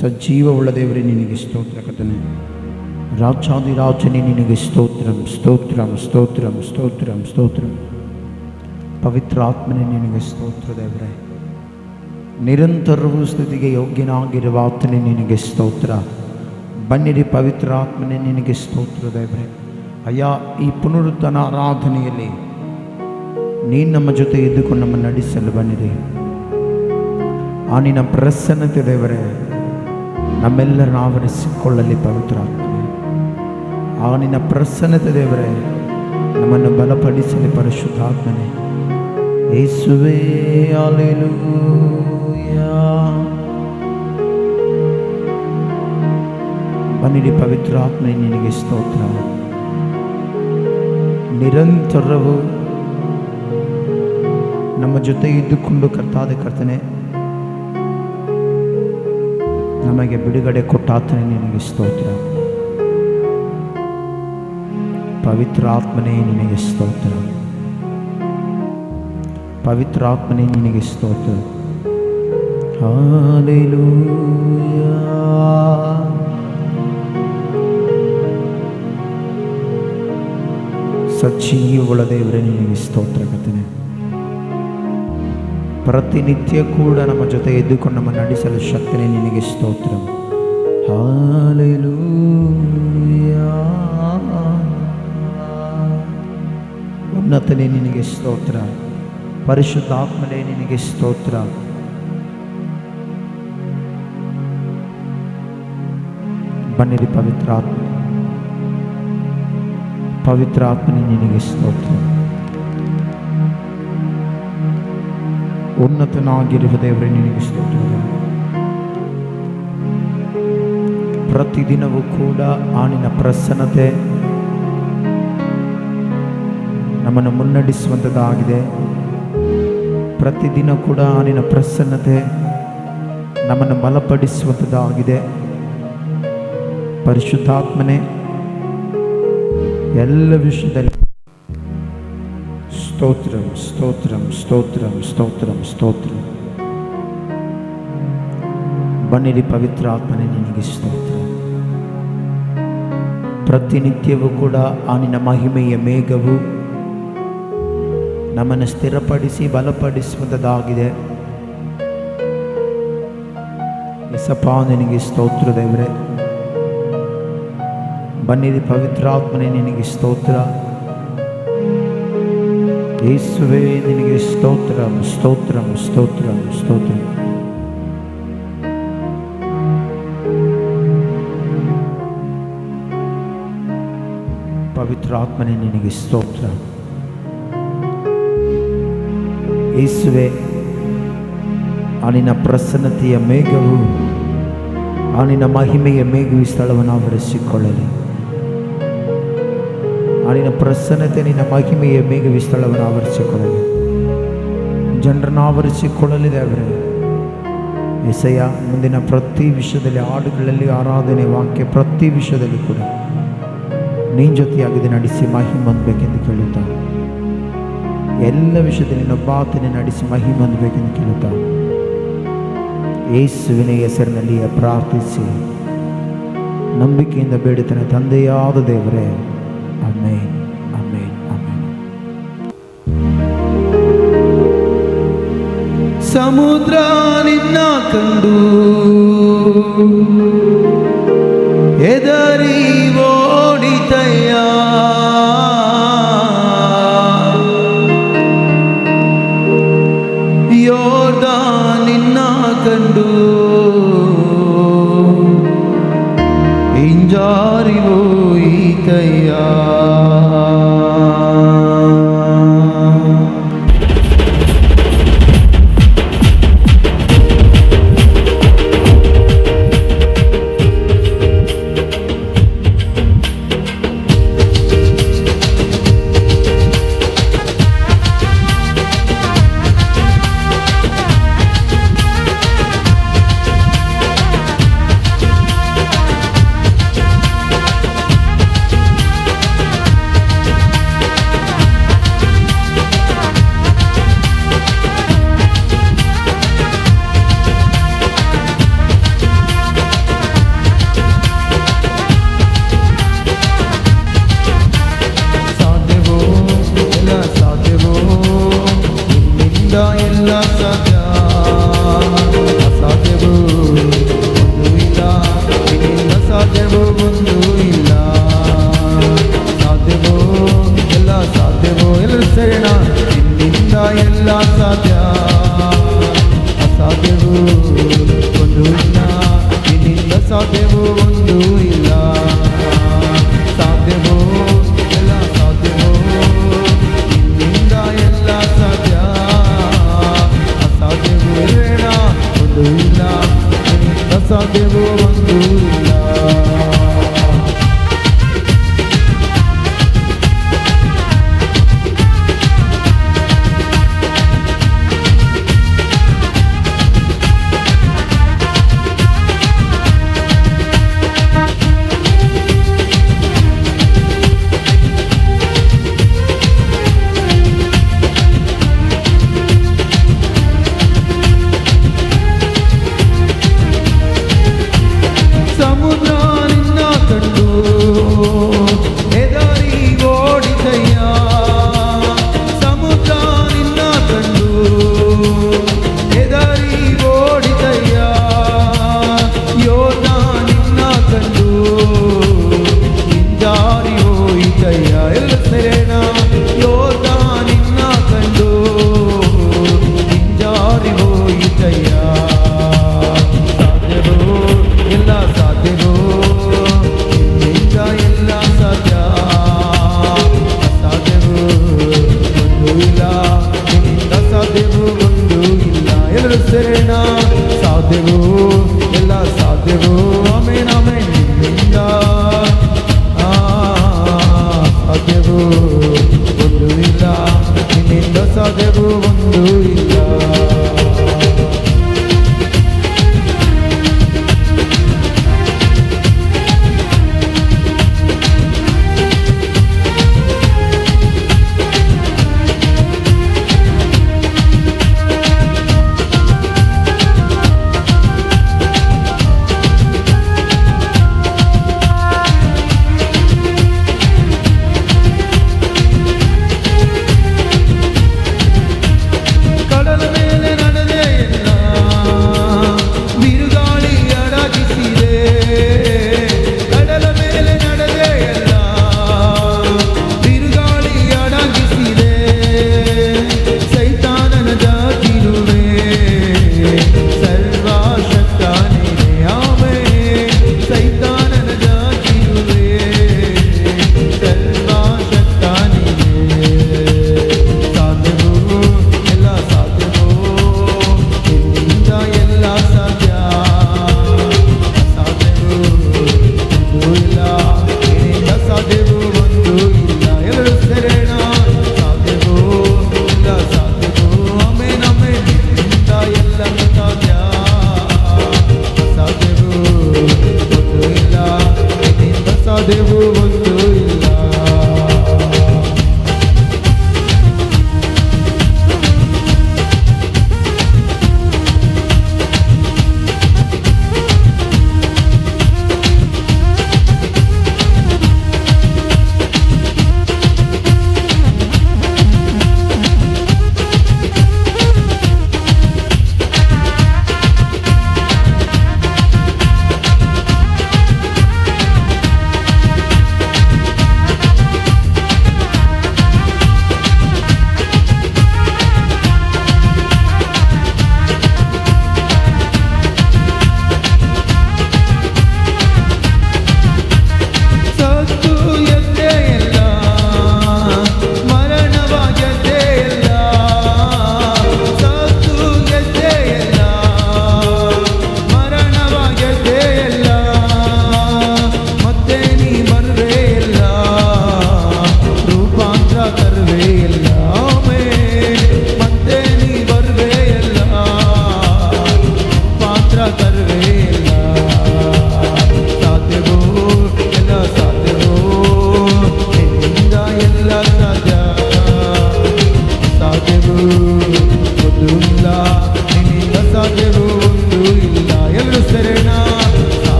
ಸಜೀವವುಳ್ಳ ದೇವರೇ ನಿನಗೆ ಸ್ತೋತ್ರ ಕರ್ತನೇ. ರಾಜಾದಿರಾಜನೇ ನಿನಗೆ ಸ್ತೋತ್ರಂ ಸ್ತೋತ್ರಂ ಸ್ತೋತ್ರಂ ಸ್ತೋತ್ರಂ ಸ್ತೋತ್ರಂ. ಪವಿತ್ರಾತ್ಮನೇ ನಿನಗೆ ಸ್ತೋತ್ರ ದೇವರೇ. ನಿರಂತರವೂ ಸ್ತುತಿಗೆ ಯೋಗ್ಯನಾಗಿರುವ ಆತನೇ ನಿನಗೆ ಸ್ತೋತ್ರ. ಬನ್ನಿರಿ ಪವಿತ್ರಾತ್ಮನೇ ನಿನಗೆ ಸ್ತೋತ್ರ ದೇವರೇ. ಅಯ್ಯ, ಈ ಪುನರುತ್ಥಾನ ಆರಾಧನೆಯಲ್ಲಿ ನೀನು ನಮ್ಮ ಜೊತೆ ಇದ್ದುಕೊಂಡು ನಮ್ಮನ್ನು ನಡೆಸಲು ಬನ್ನಿರಿ. ಆ ನಿನ್ನ ಪ್ರಸನ್ನತೆ ದೇವರೇ ನಮ್ಮೆಲ್ಲರನ್ನು ಆವರಿಸಿಕೊಳ್ಳಲಿ ಪವಿತ್ರಾತ್ಮನೇ. ಆ ನಿನ್ನ ಪ್ರಸನ್ನತೆ ದೇವರೇ ನಮ್ಮನ್ನು ಬಲಪಡಿಸಲಿ ಪರಿಶುದ್ಧಾತ್ಮನೇ. ಯೇಸುವೇ ಹಲ್ಲೆಲೂಯಾ. ಬನ್ನಿರಿ ಪವಿತ್ರಾತ್ಮನೇ ನಿನಗೆ ಸ್ತೋತ್ರ. ನಿರಂತರವೂ ನಮ್ಮ ಜೊತೆ ಇದ್ದುಕೊಂಡು ಕರ್ತನೆ ನಮಗೆ ಬಿಡುಗಡೆ ಕೊಟ್ಟಾತನೇ ನಿನಗೆ ಸ್ತೋತ್ರ. ಪವಿತ್ರಾತ್ಮನೇ ನಿನಗೆ ಸ್ತೋತ್ರ. ಪವಿತ್ರಾತ್ಮನೇ ನಿನಗೆ ಸ್ತೋತ್ರ. ಹಲ್ಲೆಲೂಯಾ. ಸಜೀವವುಳ್ಳ ದೇವರೇ ನಿನಗೆ ಸ್ತೋತ್ರ ಕರ್ತನೇ. ಪ್ರತಿನಿತ್ಯ ಕೂಡ ನಮ್ಮ ಜೊತೆ ಎದ್ದುಕೊಂಡು ನಮ್ಮ ನಡೆಸಲು ಶಕ್ತನೇ ನಿನಗೆ ಸ್ತೋತ್ರ. ಹಲ್ಲೆಲೂಯಾ. ಉನ್ನತನೇ ನಿನಗೆ ಸ್ತೋತ್ರ. ಪರಿಶುದ್ಧಾತ್ಮನೇ ನಿನಗೆ ಸ್ತೋತ್ರ. ಬನ್ನಿರಿ ಪವಿತ್ರಾತ್ಮನೇ ನಿನಗೆ ಸ್ತೋತ್ರ. ಉನ್ನತನಾಗಿರುವ ದೇವರೇ ನಿನಗೆ ಸ್ತೋತ್ರ. ಪ್ರತಿದಿನವೂ ಕೂಡ ಆ ನಿನ್ನ ಪ್ರಸನ್ನತೆ ನಮ್ಮನ್ನು ಮುನ್ನಡೆಸುವಂಥದ್ದಾಗಿದೆ. ಪ್ರತಿದಿನ ಕೂಡ ಆ ನಿನ್ನ ಪ್ರಸನ್ನತೆ ನಮ್ಮನ್ನು ಬಲಪಡಿಸುವಂಥದ್ದಾಗಿದೆ. ಪರಿಶುದ್ಧಾತ್ಮನೇ ಎಲ್ಲ ವಿಷಯದಲ್ಲಿ ಸ್ತೋತ್ರಂ ಸ್ತೋತ್ರಂ ಸ್ತೋತ್ರಂ ಸ್ತೋತ್ರಂ ಸ್ತೋತ್ರಂ. ಬನ್ನಿರಿ ಪವಿತ್ರಾತ್ಮನೇ ನಿನಗೆ ಸ್ತೋತ್ರ. ಪ್ರತಿನಿತ್ಯವೂ ಕೂಡ ಆ ನಿನ್ನ ಮಹಿಮೆಯ ಮೇಘವು ನಮ್ಮನ್ನು ಸ್ಥಿರಪಡಿಸಿ ಬಲಪಡಿಸುವಂಥದ್ದಾಗಿದೆ. ಯೇಸಪ್ಪ ನಿನಗೆ ಸ್ತೋತ್ರ ದೇವರೇ. ಬನ್ನಿರಿ ಪವಿತ್ರಾತ್ಮನೇ ನಿನಗೆ ಸ್ತೋತ್ರ. ಯೇಸುವೇ ನಿನಗೆ ಸ್ತೋತ್ರಂ ಸ್ತೋತ್ರಂ ಸ್ತೋತ್ರಂ ಸ್ತೋತ್ರಂ. ಪವಿತ್ರಾತ್ಮನೇ ನಿನಗೆ ಸ್ತೋತ್ರ. ಯೇಸುವೇ, ಆ ನಿನ್ನ ಪ್ರಸನ್ನತೆಯ ಮೇಘವು, ಆ ನಿನ್ನ ಮಹಿಮೆಯ ಮೇಘವು ಸ್ಥಳವನ್ನು ಆವರಿಸಿಕೊಳ್ಳಲಿ. ಆ ನಿನ್ನ ಪ್ರಸನ್ನತೆ, ನಿನ್ನ ಮಹಿಮೆಯ ಮೇಘವು ಸ್ಥಳವನ್ನು ಆವರಿಸಿಕೊಳ್ಳಲಿ. ಜನರನ್ನು ಆವರಿಸಿಕೊಳ್ಳಲಿ ದೇವರೇ. ಯೆಸಯ್ಯ, ಮುಂದಿನ ಪ್ರತಿ ವಿಷಯದಲ್ಲಿ, ಹಾಡುಗಳಲ್ಲಿ, ಆರಾಧನೆ, ವಾಕ್ಯ, ಪ್ರತಿ ವಿಷಯದಲ್ಲಿ ಕೂಡ ನೀನು ಜೊತೆಯಾಗಿದೆ ನಡೆಸಿ ಮಹಿಮೆ ಹೊಂದಬೇಕೆಂದು ಕೇಳುತ್ತಾ, ಎಲ್ಲ ವಿಷಯದಲ್ಲಿ ನೊಬ್ಬಾತನೇ ನಡೆಸಿ ಮಹಿಮೆ ಹೊಂದಬೇಕೆಂದು ಕೇಳುತ್ತಾ, ಯೇಸುವಿನ ಹೆಸರಿನಲ್ಲಿ ಪ್ರಾರ್ಥಿಸಿ ನಂಬಿಕೆಯಿಂದ ಬೇಡುತ್ತಾನೆ ತಂದೆಯಾದ ದೇವರೇ. Amen, amen, amen. ಸಮುದ್ರ ನಿನ್ನ ಕಂಡು ಹೆದರಿ ಓಡಿತಯ್ಯ, ಯೋರ್ದಾನ್ ನಿನ್ನ ಕಂಡು ಹಿಂಜಾರಿ ಹೋಯಿತಯ್ಯ. ಸಾಧ್ಯವೋ ಒಂದು ಇಲ್ಲ. ಸಮುದ್ರ ನಿನ್ನ ಕಂಡು ಹೆದರಿ ಓಡಿದಯ್ಯ, ಸಮುದ್ರ ನಿನ್ನ ಕಂಡು ಹೆದರಿ ಓಡಿದಯ್ಯ, ಯೋಧ ನಿನ್ನ ಕಂಡು ಹಿಂಜಾರಿ ಹೋಯಿತಯ್ಯ. ಎಲ್ಲ ಸೇರೋಣ. ಯೋಧ ನಿನ್ನ ಕಂಡು ಹಿಂಜಾರಿ ಹೋಯಿತಯ್ಯ. ಸಾಧ್ಯವೋ ಎಲ್ಲ ಸಾಧ್ಯವೋ ನಿನ್ನಿಂದ ಎಲ್ಲ ಸಾಧ್ಯ, ಅಸಾಧ್ಯವೋ ಒಂದು ಇಲ್ಲ, ನಿನ್ನಿಂದ ಸಾಧ್ಯವೋ ಒಂದು ಇಲ್ಲ. ಎಲ್ಲರೂ ಸೇರೋಣ. ಸಾಧ್ಯವೋ ಎಲ್ಲ ಸಾಧ್ಯವೋ, ಆಮೆನ್ ಆಮೆನ್. ನಿನ್ನಿಂದ ಸಾಧ್ಯವೋ ಒಂದು ಇಲ್ಲ, ನಿನ್ನಿಂದ ಸಾಧ್ಯವೋ ಒಂದು ಇಲ್ಲ.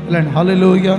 వెళ్ళండి. హల్లెలూయా.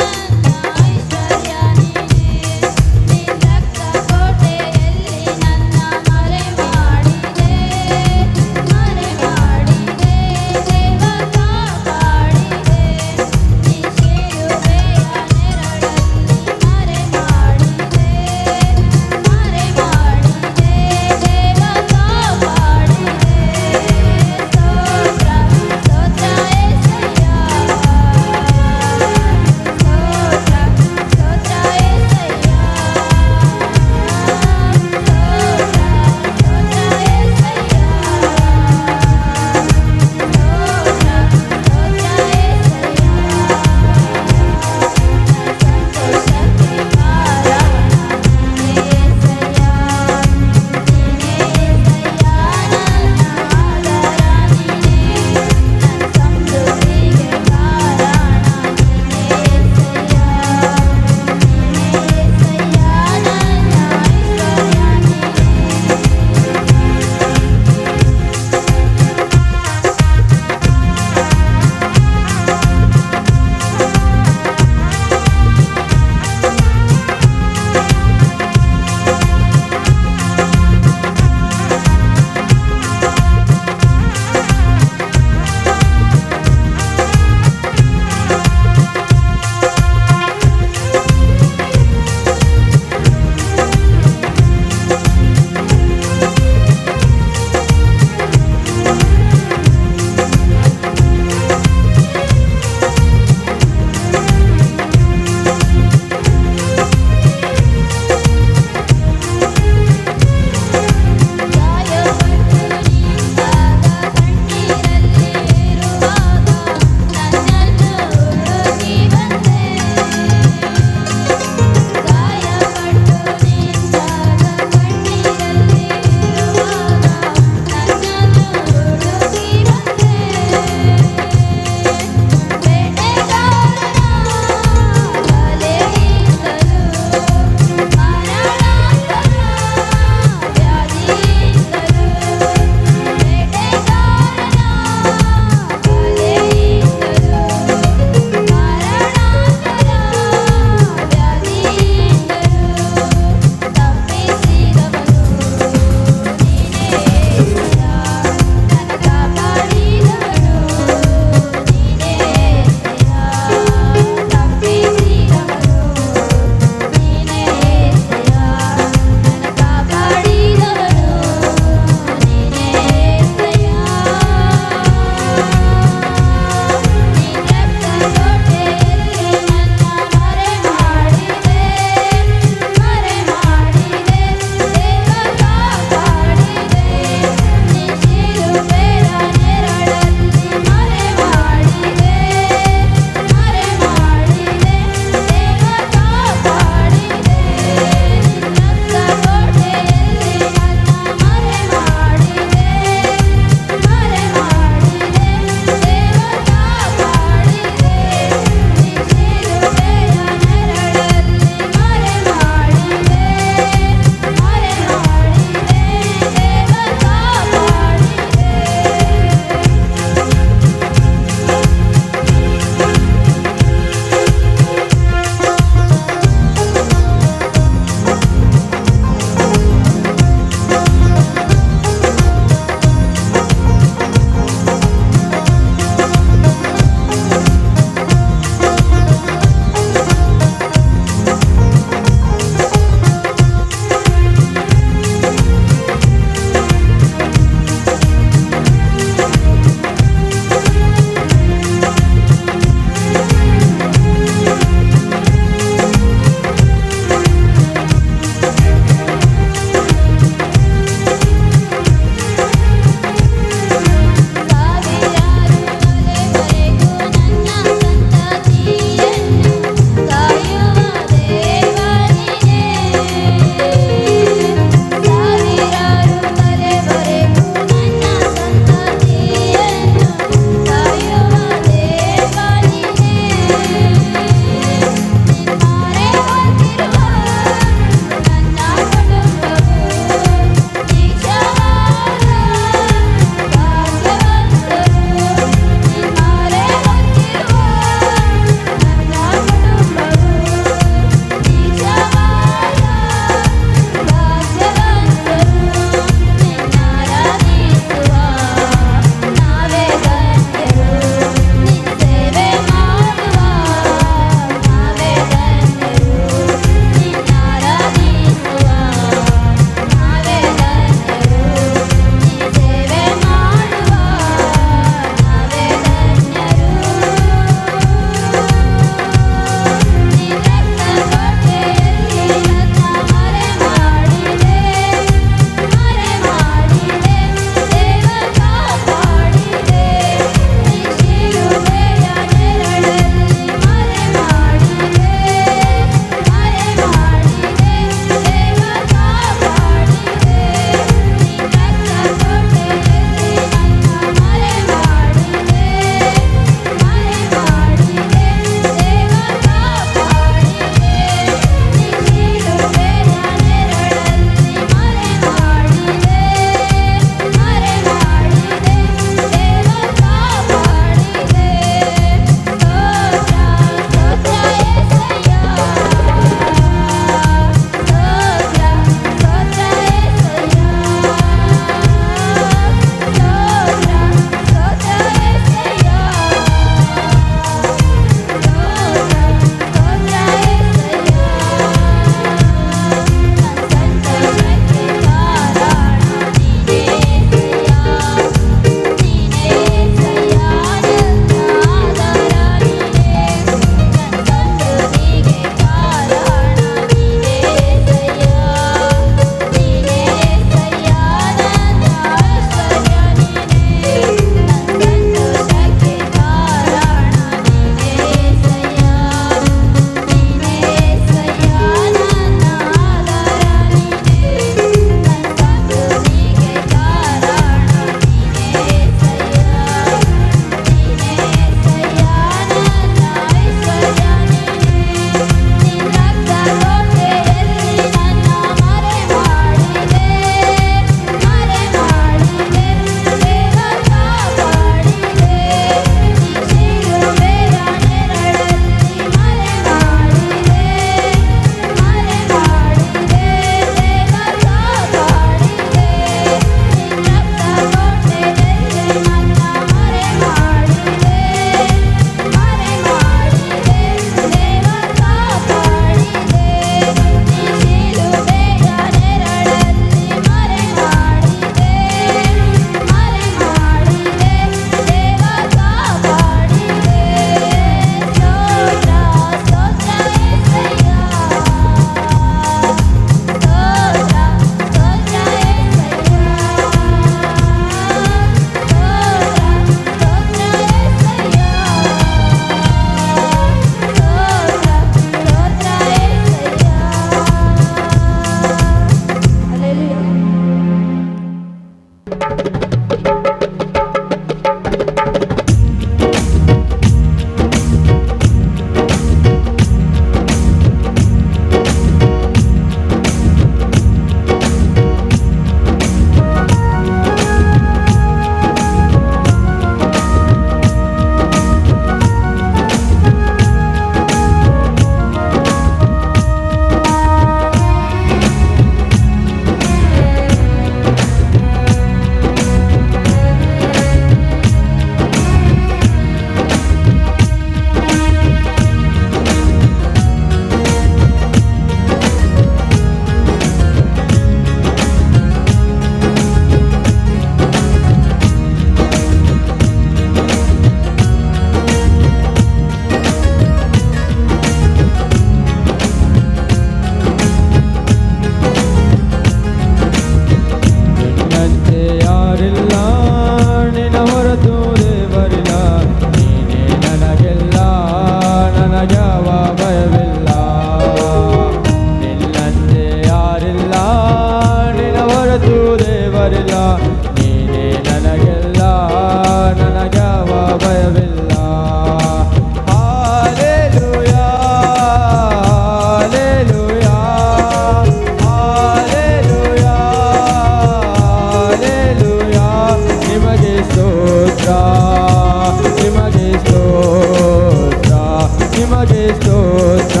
ನಿಮಗೆ ಸ್ತೋತ್ರ,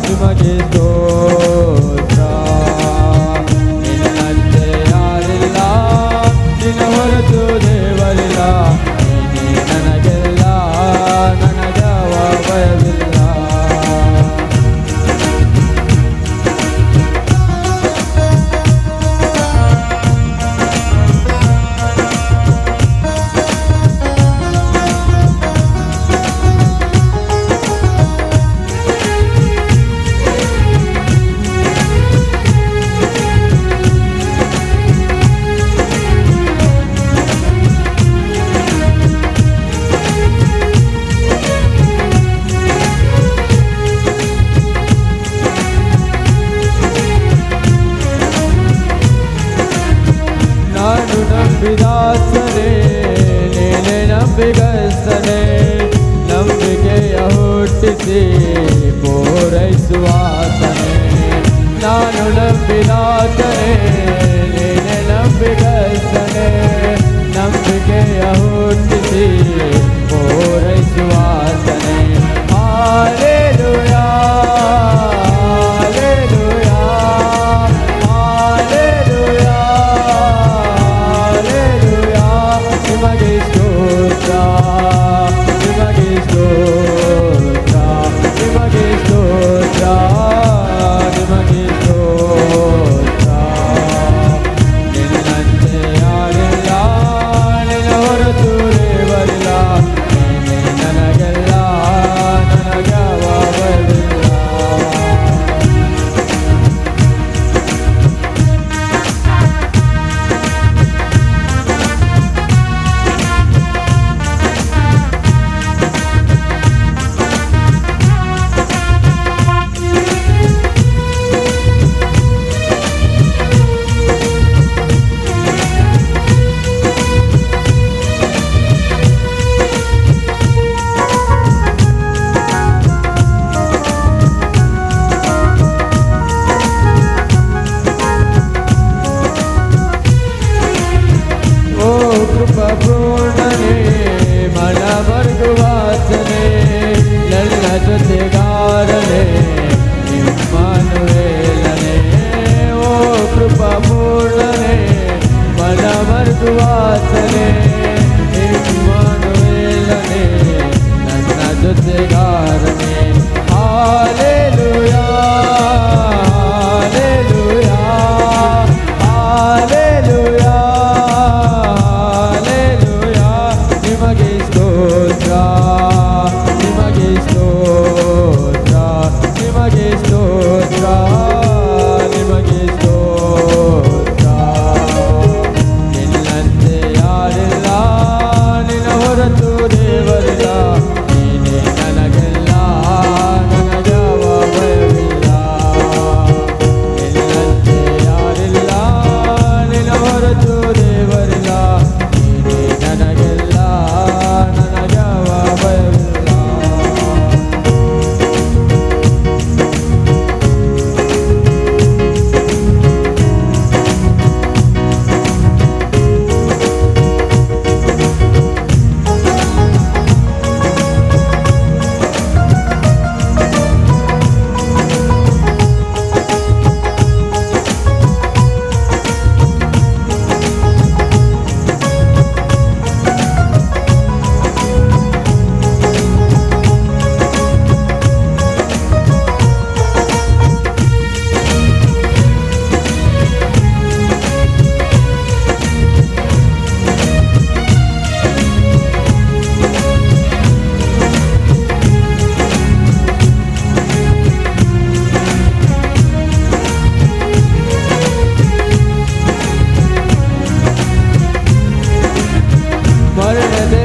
ನಿಮಗೆ ಸ್ತೋತ್ರ. ನಿನ್ನಂತೆ ಯಾರಿಲ್ಲ, ನಿನ್ನ ಹೊರತು ದೇವರಿಲ್ಲ. ನೀನೇ ನನಗೆಲ್ಲ, ನನಗ್ಯಾವ ಭಯವಿಲ್ಲ. ನಾನು ನಂಬಿದಾಸನೆ, ನೀನೆ ನಂಬಿಗಸ್ತನೆ. ನಂಬಿಕೆಯ ಹುಟ್ಟಿಸಿ ಪೂರೈಸುವಾತನೆ. ನಾನು ನಂಬಿದಾಸನೆ, ನೀನೆ ನಂಬಿಗಸ್ತನೆ. ನಂಬಿಕೆಯ ಹುಟ್ಟಿಸಿ ಪೂರೈಸುವಾತನೆ. Hallelujah, hallelujah, hallelujah, hallelujah. ನಿಮಗೆ ಸ್ತೋತ್ರ, ನಿಮಗೆ ಸ್ತೋತ್ರ, ನಿಮಗೆ ಸ್ತೋತ್ರ, ನಿಮಗೆ ಸ್ತೋತ್ರ. ನಿನ್ನಂತೆ ಯಾರಿಲ್ಲ, ನಿನ್ನ ಹೊರತು ದೇವರಿಲ್ಲ. ನೀನೇ ನನಗೆಲ್ಲ, ನನಗ್ಯಾವ ಭಯವಿಲ್ಲ. ಓ ಕೃಪಾಪೂರ್ಣನೇ, ಮನಮರುಗುವಾತನೇ, ನನ್ನ ಜೊತೆಗಾರನೇ, ಇಮ್ಮಾನುವೇಲನೇ. ಓ ಕೃಪಾಪೂರ್ಣನೇ, ಮನಮರುಗುವಾತನೇ, ಇಮ್ಮಾನುವೇಲನೇ, ನನ್ನ ಜೊತೆಗಾರನೇ. Hallelujah, hallelujah, hallelujah, hallelujah. ನಿಮಗೆ ಸ್ತೋತ್ರ, ನಿಮಗೆ ಸ್ತೋತ್ರ, ನಿಮಗೆ ಸ್ತೋತ್ರ, ನಿಮಗೆ ಸ್ತೋತ್ರ. ನಿನ್ನಂತೆ ಯಾರಿಲ್ಲ, ನಿನ್ನ ಹೊರತು ದೇವರಿಲ್ಲ. ನೀನೇ ನನಗೆಲ್ಲ, ನನಗ್ಯಾವ ಭಯವಿಲ್ಲ. ನಿನ್ನಂತೆ ಯಾರಿಲ್ಲ, ನಿನ್ನ ಹೊರತು ದೇವರಿಲ್ಲ. ನೀನೇ ನನಗೆಲ್ಲ, ನನಗ್ಯಾವ ಭಯವಿಲ್ಲ.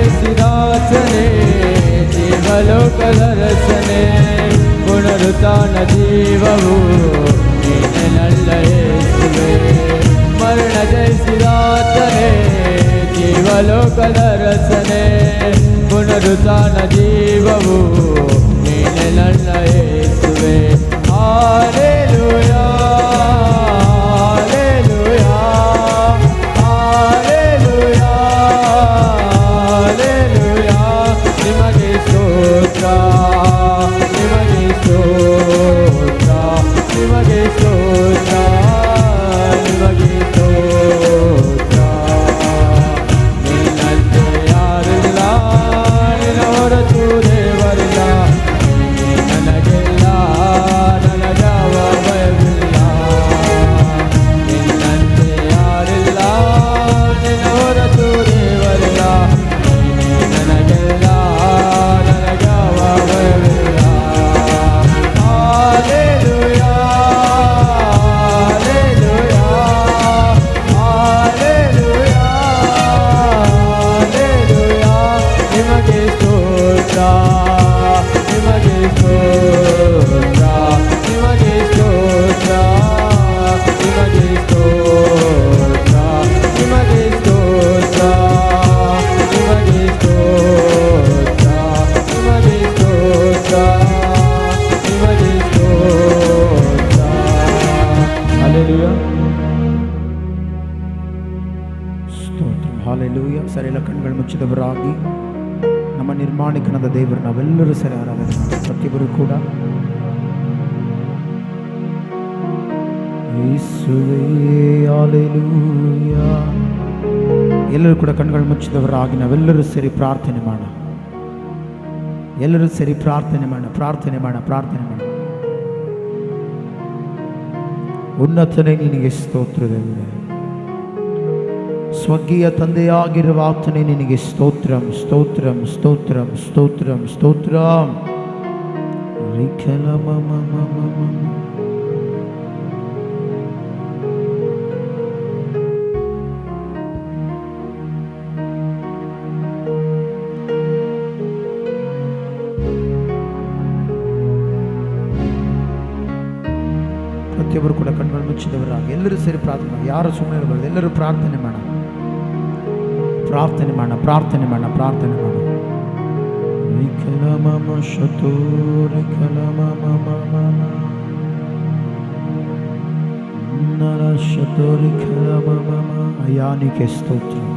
ಮರಣದೇಸಿದಾಚನೆ, ಜೀವಲೋಕದ ರಚನೆ, ಪುನರುತ್ಥಾನ ಜೀವವು ನೀನೆ ನನ್ನ ಯೇಸುವೆ. ಮರಣದೇಸಿದಾಚನೆ, ಜೀವಲೋಕದ ರಚನೆ, ಪುನರುತ್ಥಾನ ಜೀವವು ನೀನೆ ನನ್ನ ಯೇಸುವೆ. Hallelujah, hallelujah, hallelujah, hallelujah. ನಿಮಗೆ ಸ್ತೋತ್ರ, ಸರಿ ಎಲ್ಲ ಕಣ್ಗಳು ಮುಚ್ಚಿದವರಾಗಿ ನಮ್ಮ ನಿರ್ಮಾಣಿಕನಾದ ದೇವರು ನಾವೆಲ್ಲರೂ ಸರಿ ಆರಾಧನೆ ಮಾಡಿ ಪ್ರತಿಯೊಬ್ಬರು ಕೂಡ ಯೇಸುವೇ ಹಲ್ಲೆಲೂಯಾ. ಎಲ್ಲರೂ ಕೂಡ ಕಣ್ಗಳು ಮುಚ್ಚಿದವರಾಗಿ ನಾವೆಲ್ಲರೂ ಸೇರಿ ಪ್ರಾರ್ಥನೆ ಮಾಡೋಣ. ಎಲ್ಲರೂ ಸೇರಿ ಪ್ರಾರ್ಥನೆ ಮಾಡೋಣ, ಪ್ರಾರ್ಥನೆ ಮಾಡೋಣ, ಪ್ರಾರ್ಥನೆ ಮಾಡೋಣ. ಉನ್ನತನೇ ನಿನಗೆ ಸ್ತೋತ್ರ ದೇವರೇ, ಸ್ವರ್ಗೀಯ ತಂದೆಯಾಗಿರುವ ಆತನೇ ನಿನಗೆ ಸ್ತೋತ್ರಂ ಸ್ತೋತ್ರಂ ಸ್ತೋತ್ರಂ ಸ್ತೋತ್ರಂ ಸ್ತೋತ್ರಂ. ಪ್ರತಿಯೊಬ್ಬರು ಕೂಡ ಕಣ್ಗಳು ಮುಚ್ಚಿದವರಾಗಿ ಎಲ್ಲರೂ ಸೇರಿ ಪ್ರಾರ್ಥನೆ ಮಾಡಿ. ಯಾರು ಸುಮ್ಮನೆ ಇರಬಾರ್ದು, ಎಲ್ಲರೂ ಪ್ರಾರ್ಥನೆ ಮಾಡೋಣ, ಪ್ರಾರ್ಥನೆ ಮಾಡೋಣ, ಪ್ರಾರ್ಥನೆ ಮಾಡೋಣ, ಪ್ರಾರ್ಥನೆ ಮಾಡೋಣ. అయ్యా నీకే స్తోత్రం,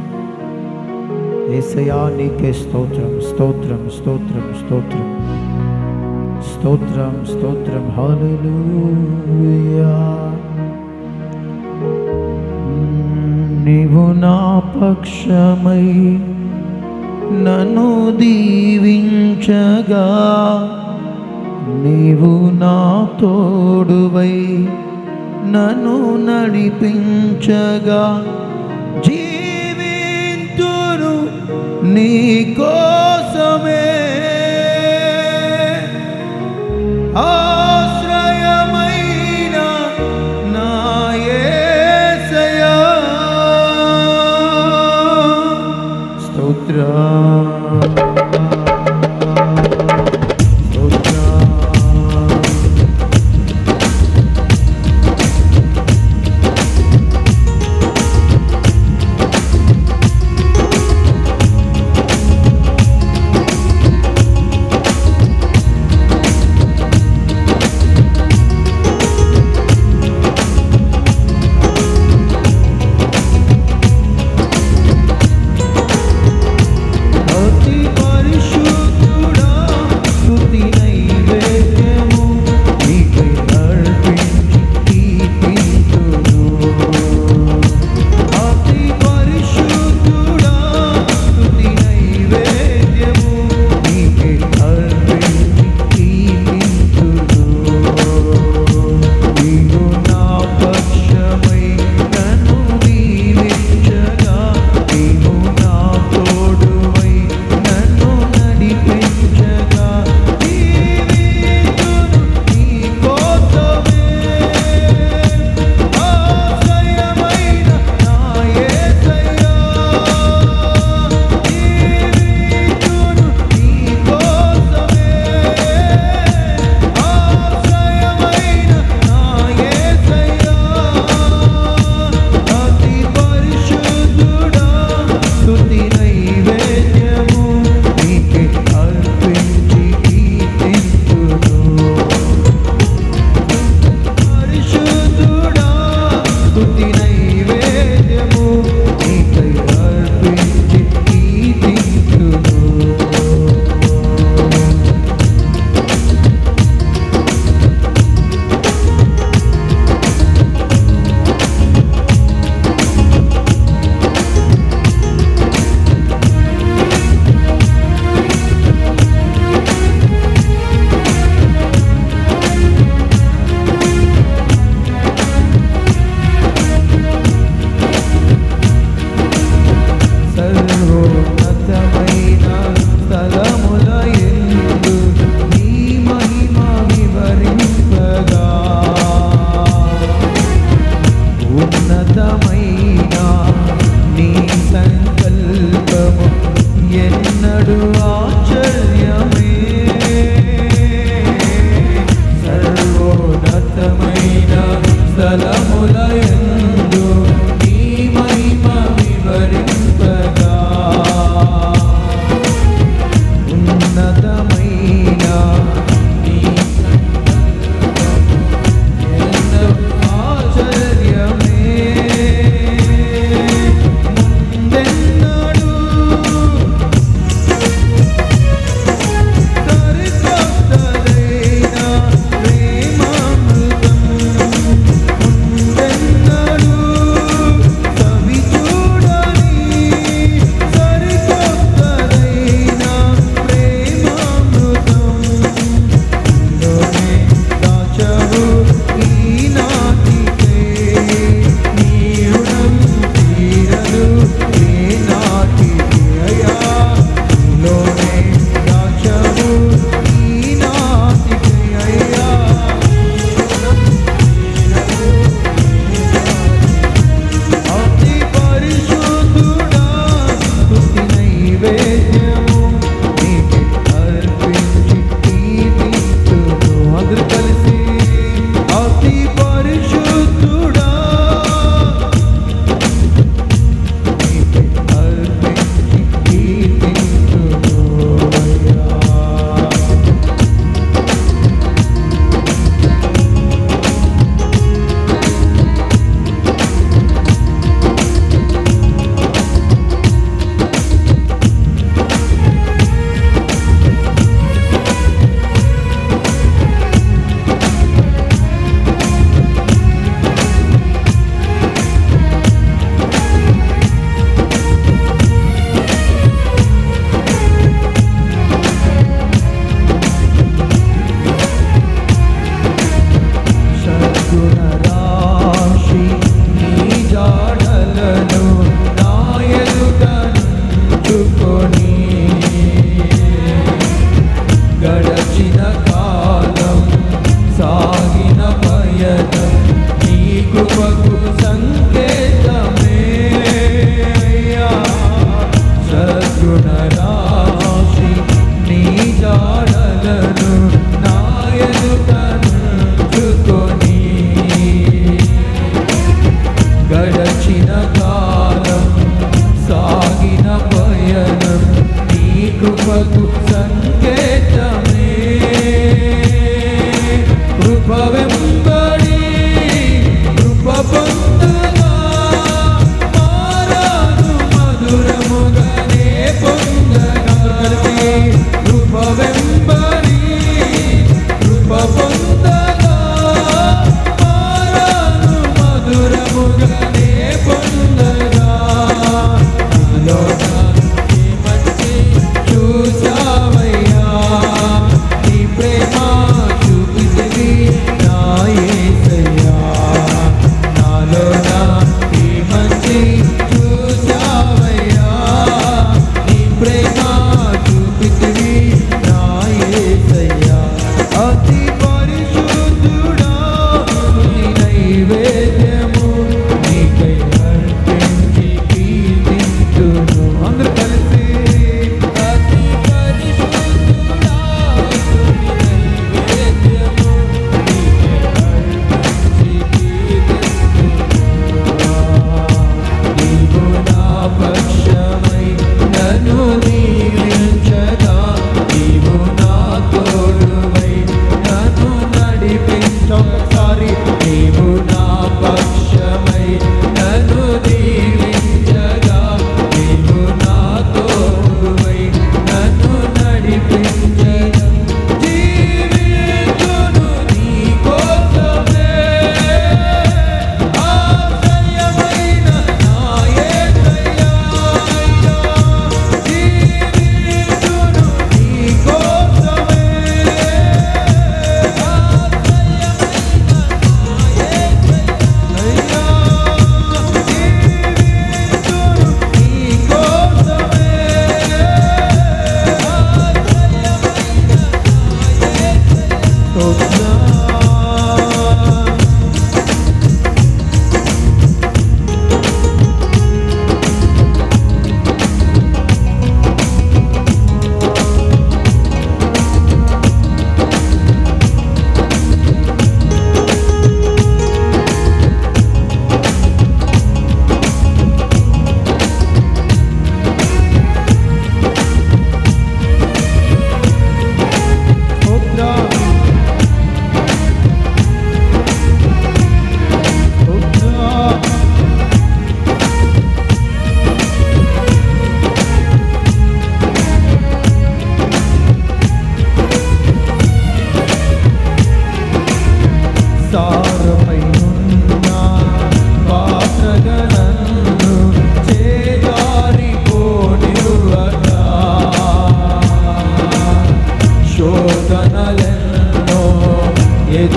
యేసయ్యా నీకే స్తోత్రం, స్తోత్రం స్తోత్రం స్తోత్రం స్తోత్రం స్తోత్రం. హల్లెలూయా. నీవు నా పక్షమై నన్ను దీవించగా, నీవు నా తోడువై నన్ను నడిపించగా, జీవింతును నీ కోసమే, ఆశ్రయమైన నా యేసయ్యా. స్తోత్రం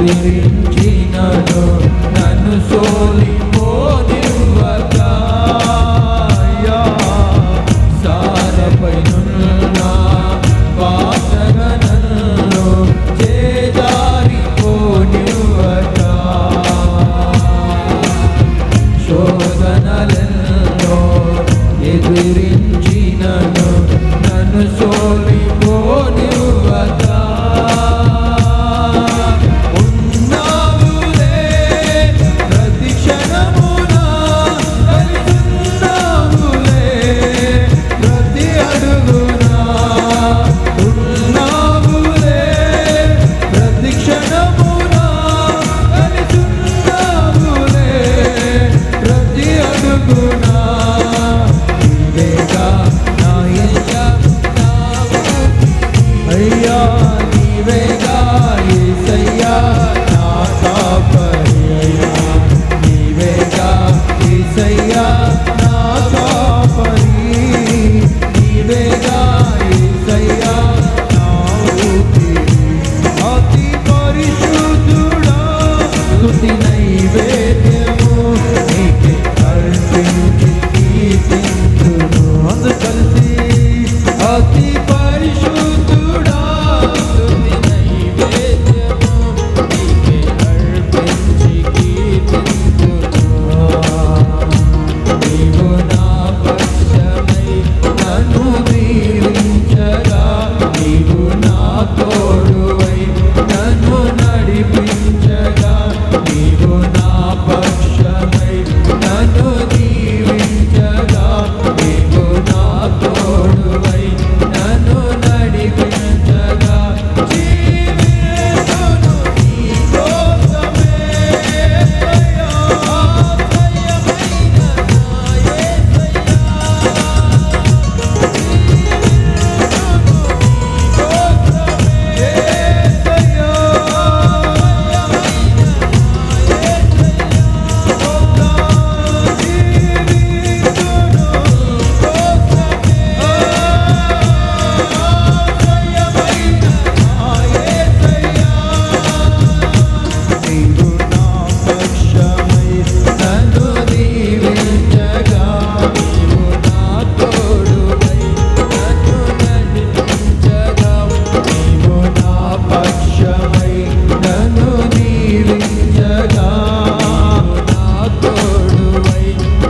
ఎదిరించినను నన్ను సోలిపోనివ్వక సారపైనున్న బాటగా నన్ను చేజారిపోనివ్వక శోధనలెన్నో ఎదిరించినను నన్ను సోలిపోనివ్వక ఉన్నావులే ప్రతి క్షణమున కలిసున్నావులే ప్రతి అడుగున ఉన్నావులే ప్రతి క్షణమున కలిసున్నావులే ప్రతి అడుగున నీవేగా నా యేసయ్యా అయ్యా నీవేగా యేసయ్యా నా కాపరి నీవేగా యేసయ్యా నా కాపరి నీవేగా యేసయ్యా నా ఊపిరి అతి పరిశుద్ధుడా స్తుతి నైవేద్యము నీకే అర్పించి కీర్తింతును అందరూ కలిసి అతి పరిశుద్ధుడా స్తుతి నైవేద్యము నీకే అర్పించి కీర్తింతును నీవు నా పక్షమై నన్ను దీవించగా నీవు నా తోడువై నన్ను నడిపించగా నీవు నా పక్షమై నన్ను దీవించగా నీవు నా తోడువై నన్ను నడిపించగా జీవితమును నీ కోసమే యేసయ్యా ఆశ్రయమైన నా యేసయ్యా నీవు నా పక్షమై నన్ను దీవించగా నీవు నా తోడువై నన్ను నడిపించగా నీవు నా పక్షమై నన్ను దీవించగా నా తోడువై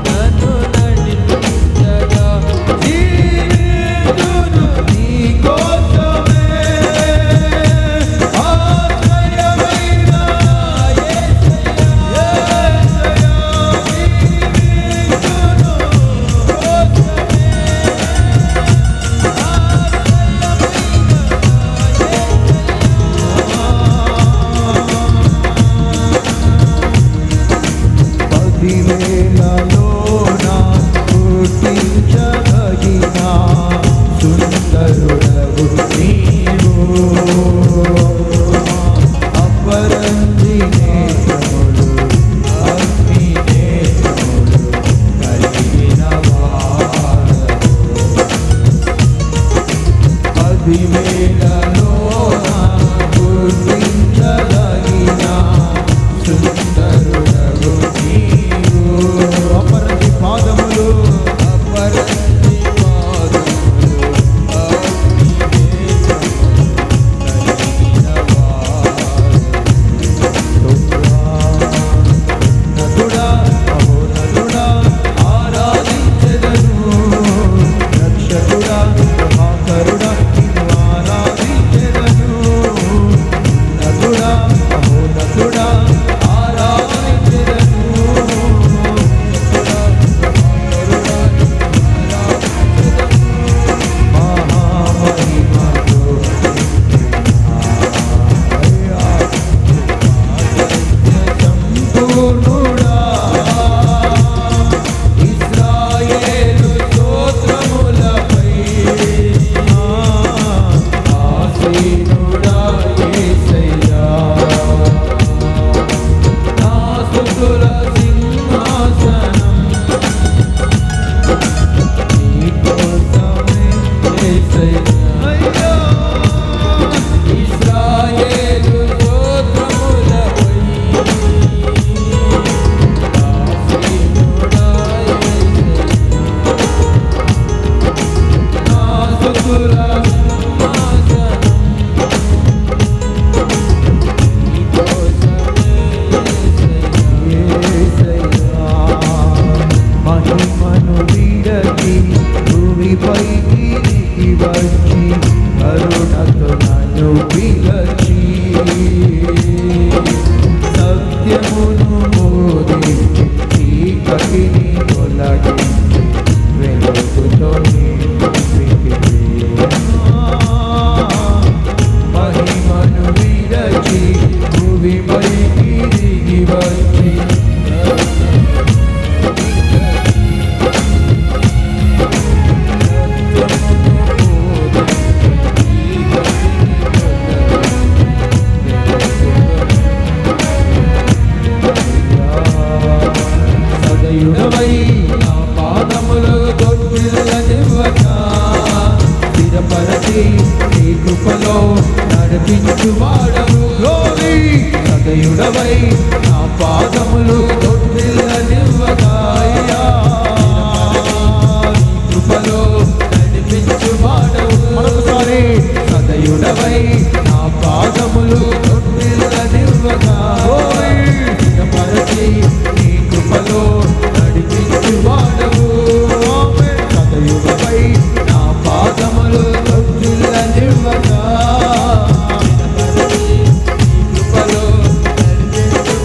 నన్ను నడిపించగా జీవితును నీ కోసమే ఆశ్రయమైన యేసయ్యా జీవితును కోసమే పదివేలలోన గుర్తించదగిన సుందరుడవు నీవు అపరంజి నేత్రములు అగ్ని నేత్రములు కలిగిన వారు పదివేలలోన గుర్తించదగిన సుందరుడవు నీవు అపరంజి పాదములు అపరంజి పాదములు అగ్ని నేత్రములు కలిగిన వారు నటుడా మహోన్నతుడా ఆరాధించెదను రక్షకుడా ప్రభాకరుడా నిన్ను ఆరాధించెదను నటుడా మహోన్నతుడా ఆరాధించెదను నటుడా ప్రభాకరుడా నిన్ను ఆరాధించెదను మహామహిమతో సంపూర్ణుడా ఇశ్రాయేలు స్తోత్రములపై ఆసీనుడా యేసయ్యా సత్యమును బోధించి చీకటిని తొలగించి వెలుగుతో నింపితివి. మహిమను విరచి భూమిపైకి దిగి వచ్చి సదయుడవై నా పాదములు తొట్టిల్లనివ్వక స్థిరపరచి నీ కృపలో నడిపించువాడవు. గ్లోరీ సదయుడవై నా పాదములు తొట్టిల్లనివ్వక కృపలో నడిపించువాడవు. మరొకసారి సదయుడవై నా పాదములు తొట్టిల్లనివ్వక స్థిరపరచి నీ కృపలో నడిపించువాడవు. సదయుడవై నా పాదములు తొట్టిల్లనివ్వక స్థిరపరచి నీ కృపలో నడిపించువాడవు.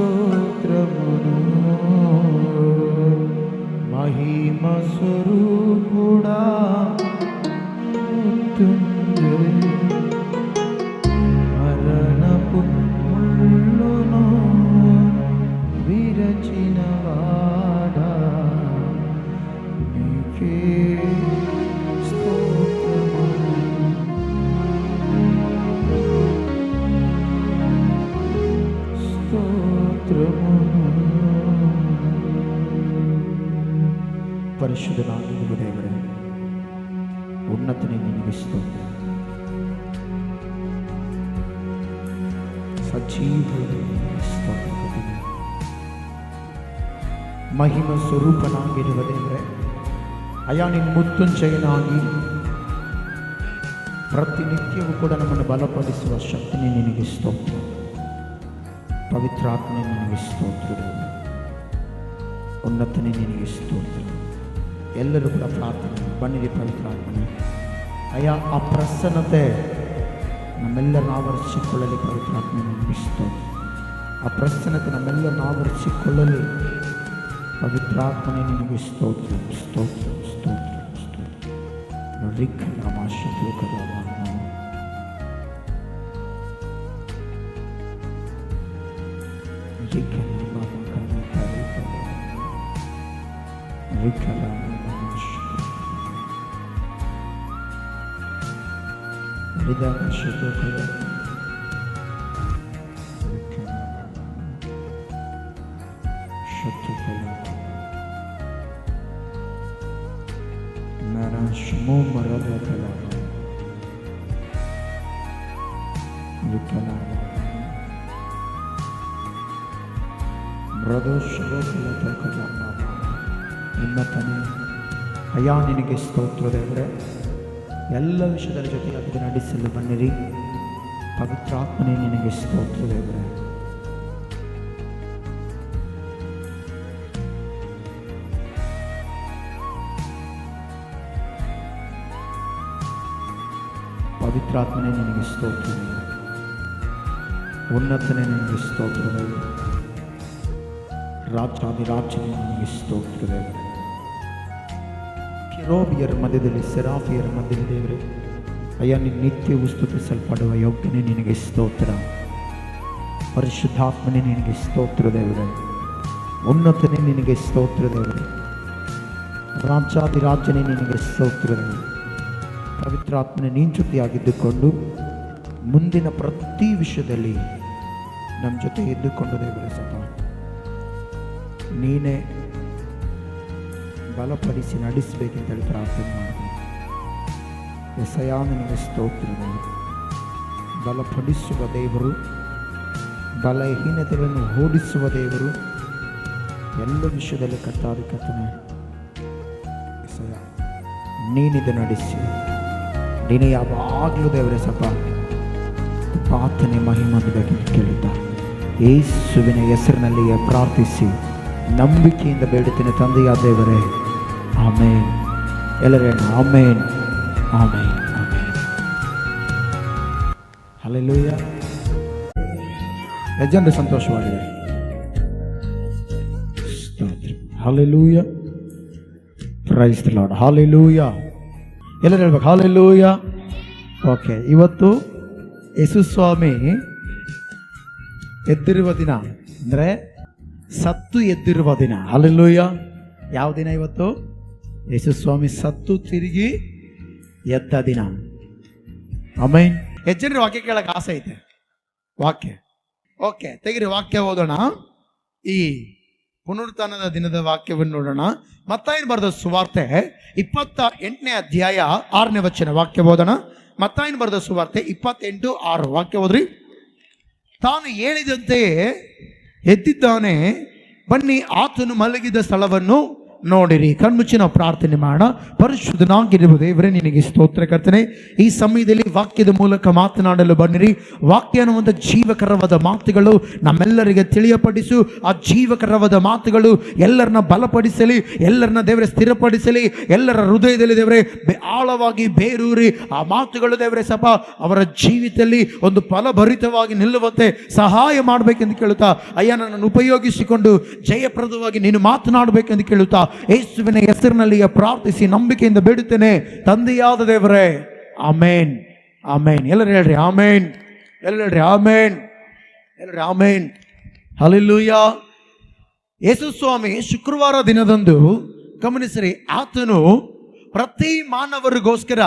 స్తోత్రమును మహిమ స్వరూపుడా మరణపు ముళ్ళును విరచిన వాడా నీకే స్తోత్రమును ಪರಿಶುದ್ಧನಾಗಿರುವ ದೇವರೇ, ಉನ್ನತನೇ ನಿನಗೆ ಸ್ತೋತ್ರ. ಸಜೀವನೇ ಸ್ತೋತ್ರ. ಮಹಿಮ ಸ್ವರೂಪನಾಗಿರುವ ದೇವರೇ, ಅಯ್ಯ ನಿನ್ನ ಮುತ್ತುಂಚೆಯನಾಗಿ ಪ್ರತಿನಿತ್ಯವೂ ಕೂಡ ನಮ್ಮನ್ನು ಬಲಪಡಿಸುವ ಶಕ್ತಿನೇ ನಿನಗೆ ಸ್ತೋತ್ರ. ಪವಿತ್ರಾತ್ಮನೇ ನಿನಗೆ ಸ್ತೋತ್ರ. ಉನ್ನತನೇ ನಿನಗೆ ಸ್ತೋತ್ರ. ಎಲ್ಲರೂ ಕೂಡ ಪ್ರಾರ್ಥನೆ ಬನ್ನಿರಿ. ಪವಿತ್ರಾತ್ಮನೇ ಅಯ್ಯ, ಆ ಪ್ರಸನ್ನತೆ ನಮ್ಮೆಲ್ಲರನ್ನು ಆವರಿಸಿಕೊಳ್ಳಲಿ. ಪವಿತ್ರಾತ್ಮನೇ ನಿನಗೆ ಸ್ತೋತ್ರ. ಆ ಪ್ರಸನ್ನತೆ ನಮ್ಮೆಲ್ಲರನ್ನು ಆವರಿಸಿಕೊಳ್ಳಲಿ. ಪವಿತ್ರಾತ್ಮನೇ ನಿನಗೆ ಸ್ತೋತ್ರ, ಸ್ತೋತ್ರ, ಸ್ತೋತ್ರ, ಸ್ತೋತ್ರ. ಉನ್ನತನೇ ಅಯ್ಯ ನಿನಗೆ ಸ್ತೋತ್ರ ದೇವರೇ. ಎಲ್ಲ ವಿಷಯದ ಜೊತೆಯಾಗಿ ನಡೆಸಲು ಬನ್ನಿರಿ. ಪವಿತ್ರಾತ್ಮನೇ ನಿನಗೆ ಸ್ತೋತ್ರ ದೇವರೇ. ಪವಿತ್ರಾತ್ಮನೇ ನಿನಗೆ ಸ್ತೋತ್ರ ದೇವರೇ. ಉನ್ನತನೇ ನಿನಗೆ ಸ್ತೋತ್ರ ದೇವರೇ. ರಾಜಾದಿರಾಜನೇ ನಿನಗೆ ಸ್ತೋತ್ರ ದೇವರೇ. ಕೆರೂಬಿಯರ ಮಧ್ಯದಲ್ಲಿ, ಸೆರಾಫಿಯರ ಮಧ್ಯದಲ್ಲಿ ದೇವರೇ, ಅಯ್ಯ ನಿನ್ನ ನಿತ್ಯವೂ ಸ್ತುತಿಸಲ್ಪಡುವ ಯೋಗ್ಯನೇ ನಿನಗೆ ಸ್ತೋತ್ರ. ಪರಿಶುದ್ಧಾತ್ಮನೇ ನಿನಗೆ ಸ್ತೋತ್ರ ದೇವರೇ. ಉನ್ನತನೇ ನಿನಗೆ ಸ್ತೋತ್ರ ದೇವರೇ. ರಾಜಾದಿರಾಜನೇ ನಿನಗೆ ಸ್ತೋತ್ರ ದೇವರೇ. ಪವಿತ್ರಾತ್ಮನೇ ನೀನು ಜೊತೆಯಾಗಿದ್ದುಕೊಂಡು ಮುಂದಿನ ಪ್ರತಿ ವಿಷಯದಲ್ಲಿ ನಮ್ಮ ಜೊತೆ ಇದ್ದುಕೊಂಡು ದೇವರೇ ಸಹ ನೀನೇ ಬಲಪಡಿಸಿ ನಡೆಸಬೇಕೆಂತೇಳಿ ಪ್ರಾರ್ಥನೆ ಮಾಡಿದೆ. ಯೆಸಯ್ಯ ನಿನಗೆ ಸ್ತೋತ್ರ. ಬಲಪಡಿಸುವ ದೇವರು, ಬಲಹೀನತೆಗಳನ್ನು ಓಡಿಸುವ ದೇವರು, ಎಲ್ಲ ವಿಷಯದಲ್ಲಿ ಕರ್ತಾದಿ ಕರ್ತನೇ ಯೆಸಯ್ಯ ನೀನಿದು ನಡೆಸಿ. ನೀನು ಯಾವಾಗಲೂ ದೇವರೇ ಸಪ ಪ್ರಾರ್ಥನೆ ಮಹಿಮೆಯಾಗಿ ಕೇಳಿದ್ದ ಯೇಸುವಿನ ಹೆಸರಿನಲ್ಲಿಯೇ ಪ್ರಾರ್ಥಿಸಿ ನಂಬಿಕೆಯಿಂದ ಬೇಡುತ್ತೇನೆ ತಂದೆಯ ದೇವರೇ. ಆಮೇನ್. ಎಲ್ಲರೇ ಆಮೇನ್, ಆಮೇನ್, ಆಮೇನ್. ಹಲ್ಲೆಲೂಯಾ. ಯಜಮಾನರು ಸಂತೋಷವಾಗಿದೆ. ಸ್ತೋತ್ರ. Hallelujah. Praise the Lord. Hallelujah. ಎಲ್ಲರೂ ಹೇಳ್ಬೇಕು ಹಲ್ಲೆಲೂಯಾ. ಓಕೆ, ಇವತ್ತು ಯೇಸು ಸ್ವಾಮಿ ಎದ್ದಿರುವ ದಿನ, ಅಂದರೆ ಸತ್ತು ಎದ್ದಿರುವ ದಿನ. ಹಲ್ಲೆಲೂಯಾ. ಯಾವ ದಿನ ಇವತ್ತು? ಯೇಸು ಸ್ವಾಮಿ ಸತ್ತು ತಿರುಗಿ ಎದ್ದ ದಿನ. ಆಮೇನ್. ಎಷ್ಟು ಜನರು ವಾಕ್ಯ ಕೇಳಕ್ಕೆ ಆಸೆ ಐತೆ? ವಾಕ್ಯ ಓಕೆ, ತೆಗಿರಿ ವಾಕ್ಯ ಓದೋಣ. ಈ ಪುನರುತ್ಥಾನದ ದಿನದ ವಾಕ್ಯವನ್ನು ನೋಡೋಣ. ಮತ್ತಾಯನು ಬರೆದ ಸುವಾರ್ತೆ 28ನೇ ಅಧ್ಯಾಯ 6ನೇ ವಚನ ವಾಕ್ಯ ಓದೋಣ. ಮತ್ತಾಯನು ಬರೆದ ಸುವಾರ್ತೆ 28:6 ವಾಕ್ಯ ಓದ್ರಿ. ತಾನು ಹೇಳಿದಂತೆಯೇ ಎದ್ದಿದ್ದಾನೆ, ಬನ್ನಿ ಆತನು ಮಲಗಿದ ಸ್ಥಳವನ್ನು ನೋಡಿರಿ. ಕಣ್ಮುಚ್ಚಿ ನಾವು ಪ್ರಾರ್ಥನೆ ಮಾಡೋಣ. ಪರಿಶುದ್ಧನಾಗಿರುವ ದೇವರೇ, ನಿನಗೆ ಸ್ತೋತ್ರ ಕರ್ತನೆ. ಈ ಸಮಯದಲ್ಲಿ ವಾಕ್ಯದ ಮೂಲಕ ಮಾತನಾಡಲು ಬನ್ನಿರಿ. ವಾಕ್ಯ ಅನ್ನುವಂಥ ಜೀವಕರವಾದ ಮಾತುಗಳು ನಮ್ಮೆಲ್ಲರಿಗೆ ತಿಳಿಯಪಡಿಸು. ಆ ಜೀವಕರವಾದ ಮಾತುಗಳು ಎಲ್ಲರನ್ನ ಬಲಪಡಿಸಲಿ, ಎಲ್ಲರನ್ನ ದೇವರೇ ಸ್ಥಿರಪಡಿಸಲಿ, ಎಲ್ಲರ ಹೃದಯದಲ್ಲಿ ದೇವರೇ ಆಳವಾಗಿ ಬೇರೂರಿ ಆ ಮಾತುಗಳು ದೇವರೇ ಸಪ ಅವರ ಜೀವಿತದಲ್ಲಿ ಒಂದು ಫಲಭರಿತವಾಗಿ ನಿಲ್ಲುವಂತೆ ಸಹಾಯ ಮಾಡಬೇಕೆಂದು ಕೇಳುತ್ತಾ, ಅಯ್ಯ ನನ್ನನ್ನು ಉಪಯೋಗಿಸಿಕೊಂಡು ಜಯಪ್ರದವಾಗಿ ನೀನು ಮಾತನಾಡಬೇಕೆಂದು ಕೇಳುತ್ತಾ ಯೇಸುವಿನ ಹೆಸರಿನಲ್ಲಿ ಪ್ರಾರ್ಥಿಸಿ ನಂಬಿಕೆಯಿಂದ ಬೇಡುತ್ತೇನೆ ತಂದೆಯಾದ ದೇವರೇ, ಆಮೇನ್, ಆಮೇನ್. ಎಲ್ಲರೂ ಹೇಳ್ರಿ ಆಮೇನ್, ಎಲ್ಲರೂ ಹೇಳ್ರಿ ಆಮೇನ್, ಎಲ್ಲರೂ ಆಮೇನ್. ಹಲ್ಲೆಲೂಯಾ. ಯೇಸು ಸ್ವಾಮಿ ಶುಕ್ರವಾರ ದಿನದಂದು ಗಮನಿಸಿರಿ, ಆತನು ಪ್ರತಿ ಮಾನವರಿಗೋಸ್ಕರ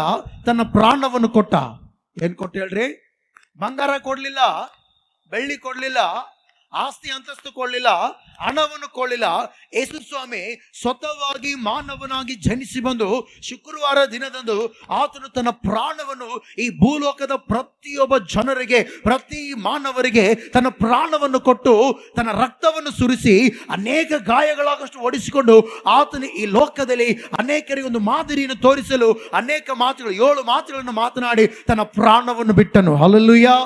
ತನ್ನ ಪ್ರಾಣವನ್ನು ಕೊಟ್ಟ. ಏನ್ ಕೊಟ್ಟು ಹೇಳ್ರಿ? ಬಂಗಾರ ಕೊಡ್ಲಿಲ್ಲ, ಬೆಳ್ಳಿ ಕೊಡ್ಲಿಲ್ಲ, ಆಸ್ತಿ ಅಂತಸ್ತು ಕೊಡಲಿಲ್ಲ, ಹಣವನ್ನು ಕೊಡಲಿಲ್ಲ. ಯೇಸು ಸ್ವಾಮಿ ಸ್ವತಃವಾಗಿ ಮಾನವನಾಗಿ ಜನಿಸಿ ಬಂದು ಶುಕ್ರವಾರ ದಿನದಂದು ಆತನು ತನ್ನ ಪ್ರಾಣವನ್ನು ಈ ಭೂಲೋಕದ ಪ್ರತಿಯೊಬ್ಬ ಜನರಿಗೆ, ಪ್ರತಿ ಮಾನವರಿಗೆ ತನ್ನ ಪ್ರಾಣವನ್ನು ಕೊಟ್ಟು ತನ್ನ ರಕ್ತವನ್ನು ಸುರಿಸಿ ಅನೇಕ ಗಾಯಗಳಾಗಷ್ಟು ಒಡಿಸಿಕೊಂಡು ಆತನು ಈ ಲೋಕದಲ್ಲಿ ಅನೇಕರಿಗೆ ಒಂದು ಮಾದರಿಯನ್ನು ತೋರಿಸಲು ಅನೇಕ ಮಾತುಗಳು 7 ಮಾತುಗಳನ್ನು ಮಾತನಾಡಿ ತನ್ನ ಪ್ರಾಣವನ್ನು ಬಿಟ್ಟನು. ಹಲ್ಲೆಲೂಯಾ.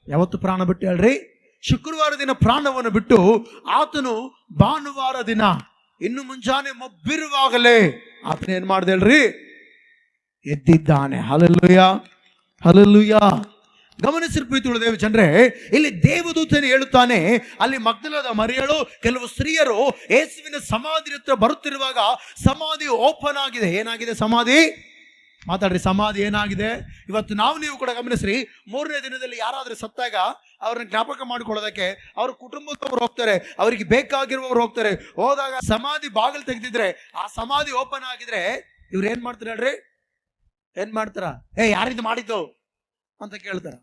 ಯಾವತ್ತು ಪ್ರಾಣ ಬಿಟ್ಟು ಹೇಳ್ರಿ? ಶುಕ್ರವಾರ ದಿನ ಪ್ರಾಣವನ್ನು ಬಿಟ್ಟು ಆತನು ಭಾನುವಾರ ದಿನ ಇನ್ನು ಮುಂಜಾನೆ ಮೊಬ್ಬಿರುವಾಗಲೇ ಆತನ ಏನ್ ಮಾಡ್ದೆ ಹೇಳ್ರಿ? ಎದ್ದಿದ್ದಾನೆ. Hallelujah, hallelujah. ಗಮನಿಸಿದ ಪ್ರೀತಿಯುಳ್ಳ ದೇವ ಜನರೇ, ಇಲ್ಲಿ ದೇವದೂತನು ಹೇಳುತ್ತಾನೆ, ಅಲ್ಲಿ ಮಗ್ದಲದ ಮರಿಯಳು ಕೆಲವು ಸ್ತ್ರೀಯರು ಯೇಸುವಿನ ಸಮಾಧಿ ಹತ್ರ ಬರುತ್ತಿರುವಾಗ ಸಮಾಧಿ ಓಪನ್ ಆಗಿದೆ. ಏನಾಗಿದೆ ಸಮಾಧಿ? ಮಾತಾಡ್ರಿ. ಸಮಾಧಿ ಏನಾಗಿದೆ? ಇವತ್ತು ನೀವು ಕೂಡ ಗಮನಿಸ್ರಿ, 3ನೇ ದಿನದಲ್ಲಿ ಯಾರಾದ್ರೂ ಸತ್ತಾಗ ಅವ್ರನ್ನ ಜ್ಞಾಪಕ ಮಾಡಿಕೊಳ್ಳೋದಕ್ಕೆ ಅವ್ರ ಕುಟುಂಬದವ್ರು ಹೋಗ್ತಾರೆ, ಅವರಿಗೆ ಬೇಕಾಗಿರುವವರು ಹೋಗ್ತಾರೆ. ಹೋದಾಗ ಸಮಾಧಿ ಬಾಗಿಲು ತೆಗೆದಿದ್ರೆ, ಆ ಸಮಾಧಿ ಓಪನ್ ಆಗಿದ್ರೆ ಇವ್ರು ಏನ್ ಮಾಡ್ತಾರೆ ಹೇಳ್ರಿ? ಏನ್ ಮಾಡ್ತಾರ? ಯಾರಿದು ಮಾಡಿದ್ದು ಅಂತ ಕೇಳ್ತಾರ.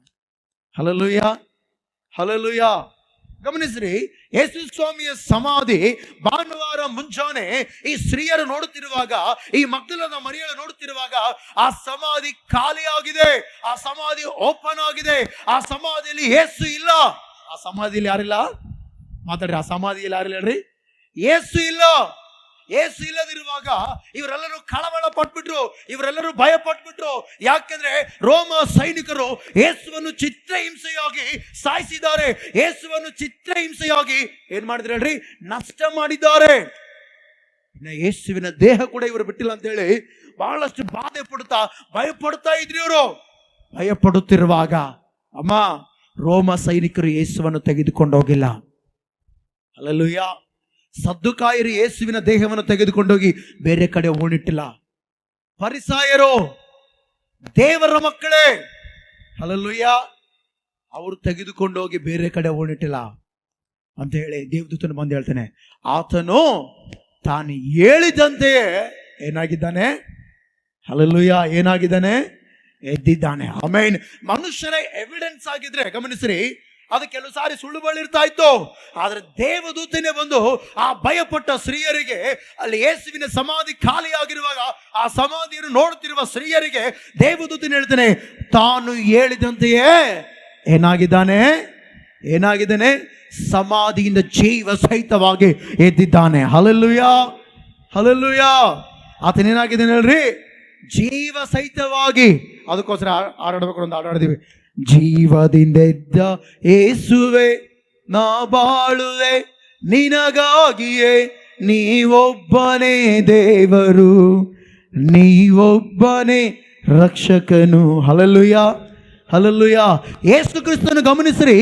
Hallelujah, hallelujah. ಗಮನಿಸ್ರಿ, ಯೇಸು ಸ್ವಾಮಿಯ ಸಮಾಧಿ ಭಾನುವಾರ ಮುಂಜಾನೆ ಈ ಸ್ತ್ರೀಯರು ನೋಡುತ್ತಿರುವಾಗ, ಈ ಮಗ್ದಲದ ಮರಿಯಳು ನೋಡುತ್ತಿರುವಾಗ ಆ ಸಮಾಧಿ ಖಾಲಿಯಾಗಿದೆ, ಆ ಸಮಾಧಿ ಓಪನ್ ಆಗಿದೆ. ಆ ಸಮಾಧಿಯಲ್ಲಿ ಯೇಸು ಇಲ್ಲ. ಆ ಸಮಾಧಿಯಲ್ಲಿ ಯಾರಿಲ್ಲ? ಮಾತಾಡ್ರಿ. ಆ ಸಮಾಧಿಯಲ್ಲಿ ಯಾರಿಲ್ಲ ಹೇಳ್ರಿ? ಯೇಸು ಇಲ್ಲ. ಯೇಸು ಇಲ್ಲದಿರುವಾಗ ಇವರೆಲ್ಲರೂ ಕಳವಳ ಪಟ್ಬಿಟ್ರು, ಇವರೆಲ್ಲರೂ ಭಯ ಪಟ್ಬಿಟ್ರು. ಯಾಕೆಂದ್ರೆ ರೋಮ ಸೈನಿಕರು ಯೇಸುವನ್ನು ಚಿತ್ರಹಿಂಸೆಯಾಗಿ ಸಾಯಿಸಿದ್ದಾರೆ. ಯೇಸುವನ್ನು ಚಿತ್ರಹಿಂಸೆಯಾಗಿ ಏನ್ ಮಾಡಿದ್ರೆ ಹೇಳ್ರಿ? ನಷ್ಟ ಮಾಡಿದ್ದಾರೆ. ಇನ್ನು ಯೇಸುವಿನ ದೇಹ ಕೂಡ ಇವರು ಬಿಟ್ಟಿಲ್ಲ ಅಂತ ಹೇಳಿ ಬಹಳಷ್ಟು ಬಾಧೆ ಪಡುತ್ತಾ ಭಯಪಡುತ್ತಾ ಇದ್ರಿ. ಇವರು ಭಯಪಡುತ್ತಿರುವಾಗ ಅಮ್ಮ, ರೋಮ ಸೈನಿಕರು ಯೇಸುವನ್ನು ತೆಗೆದುಕೊಂಡು ಹೋಗಿಲ್ಲ. ಹಲ್ಲೆಲೂಯಾ. ಸದ್ದುಕಾಯರು ಯೇಸುವಿನ ದೇಹವನ್ನು ತೆಗೆದುಕೊಂಡೋಗಿ ಬೇರೆ ಕಡೆ ಓಣಿಟ್ಟಿಲ್ಲ. ಫರಿಸಾಯರು, ದೇವರ ಮಕ್ಕಳೇ, ಹಲ್ಲೆಲೂಯಾ, ಅವರು ತೆಗೆದುಕೊಂಡೋಗಿ ಬೇರೆ ಕಡೆ ಓಣಿಟ್ಟಿಲ್ಲ ಅಂತ ಹೇಳಿ ದೇವದೂತನು ಬಂದು ಹೇಳ್ತಾನೆ, ಆತನು ತಾನು ಹೇಳಿದಂತೆಯೇ ಏನಾಗಿದ್ದಾನೆ? ಹಲ್ಲೆಲೂಯಾ, ಏನಾಗಿದ್ದಾನೆ? ಎದ್ದಿದ್ದಾನೆ. ಆಮೇನ್. ಮನುಷ್ಯರ ಎವಿಡೆನ್ಸ್ ಆಗಿದ್ರೆ ಗಮನಿಸ್ರಿ, ಅದು ಕೆಲವು ಸಾರಿ ಸುಳ್ಳು ಬಳಿರ್ತಾ ಇತ್ತು. ಆದ್ರೆ ದೇವದೂತನೇ ಬಂದು ಆ ಭಯಪಟ್ಟ ಸ್ತ್ರೀಯರಿಗೆ, ಅಲ್ಲಿ ಯೇಸುವಿನ ಸಮಾಧಿ ಖಾಲಿಯಾಗಿರುವಾಗ ಆ ಸಮಾಧಿಯನ್ನು ನೋಡುತ್ತಿರುವ ಸ್ತ್ರೀಯರಿಗೆ ದೇವದೂತನೇ ಹೇಳ್ತಾನೆ, ತಾನು ಹೇಳಿದಂತೆಯೇ ಏನಾಗಿದ್ದಾನೆ? ಏನಾಗಿದ್ದಾನೆ? ಸಮಾಧಿಯಿಂದ ಜೀವ ಸಹಿತವಾಗಿ ಎದ್ದಿದ್ದಾನೆ. Hallelujah, hallelujah. ಆತನೇನಾಗಿದ್ದಾನೆ ಹೇಳ್ರಿ? ಜೀವ ಸಹಿತವಾಗಿ. ಅದಕ್ಕೋಸ್ಕರ ಹಾಡಬೇಕು, ಒಂದು ಹಾಡಾಡಿದೀವಿ. ಜೀವದಿಂದೆದ್ದ ಯೇಸುವೆ ನಾ ಬಾಳುವೆ ನಿನಗಾಗಿಯೇ, ನೀವೊಬ್ಬನೇ ದೇವರು, ನೀವೊಬ್ಬನೇ ರಕ್ಷಕನು. Hallelujah, hallelujah. ಯೇಸು ಕ್ರಿಸ್ತನು ಗಮನಿಸ್ರಿ,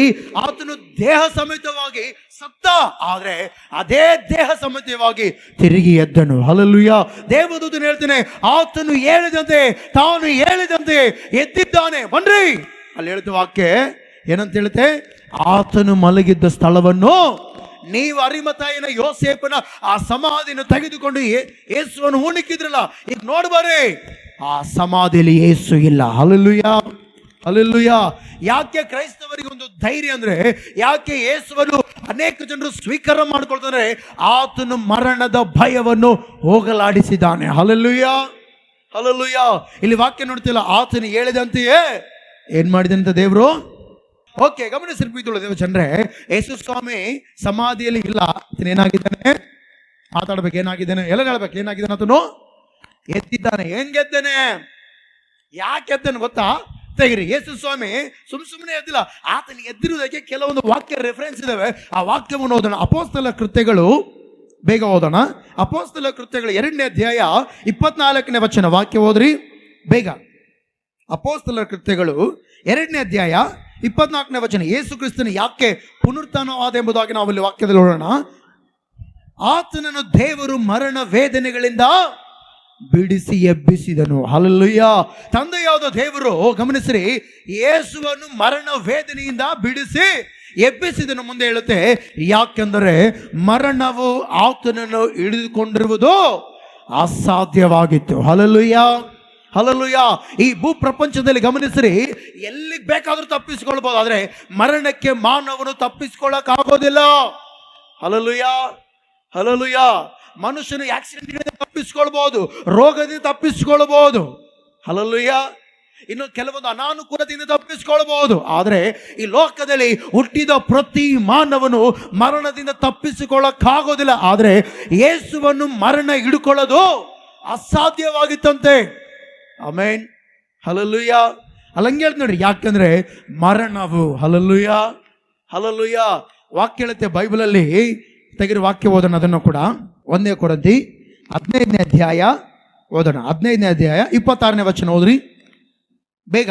ಆತನು ದೇಹ ಸಮೇತವಾಗಿ ಸತ್ತ, ಆದ್ರೆ ಅದೇ ದೇಹ ಸಮೇತವಾಗಿ ತಿರುಗಿ ಎದ್ದನು. ಹಲ್ಲೆಲೂಯಾ. ದೇವದೂತನು ಹೇಳ್ತಾನೆ, ಆತನು ಹೇಳಿದಂತೆ, ತಾನು ಹೇಳಿದಂತೆ ಎದ್ದಿದ್ದಾನೆ. ಬನ್ರಿ, ಅಲ್ಲಿ ಹೇಳಿದ ವಾಕ್ಯ ಏನಂತ ಹೇಳುತ್ತೆ? ಆತನು ಮಲಗಿದ್ದ ಸ್ಥಳವನ್ನು ನೀವು ಅರಿಮಥಾಯನ ಯೋಸೇಫನ ಆ ಸಮಾಧಿಯನ್ನು ತೆಗೆದುಕೊಂಡು ಯೇಸುವನ್ನು ಹೂಣಿಕಿದ್ರಲ್ಲ, ಈಗ ನೋಡ್ಬಾರೆ, ಆ ಸಮಾಧಿಯಲ್ಲಿ ಯೇಸು ಇಲ್ಲ. Hallelujah, hallelujah. ಯಾಕೆ ಕ್ರೈಸ್ತವರಿಗೆ ಒಂದು ಧೈರ್ಯ ಅಂದ್ರೆ, ಯಾಕೆ ಯೇಸುವನ್ನು ಅನೇಕ ಜನರು ಸ್ವೀಕಾರ ಮಾಡ್ಕೊಳ್ತಾರೆ? ಆತನು ಮರಣದ ಭಯವನ್ನು ಹೋಗಲಾಡಿಸಿದ್ದಾನೆ. Hallelujah, hallelujah. ಇಲ್ಲಿ ವಾಕ್ಯ ನೋಡ್ತಿಲ್ಲ, ಆತನು ಹೇಳಿದಂತೆಯೇ ಏನ್ ಮಾಡಿದಂತ ದೇವರು. ಓಕೆ, ಗಮನಿಸಿರ್ಬಿಟ್ಟು ದೇವ ಜನರೇ, ಯೇಸು ಸ್ವಾಮಿ ಸಮಾಧಿಯಲ್ಲಿ ಇಲ್ಲ, ಏನಾಗಿದ್ದಾನೆ? ಮಾತಾಡ್ಬೇಕು, ಏನಾಗಿದ್ದೇನೆ ಎಲ್ಲ ಹೇಳ್ಬೇಕು. ಏನಾಗಿದ್ದಾನೆ ಆತನು? ಎದ್ದಿದ್ದಾನೆ. ಹೆಂಗೆದ್ದಾನೆ, ಯಾಕೆ ಎದ್ದಾನೆ ಗೊತ್ತಾ? ತೆಗಿರಿ. ಯೇಸು ಸ್ವಾಮಿ ಸುಮ್ಮನೆ ಎದ್ದಿಲ್ಲ, ಆತನ ಎದ್ದಿರುವುದಕ್ಕೆ ಕೆಲವೊಂದು ವಾಕ್ಯ ರೆಫರೆನ್ಸ್ ಇದಾವೆ. ಆ ವಾಕ್ಯವನ್ನು ಓದೋಣ. ಅಪೊಸ್ತಲ ಕೃತ್ಯಗಳು, ಬೇಗ ಓದೋಣ. ಅಪೊಸ್ತಲ ಕೃತ್ಯಗಳು 2ನೇ ಅಧ್ಯಾಯ 24ನೇ ವಚನ. ವಾಕ್ಯ ಓದ್ರಿ ಬೇಗ. ಅಪೊಸ್ತಲ ಕೃತ್ಯಗಳು 2ನೇ ಅಧ್ಯಾಯ 24ನೇ ವಚನ. ಯೇಸು ಕ್ರಿಸ್ತನು ಯಾಕೆ ಪುನರುತ್ಥಾನವಾದ ಎಂಬುದಾಗಿ ನಾವು ಅಲ್ಲಿ ವಾಕ್ಯದಲ್ಲಿ ನೋಡೋಣ. ಆತನನ್ನು ದೇವರು ಮರಣ ವೇದನೆಗಳಿಂದ ಬಿಡಿಸಿ ಎಬ್ಬಿಸಿದನು. ಹಲ್ಲೆಲೂಯಾ. ತಂದೆಯಾದ ದೇವರು, ಗಮನಿಸ್ರಿ, ಯೇಸುವನ್ನು ಮರಣ ವೇದನೆಯಿಂದ ಬಿಡಿಸಿ ಎಬ್ಬಿಸಿದನು. ಮುಂದೆ ಹೇಳುತ್ತೆ, ಯಾಕೆಂದರೆ ಮರಣವು ಆತನನ್ನು ಹಿಡಿದುಕೊಂಡಿರುವುದು ಅಸಾಧ್ಯವಾಗಿತ್ತು. Hallelujah, hallelujah. ಈ ಭೂ ಪ್ರಪಂಚದಲ್ಲಿ ಗಮನಿಸ್ರಿ, ಎಲ್ಲಿಗೆ ಬೇಕಾದ್ರೂ ತಪ್ಪಿಸ್ಕೊಳ್ಬಹುದು, ಆದ್ರೆ ಮರಣಕ್ಕೆ ಮಾನವನು ತಪ್ಪಿಸ್ಕೊಳ್ಳಕ್ಕಾಗೋದಿಲ್ಲ. Hallelujah, hallelujah. ಮನುಷ್ಯನು ಆಕ್ಸಿಡೆಂಟ್ ತಪ್ಪಿಸ್ಕೊಳ್ಬಹುದು, ರೋಗದಿಂದ ತಪ್ಪಿಸ್ಕೊಳ್ಬಹುದು. ಹಲ್ಲೆಲೂಯಾ. ಇನ್ನು ಕೆಲವೊಂದು ಅನಾನುಕೂಲದಿಂದ ತಪ್ಪಿಸ್ಕೊಳ್ಬಹುದು. ಆದರೆ ಈ ಲೋಕದಲ್ಲಿ ಹುಟ್ಟಿದ ಪ್ರತಿ ಮಾನವನು ಮರಣದಿಂದ ತಪ್ಪಿಸಿಕೊಳ್ಳಕ್ಕಾಗೋದಿಲ್ಲ. ಆದರೆ ಯೇಸುವನ್ನು ಮರಣ ಹಿಡ್ಕೊಳ್ಳೋದು ಅಸಾಧ್ಯವಾಗಿತ್ತಂತೆ. Amen, hallelujah. ಅಲ್ಲಂಗೆ ಹೇಳ್ತ ನೋಡ್ರಿ, ಯಾಕಂದ್ರೆ ಮರಣವು, ಹಲ್ಲೆಲೂಯಾ, ಹಲ್ಲೆಲೂಯಾ. ವಾಕ್ಯ ಹೇಳುತ್ತೆ ಬೈಬಲಲ್ಲಿ. ತೆಗಿರಿ ವಾಕ್ಯ ಓದೋಣ ಅದನ್ನು ಕೂಡ. 1 ಕೊರಿಂಥಿ 15ನೇ ಅಧ್ಯಾಯ ಓದೋಣ. 15ನೇ ಅಧ್ಯಾಯ 26ನೇ ವಚನ ಓದ್ರಿ ಬೇಗ.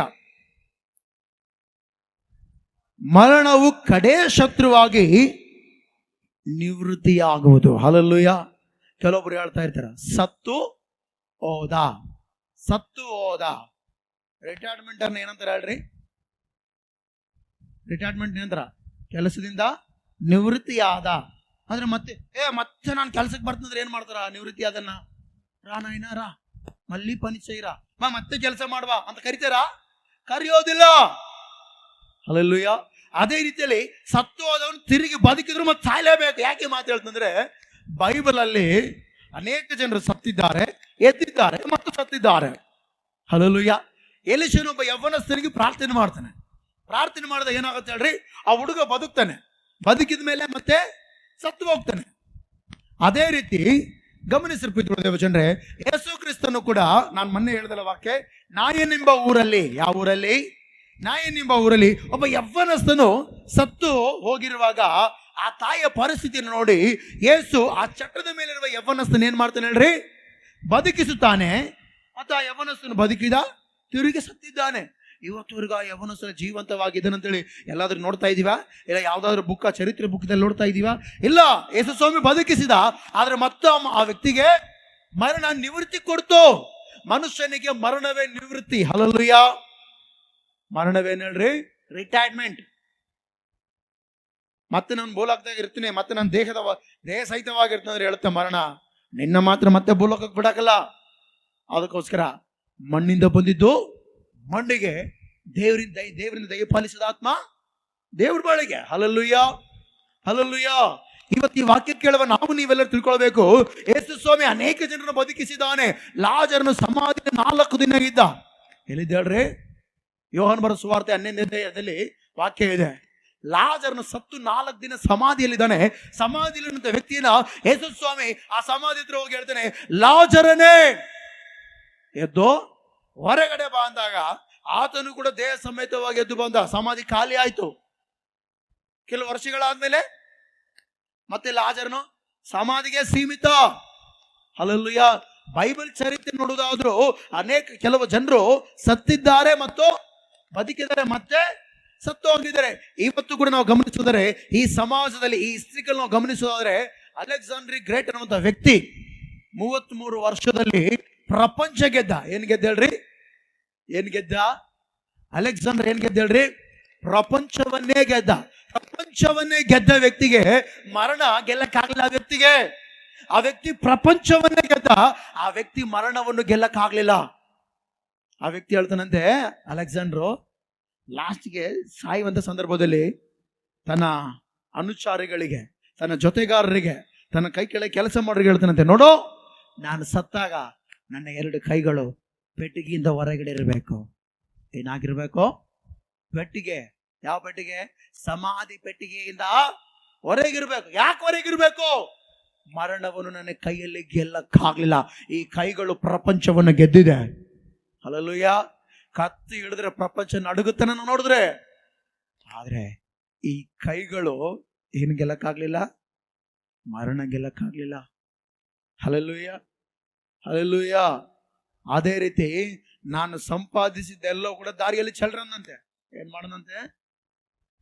ಮರಣವು ಕಡೇ ಶತ್ರುವಾಗಿ ನಿವೃತ್ತಿಯಾಗುವುದು. ಹಲ್ಲೆಲೂಯಾ. ಕೆಲವೊಬ್ರು ಹೇಳ್ತಾ ಇರ್ತಾರ, ಸತ್ತು ಹೋದ, ಸತ್ತು ಹೋದ. ರಿಟೈರ್ಮೆಂಟ್ ಅನ್ನ ಏನಂತಾರ ಹೇಳ್ರಿ? ರಿಟೈರ್ಮೆಂಟ್ ಏನಂತಾರ? ಕೆಲಸದಿಂದ ನಿವೃತ್ತಿಯಾದ. ಅಂದ್ರೆ ಮತ್ತೆ ನಾನು ಕೆಲ್ಸಕ್ಕೆ ಬರ್ತಂದ್ರೆ ಏನ್ ಮಾಡ್ತಾರ? ನಿವೃತ್ತಿ ಅದನ್ನ ರಾ ನಾಯ್ನ ರಾ ಮಲ್ಲಿ ಪನಿಚೈರ ಮತ್ತೆ ಕೆಲಸ ಮಾಡುವ ಅಂತ ಕರಿತಾರ? ಕರೆಯೋದಿಲ್ಲ. ಹಲ್ಲೆಲೂಯಾ. ಅದೇ ರೀತಿಯಲ್ಲಿ ಸತ್ತು ಹೋದವನು ತಿರುಗಿ ಬದುಕಿದ್ರು ಮತ್ತೆ ಸಾಯಲೇಬೇಕು. ಯಾಕೆ ಮಾತು ಹೇಳ್ತಂದ್ರೆ, ಬೈಬಲ್ ಅಲ್ಲಿ ಅನೇಕ ಜನರು ಸತ್ತಿದ್ದಾರೆ, ಎದ್ದಿದ್ದಾರೆ ಮತ್ತು ಸತ್ತಿದ್ದಾರೆ. ಹಲ್ಲೆಲೂಯಾ. ಎಲಿಷನು ಒಬ್ಬ ಯವ್ವನಸ್ಥನಿಗೆ ಪ್ರಾರ್ಥನೆ ಮಾಡ್ತಾನೆ. ಪ್ರಾರ್ಥನೆ ಮಾಡಿದ ಏನಾಗುತ್ತೆ ಹೇಳ್ರಿ? ಆ ಹುಡುಗ ಬದುಕ್ತಾನೆ. ಬದುಕಿದ ಮೇಲೆ ಮತ್ತೆ ಸತ್ತು ಹೋಗ್ತಾನೆ. ಅದೇ ರೀತಿ ಗಮನಿಸಿರ್ಬೇಕು ದೇವಜನರೇ, ಯೇಸು ಕ್ರಿಸ್ತನು ಕೂಡ, ನಾನು ಮೊನ್ನೆ ಹೇಳಿದಲ್ಲ ವಾಕ್ಯ, ನಾಯನೆಂಬ ಊರಲ್ಲಿ, ಯಾವ ಊರಲ್ಲಿ? ನಾಯನೆಂಬ ಊರಲ್ಲಿ ಒಬ್ಬ ಯವ್ವನಸ್ಥನು ಸತ್ತು ಹೋಗಿರುವಾಗ ಆ ತಾಯಿಯ ಪರಿಸ್ಥಿತಿಯನ್ನು ನೋಡಿ ಯೇಸು ಆ ಚಟ್ಟದ ಮೇಲಿರುವ ಯವ್ವನಸ್ಥನ ಏನ್ ಮಾಡ್ತಾನೆ ಹೇಳ್ರಿ? ಬದುಕಿಸುತ್ತಾನೆ. ಮತ್ತು ಆ ಯವ್ವನಸ್ಥನು ಬದುಕಿದ, ತಿರುಗಿ ಸತ್ತಿದ್ದಾನೆ. ಇವತ್ತುವರೆಗೂ ಆ ಯವ್ವನಸ್ಥನ ಜೀವಂತವಾಗಿದ್ದಾನಂತೇಳಿ ಎಲ್ಲಾದ್ರೂ ನೋಡ್ತಾ ಇದೀವಾ? ಇಲ್ಲ ಯಾವ್ದಾದ್ರು ಬುಕ್ಕ, ಚರಿತ್ರೆ ಬುಕ್ದಲ್ಲಿ ನೋಡ್ತಾ ಇದೀವಾ? ಇಲ್ಲ. ಯೇಸು ಸ್ವಾಮಿ ಬದುಕಿಸಿದ, ಆದ್ರೆ ಮತ್ತೆ ಆ ವ್ಯಕ್ತಿಗೆ ಮರಣ ನಿವೃತ್ತಿ ಕೊಡ್ತು. ಮನುಷ್ಯನಿಗೆ ಮರಣವೇ ನಿವೃತ್ತಿ. ಹಲ್ಲೆಲೂಯಾ. ಮರಣವೇನು ಹೇಳ್ರಿ? ರಿಟೈರ್ಮೆಂಟ್. ಮತ್ತೆ ನಾನು ಭೂಲೋಕದಾಗ ಇರ್ತೀನಿ, ಮತ್ತೆ ನನ್ನ ದೇಹ ಸಹಿತವಾಗಿರ್ತೀನಿ ಅಂದ್ರೆ ಹೇಳುತ್ತೆ ಮರಣ, ನಿನ್ನ ಮಾತ್ರ ಮತ್ತೆ ಭೂಲೋಕಕ್ಕೆ ಬಿಡಕಲ್ಲ. ಅದಕ್ಕೋಸ್ಕರ ಮಣ್ಣಿಂದ ಬಂದಿದ್ದು ಮಣ್ಣಿಗೆ, ದೇವರಿಂದ ದಯಪಾಲಿಸಿದ ಆತ್ಮ ದೇವ್ರ ಬಾಳಿಗೆ. Hallelujah, hallelujah. ಇವತ್ತು ಈ ವಾಕ್ಯ ಕೇಳುವ ನಾವು ನೀವೆಲ್ಲರೂ ತಿಳ್ಕೊಳ್ಬೇಕು, ಯೇಸು ಸ್ವಾಮಿ ಅನೇಕ ಜನರನ್ನು ಬದುಕಿಸಿದ್ದಾನೆ. ಲಾಜರನು ಸಮಾಧಿ 4 ದಿನ ಇದ್ದ. ಎಲ್ಲಿದ್ದೇಳ್ರಿ? ಯೋಹಾನ ಬರೆದ ಸುವಾರ್ತೆ 11ನೇ ಅಧ್ಯಾಯದಲ್ಲಿ ವಾಕ್ಯ ಇದೆ. ಲಾಜರನು ಸತ್ತು 4 ದಿನ ಸಮಾಧಿಯಲ್ಲಿದ್ದಾನೆ. ಸಮಾಧಿಯಲ್ಲಿರುವಂತ ವ್ಯಕ್ತಿಯನ್ನ ಯೇಸು ಸ್ವಾಮಿ ಆ ಸಮಾಧಿ ಹತ್ರ ಹೋಗಿ ಹೇಳ್ತಾನೆ, ಲಾಜರನೇ ಎದ್ದು ಹೊರಗಡೆ ಬಾ ಅಂದಾಗ ಆತನು ಕೂಡ ದೇಹ ಸಮೇತವಾಗಿ ಎದ್ದು ಬಂದ. ಸಮಾಧಿ ಖಾಲಿ ಆಯ್ತು. ಕೆಲವು ವರ್ಷಗಳಾದ್ಮೇಲೆ ಮತ್ತೆ ಲಾಜರನು ಸಮಾಧಿಗೆ ಸೀಮಿತ. ಹಲ್ಲೆಲೂಯಾ. ಬೈಬಲ್ ಚರಿತ್ರೆ ನೋಡುವುದಾದ್ರೂ ಕೆಲವು ಜನರು ಸತ್ತಿದ್ದಾರೆ ಮತ್ತು ಬದುಕಿದ್ದಾರೆ, ಮತ್ತೆ ಸತ್ತು ಹೋಗಿದ್ದಾರೆ. ಇವತ್ತು ಕೂಡ ನಾವು ಗಮನಿಸಿದರೆ ಈ ಸಮಾಜದಲ್ಲಿ ಈ ಹಿಸ್ಟ್ರಿಕಲ್ ನಾವು ಗಮನಿಸೋದಾದ್ರೆ, ಅಲೆಕ್ಸಾಂಡ್ರಿ ಗ್ರೇಟ್ ಅನ್ನುವಂಥ ವ್ಯಕ್ತಿ 33 ವರ್ಷದಲ್ಲಿ ಪ್ರಪಂಚ ಗೆದ್ದ. ಏನ್ ಗೆದ್ದ ಹೇಳ್ರಿ? ಏನ್ ಗೆದ್ದ? ಅಲೆಕ್ಸಾಂಡರ್ ಏನ್ ಗೆದ್ದ ಹೇಳ್ರಿ? ಪ್ರಪಂಚವನ್ನೇ ಗೆದ್ದ. ಪ್ರಪಂಚವನ್ನೇ ಗೆದ್ದ ವ್ಯಕ್ತಿಗೆ ಮರಣ ಗೆಲ್ಲಕ್ಕಾಗಲಿಲ್ಲ. ಆ ವ್ಯಕ್ತಿ ಪ್ರಪಂಚವನ್ನೇ ಗೆದ್ದ, ಆ ವ್ಯಕ್ತಿ ಮರಣವನ್ನು ಗೆಲ್ಲಕ್ಕಾಗ್ಲಿಲ್ಲ. ಆ ವ್ಯಕ್ತಿ ಹೇಳ್ತಾನಂತೆ, ಅಲೆಕ್ಸಾಂಡ್ರು ಲಾಸ್ಟ್ಗೆ ಸಾಯುವಂತ ಸಂದರ್ಭದಲ್ಲಿ ತನ್ನ ಅನುಚಾರಿಗಳಿಗೆ, ತನ್ನ ಜೊತೆಗಾರರಿಗೆ, ತನ್ನ ಕೈ ಕೆಳಗೆ ಕೆಲಸ ಮಾಡೋರಿಗೆ ಹೇಳ್ತಾನಂತೆ, ನೋಡು, ನಾನು ಸತ್ತಾಗ ನನ್ನ 2 ಕೈಗಳು ಪೆಟ್ಟಿಗೆಯಿಂದ ಹೊರಗಡೆ ಇರಬೇಕು. ಏನಾಗಿರ್ಬೇಕು? ಪೆಟ್ಟಿಗೆ. ಯಾವ ಪೆಟ್ಟಿಗೆ? ಸಮಾಧಿ ಪೆಟ್ಟಿಗೆಯಿಂದ ಹೊರಗಿರ್ಬೇಕು. ಯಾಕೆ ಹೊರಗಿರ್ಬೇಕು? ಮರಣವನ್ನು ನನ್ನ ಕೈಯಲ್ಲಿ ಗೆಲ್ಲಕ್ಕಾಗ್ಲಿಲ್ಲ. ಈ ಕೈಗಳು ಪ್ರಪಂಚವನ್ನು ಗೆದ್ದಿದೆ. ಹಲ್ಲೆಲೂಯ. ಕತ್ತಿ ಹಿಡಿದ್ರೆ ಪ್ರಪಂಚ ನಡುಗುತ್ತೆ ನಾನು ನೋಡಿದ್ರೆ. ಆದ್ರೆ ಈ ಕೈಗಳು ಏನ್ ಗೆಲ್ಲಕ್ಕಾಗ್ಲಿಲ್ಲ? ಮರಣ ಗೆಲ್ಲಕ್ಕಾಗ್ಲಿಲ್ಲ. Hallelujah, hallelujah. ಅದೇ ರೀತಿ ನಾನು ಸಂಪಾದಿಸಿದ್ದೆಲ್ಲೋ ಕೂಡ ದಾರಿಯಲ್ಲಿ ಚೆಲ್ರಂದಂತೆ. ಏನ್ ಮಾಡದಂತೆ?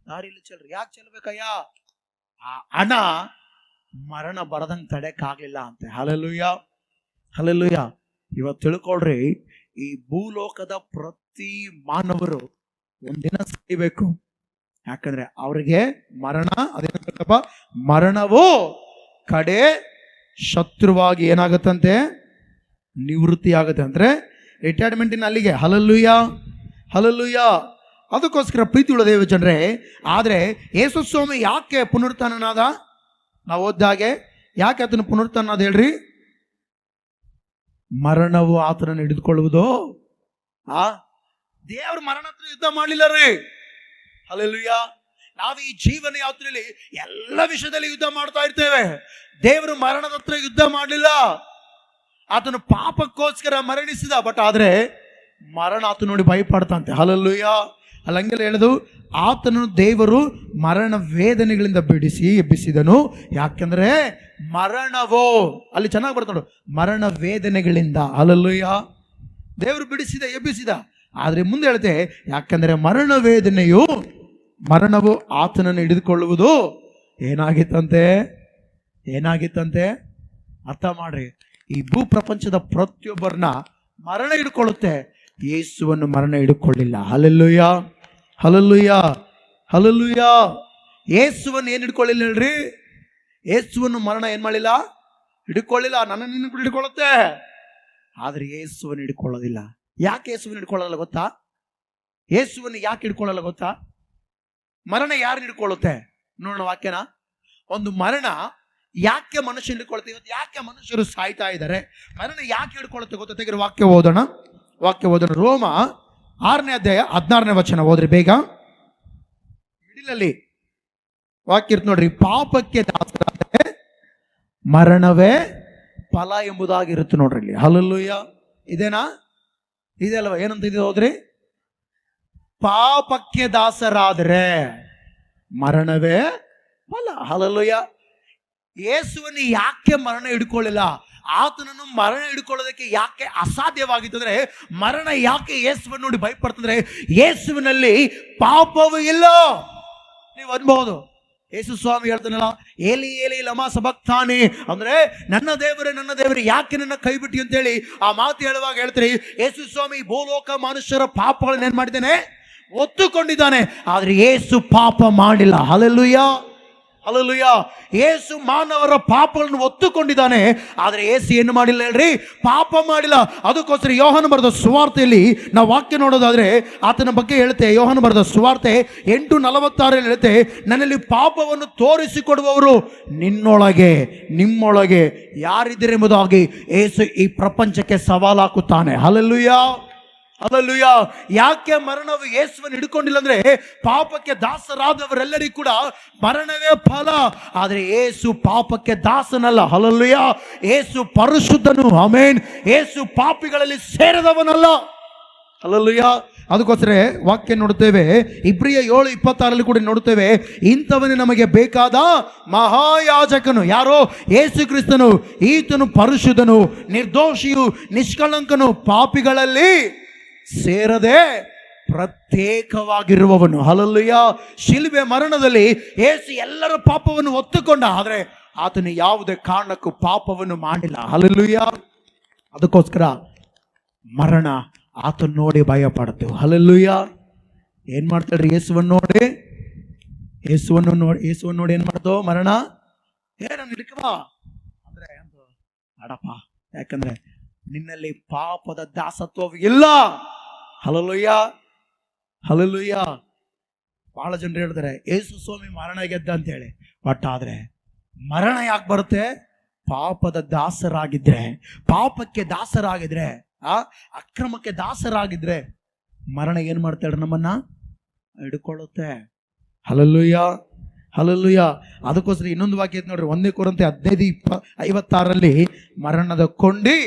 ದಾರಿಯಲ್ಲಿ ಚೆಲ್ರಿ. ಯಾಕೆ ಚೆಲ್ಬೇಕಯ್ಯ? ಆ ಹಣ ಮರಣ ಬರದಂಗ್ ತಡೆಯಕ್ಕಾಗ್ಲಿಲ್ಲ ಅಂತೆ. Hallelujah, hallelujah. ಇವತ್ತು ತಿಳ್ಕೊಳ್ರಿ, ಈ ಭೂಲೋಕದ ಪ್ರತಿ ಮಾನವರು ಒಂದಿನ ಸಾಯಬೇಕು. ಯಾಕಂದ್ರೆ ಅವ್ರಿಗೆ ಮರಣ, ಅದೇನಪ್ಪ, ಮರಣವು ಕಡೆ ಶತ್ರುವಾಗಿ ಏನಾಗತ್ತಂತೆ? ನಿವೃತ್ತಿ ಆಗುತ್ತೆ. ಅಂದ್ರೆ ರಿಟೈರ್ಮೆಂಟಿನ ಅಲ್ಲಿಗೆ. Hallelujah, hallelujah. ಅದಕ್ಕೋಸ್ಕರ ಪ್ರೀತಿ ಉಳ್ಳ ದೇವ ಜನರೇ, ಆದ್ರೆ ಯೇಸು ಸ್ವಾಮಿ ಯಾಕೆ ಪುನರುತ್ಥಾನನಾದ? ನಾವು ಓದ್ದಾಗೆ ಯಾಕೆ ಆತನ ಪುನರುತ್ಥಾನನಾದ ಹೇಳ್ರಿ? ಮರಣವು ಆತನನ್ನು ಹಿಡಿದುಕೊಳ್ಳುವುದು. ದೇವರು ಮರಣ ಹತ್ರ ಯುದ್ಧ ಮಾಡಲಿಲ್ಲ ರೀ. ಹಲ್ಲೆಲೂಯ. ನಾವು ಈ ಜೀವನ ಯಾತ್ರೆಯಲ್ಲಿ ಎಲ್ಲ ವಿಷಯದಲ್ಲಿ ಯುದ್ಧ ಮಾಡ್ತಾ ಇರ್ತೇವೆ. ದೇವರು ಮರಣದ ಹತ್ರ ಯುದ್ಧ ಮಾಡಲಿಲ್ಲ. ಆತನು ಪಾಪಕ್ಕೋಸ್ಕರ ಮರಣಿಸಿದ. ಬಟ್ ಆದ್ರೆ ಮರಣ ಆತ ನೋಡಿ ಭಯಪಡ್ತಂತೆ. ಹಲ್ಲೆಲೂಯ. ಅಲ್ಲಂಗೆಲ್ಲ ಹೇಳುದು, ಆತನು ದೇವರು ಮರಣ ವೇದನೆಗಳಿಂದ ಬಿಡಿಸಿ ಎಬ್ಬಿಸಿದನು. ಯಾಕೆಂದ್ರೆ ಮರಣವೋ, ಅಲ್ಲಿ ಚೆನ್ನಾಗಿ ಬರ್ತಾಡು, ಮರಣ ವೇದನೆಗಳಿಂದ. ಹಲ್ಲೆಲೂಯ. ದೇವರು ಬಿಡಿಸಿದ, ಎಬ್ಬಿಸಿದ. ಆದ್ರೆ ಮುಂದೆ ಹೇಳುತ್ತೆ, ಯಾಕಂದ್ರೆ ಮರಣ ವೇದನೆಯು, ಮರಣವು ಆತನನ್ನು ಹಿಡಿದುಕೊಳ್ಳುವುದು ಏನಾಗಿತ್ತಂತೆ? ಏನಾಗಿತ್ತಂತೆ? ಅರ್ಥ ಮಾಡ್ರಿ. ಈ ಭೂ ಪ್ರಪಂಚದ ಪ್ರತಿಯೊಬ್ಬರನ್ನ ಮರಣ ಹಿಡ್ಕೊಳ್ಳುತ್ತೆ. ಯೇಸುವನ್ನು ಮರಣ ಹಿಡ್ಕೊಳ್ಳಿಲ್ಲ. Hallelujah, hallelujah, hallelujah. ಯೇಸುವನ್ನು ಏನ್ ಹಿಡ್ಕೊಳ್ಳಿಲ್ಲ ಹೇಳ್ರಿ? ಯೇಸುವನ್ನು ಮರಣ ಏನ್ ಮಾಡಿಲ್ಲ? ಹಿಡ್ಕೊಳ್ಳಿಲ್ಲ. ನನ್ನ ನಿನ್ನ ಹಿಡ್ಕೊಳ್ಳುತ್ತೆ. ಆದ್ರೆ ಯೇಸುವನ್ನು ಹಿಡ್ಕೊಳ್ಳೋದಿಲ್ಲ. ಯಾಕೆ ಯೇಸುವನ್ನು ಹಿಡ್ಕೊಳ್ಳಲ್ಲ ಗೊತ್ತಾ? ಯೇಸುವನ್ನು ಯಾಕೆ ಹಿಡ್ಕೊಳ್ಳಲ್ಲ ಗೊತ್ತಾ? ಮರಣ ಯಾರನ್ನ ಹಿಡ್ಕೊಳ್ಳುತ್ತೆ ನೋಡೋಣ ವಾಕ್ಯನ. ಒಂದು ಮರಣ ಯಾಕೆ ಮನುಷ್ಯ ಹಿಡ್ಕೊಳ್ತೀವಿ? ಇವತ್ತು ಯಾಕೆ ಮನುಷ್ಯರು ಸಾಯ್ತಾ ಇದ್ದಾರೆ? ಮರಣ ಯಾಕೆ ಹಿಡ್ಕೊಳ್ಳುತ್ತೆ ಗೊತ್ತಾ? ತೆಗೆದು ವಾಕ್ಯ ಓದೋಣ. ರೋಮ 6ನೇ ಅಧ್ಯಾಯ 16ನೇ ವಚನ ಓದ್ರಿ ಬೇಗ. ಮಿಡಿಲಲ್ಲಿ ವಾಕ್ಯ ಇರ್ತ ನೋಡ್ರಿ. ಪಾಪಕ್ಕೆ ದಾಸರಾದರೆ ಮರಣವೇ ಫಲ ಎಂಬುದಾಗಿರುತ್ತೆ ನೋಡ್ರಿ ಇಲ್ಲಿ. ಹಲ್ಲೆಲೂಯ. ಇದೇನಾ? ಇದೆ ಅಲ್ವಾ? ಏನಂತ ಇದೆ ಹೋದ್ರಿ? ಪಾಪಕ್ಕೆ ದಾಸರಾದರೆ ಮರಣವೇ ಫಲ. ಹಲ್ಲೆಲೂಯ. ಯೇಸುವನ್ನು ಯಾಕೆ ಮರಣ ಹಿಡ್ಕೊಳ್ಳಿಲ್ಲ? ಆತನನ್ನು ಮರಣ ಹಿಡ್ಕೊಳ್ಳೋದಕ್ಕೆ ಯಾಕೆ ಅಸಾಧ್ಯವಾಗಿತ್ತು ಅಂದ್ರೆ, ಮರಣ ಯಾಕೆ ಯೇಸುವನ್ನು ನೋಡಿ ಭಯಪಡ್ತಂದ್ರೆ, ಯೇಸುವಿನಲ್ಲಿ ಪಾಪವು ಇಲ್ಲ. ನೀವು ಅನ್ಬಹುದು, ಯೇಸು ಸ್ವಾಮಿ ಹೇಳ್ತಾನಲ್ಲ, ಏಲಿ ಏಲಿ ಲಮಾ ಸಬಕ್ತಾನಿ ಅಂದ್ರೆ, ನನ್ನ ದೇವರೇ ಯಾಕೆ ನನ್ನ ಕೈ ಬಿಟ್ಟಿ ಅಂತೇಳಿ ಆ ಮಾತು ಹೇಳುವಾಗ ಹೇಳ್ತಾರೆ, ಯೇಸು ಸ್ವಾಮಿ ಭೂಲೋಕ ಮನುಷ್ಯರ ಪಾಪಗಳನ್ನ ಏನ್ ಮಾಡಿದ್ದಾನೆ? ಒತ್ತುಕೊಂಡಿದ್ದಾನೆ. ಆದ್ರೆ ಯೇಸು ಪಾಪ ಮಾಡಿಲ್ಲ. Hallelujah, hallelujah. ಯೇಸು ಮಾನವರ ಪಾಪಗಳನ್ನು ಒತ್ತುಕೊಂಡಿದ್ದಾನೆ. ಆದ್ರೆ ಯೇಸು ಏನು ಮಾಡಿಲ್ಲ ಹೇಳ್ರಿ? ಪಾಪ ಮಾಡಿಲ್ಲ. ಅದಕ್ಕೋಸ್ಕರ ಯೋಹಾನ ಬರೆದ ಸುವಾರ್ತೆಯಲ್ಲಿ ನಾವು ವಾಕ್ಯ ನೋಡೋದಾದ್ರೆ ಆತನ ಬಗ್ಗೆ ಹೇಳುತ್ತೆ. ಯೋಹಾನ ಬರೆದ ಸುವಾರ್ತೆ 8:46 ಹೇಳುತ್ತೆ, ನನ್ನಲ್ಲಿ ಪಾಪವನ್ನು ತೋರಿಸಿಕೊಡುವವರು ನಿನ್ನೊಳಗೆ, ನಿಮ್ಮೊಳಗೆ ಯಾರಿದ್ದೀರೆಂಬುದಾಗಿ ಯೇಸು ಈ ಪ್ರಪಂಚಕ್ಕೆ ಸವಾಲು ಹಾಕುತ್ತಾನೆ. Hallelujah, hallelujah. ಯಾಕೆ ಮರಣವು ಯೇಸುವನ್ನು ಹಿಡ್ಕೊಂಡಿಲ್ಲ ಅಂದ್ರೆ, ಪಾಪಕ್ಕೆ ದಾಸರಾದವರೆಲ್ಲರಿಗೂ ಕೂಡ ಮರಣವೇ ಫಲ. ಆದ್ರೆ ಯೇಸು ಪಾಪಕ್ಕೆ ದಾಸನಲ್ಲ. ಹಲ್ಲೆಲೂಯ. ಯೇಸು ಪರಿಶುದ್ಧನು. ಆಮೆನ್. ಯೇಸು ಪಾಪಿಗಳಲ್ಲಿ ಸೇರಿದವನಲ್ಲ. ಹಲ್ಲೆಲೂಯ. ಅದಕ್ಕೋಸ್ಕರ ವಾಕ್ಯ ನೋಡುತ್ತೇವೆ, ಇಬ್ರಿಯ 7:26 ಕೂಡ ನೋಡುತ್ತೇವೆ, ಇಂಥವನೇ ನಮಗೆ ಬೇಕಾದ ಮಹಾಯಾಜಕನು. ಯಾರೋ? ಯೇಸು ಕ್ರಿಸ್ತನು. ಈತನು ಪರಿಶುದ್ಧನು, ನಿರ್ದೋಷಿಯು, ನಿಷ್ಕಳಂಕನು, ಪಾಪಿಗಳಲ್ಲಿ ಸೇರದೆ ಪ್ರತ್ಯೇಕವಾಗಿರುವವನು. ಹಲ್ಲೆಲೂಯ. ಶಿಲುಬೆ ಮರಣದಲ್ಲಿ ಯೇಸು ಎಲ್ಲರ ಪಾಪವನ್ನು ಒತ್ತುಕೊಂಡ. ಆದ್ರೆ ಆತನು ಯಾವುದೇ ಕಾರಣಕ್ಕೂ ಪಾಪವನ್ನು ಮಾಡಿಲ್ಲ. ಹಲ್ಲೆಲೂಯ. ಅದಕ್ಕೋಸ್ಕರ ಮರಣ ಆತನ ನೋಡಿ ಭಯ ಪಡ್ತೇವೆ. ಹಲ್ಲೆಲೂಯ. ಏನ್ ಮಾಡ್ತಾಳ್ರಿ? ಯೇಸುವನ್ನು ನೋಡಿ ಏನ್ ಮಾಡ್ತೋ? ಮರಣ ಹಿಡ್ಕವಾ ಅಂದ್ರೆ ಅಡಪ್ಪ, ಯಾಕಂದ್ರೆ ನಿನ್ನಲ್ಲಿ ಪಾಪದ ದಾಸತ್ವವು ಇಲ್ಲ. Hallelujah, hallelujah. ಬಹಳ ಜನರು ಹೇಳ್ತಾರೆ ಯೇಸು ಸ್ವಾಮಿ ಮರಣ ಗೆದ್ದ ಅಂತ ಹೇಳಿ. ಬಟ್ ಆದ್ರೆ ಮರಣ ಯಾಕೆ ಬರುತ್ತೆ? ಪಾಪದ ದಾಸರಾಗಿದ್ರೆ, ಪಾಪಕ್ಕೆ ದಾಸರಾಗಿದ್ರೆ, ಅಕ್ರಮಕ್ಕೆ ದಾಸರಾಗಿದ್ರೆ ಮರಣ ಏನ್ ಮಾಡ್ತಾಳೆ? ನಮ್ಮನ್ನ ಹಿಡ್ಕೊಳ್ಳುತ್ತೆ. Hallelujah, hallelujah. ಅದಕ್ಕೋಸ್ಕರ ಇನ್ನೊಂದು ವಾಕ್ಯ ಐತೆ ನೋಡ್ರಿ, 1 ಕೊರಿಂಥಿ 15:56 ಮರಣದ ಕೊಂಡಿ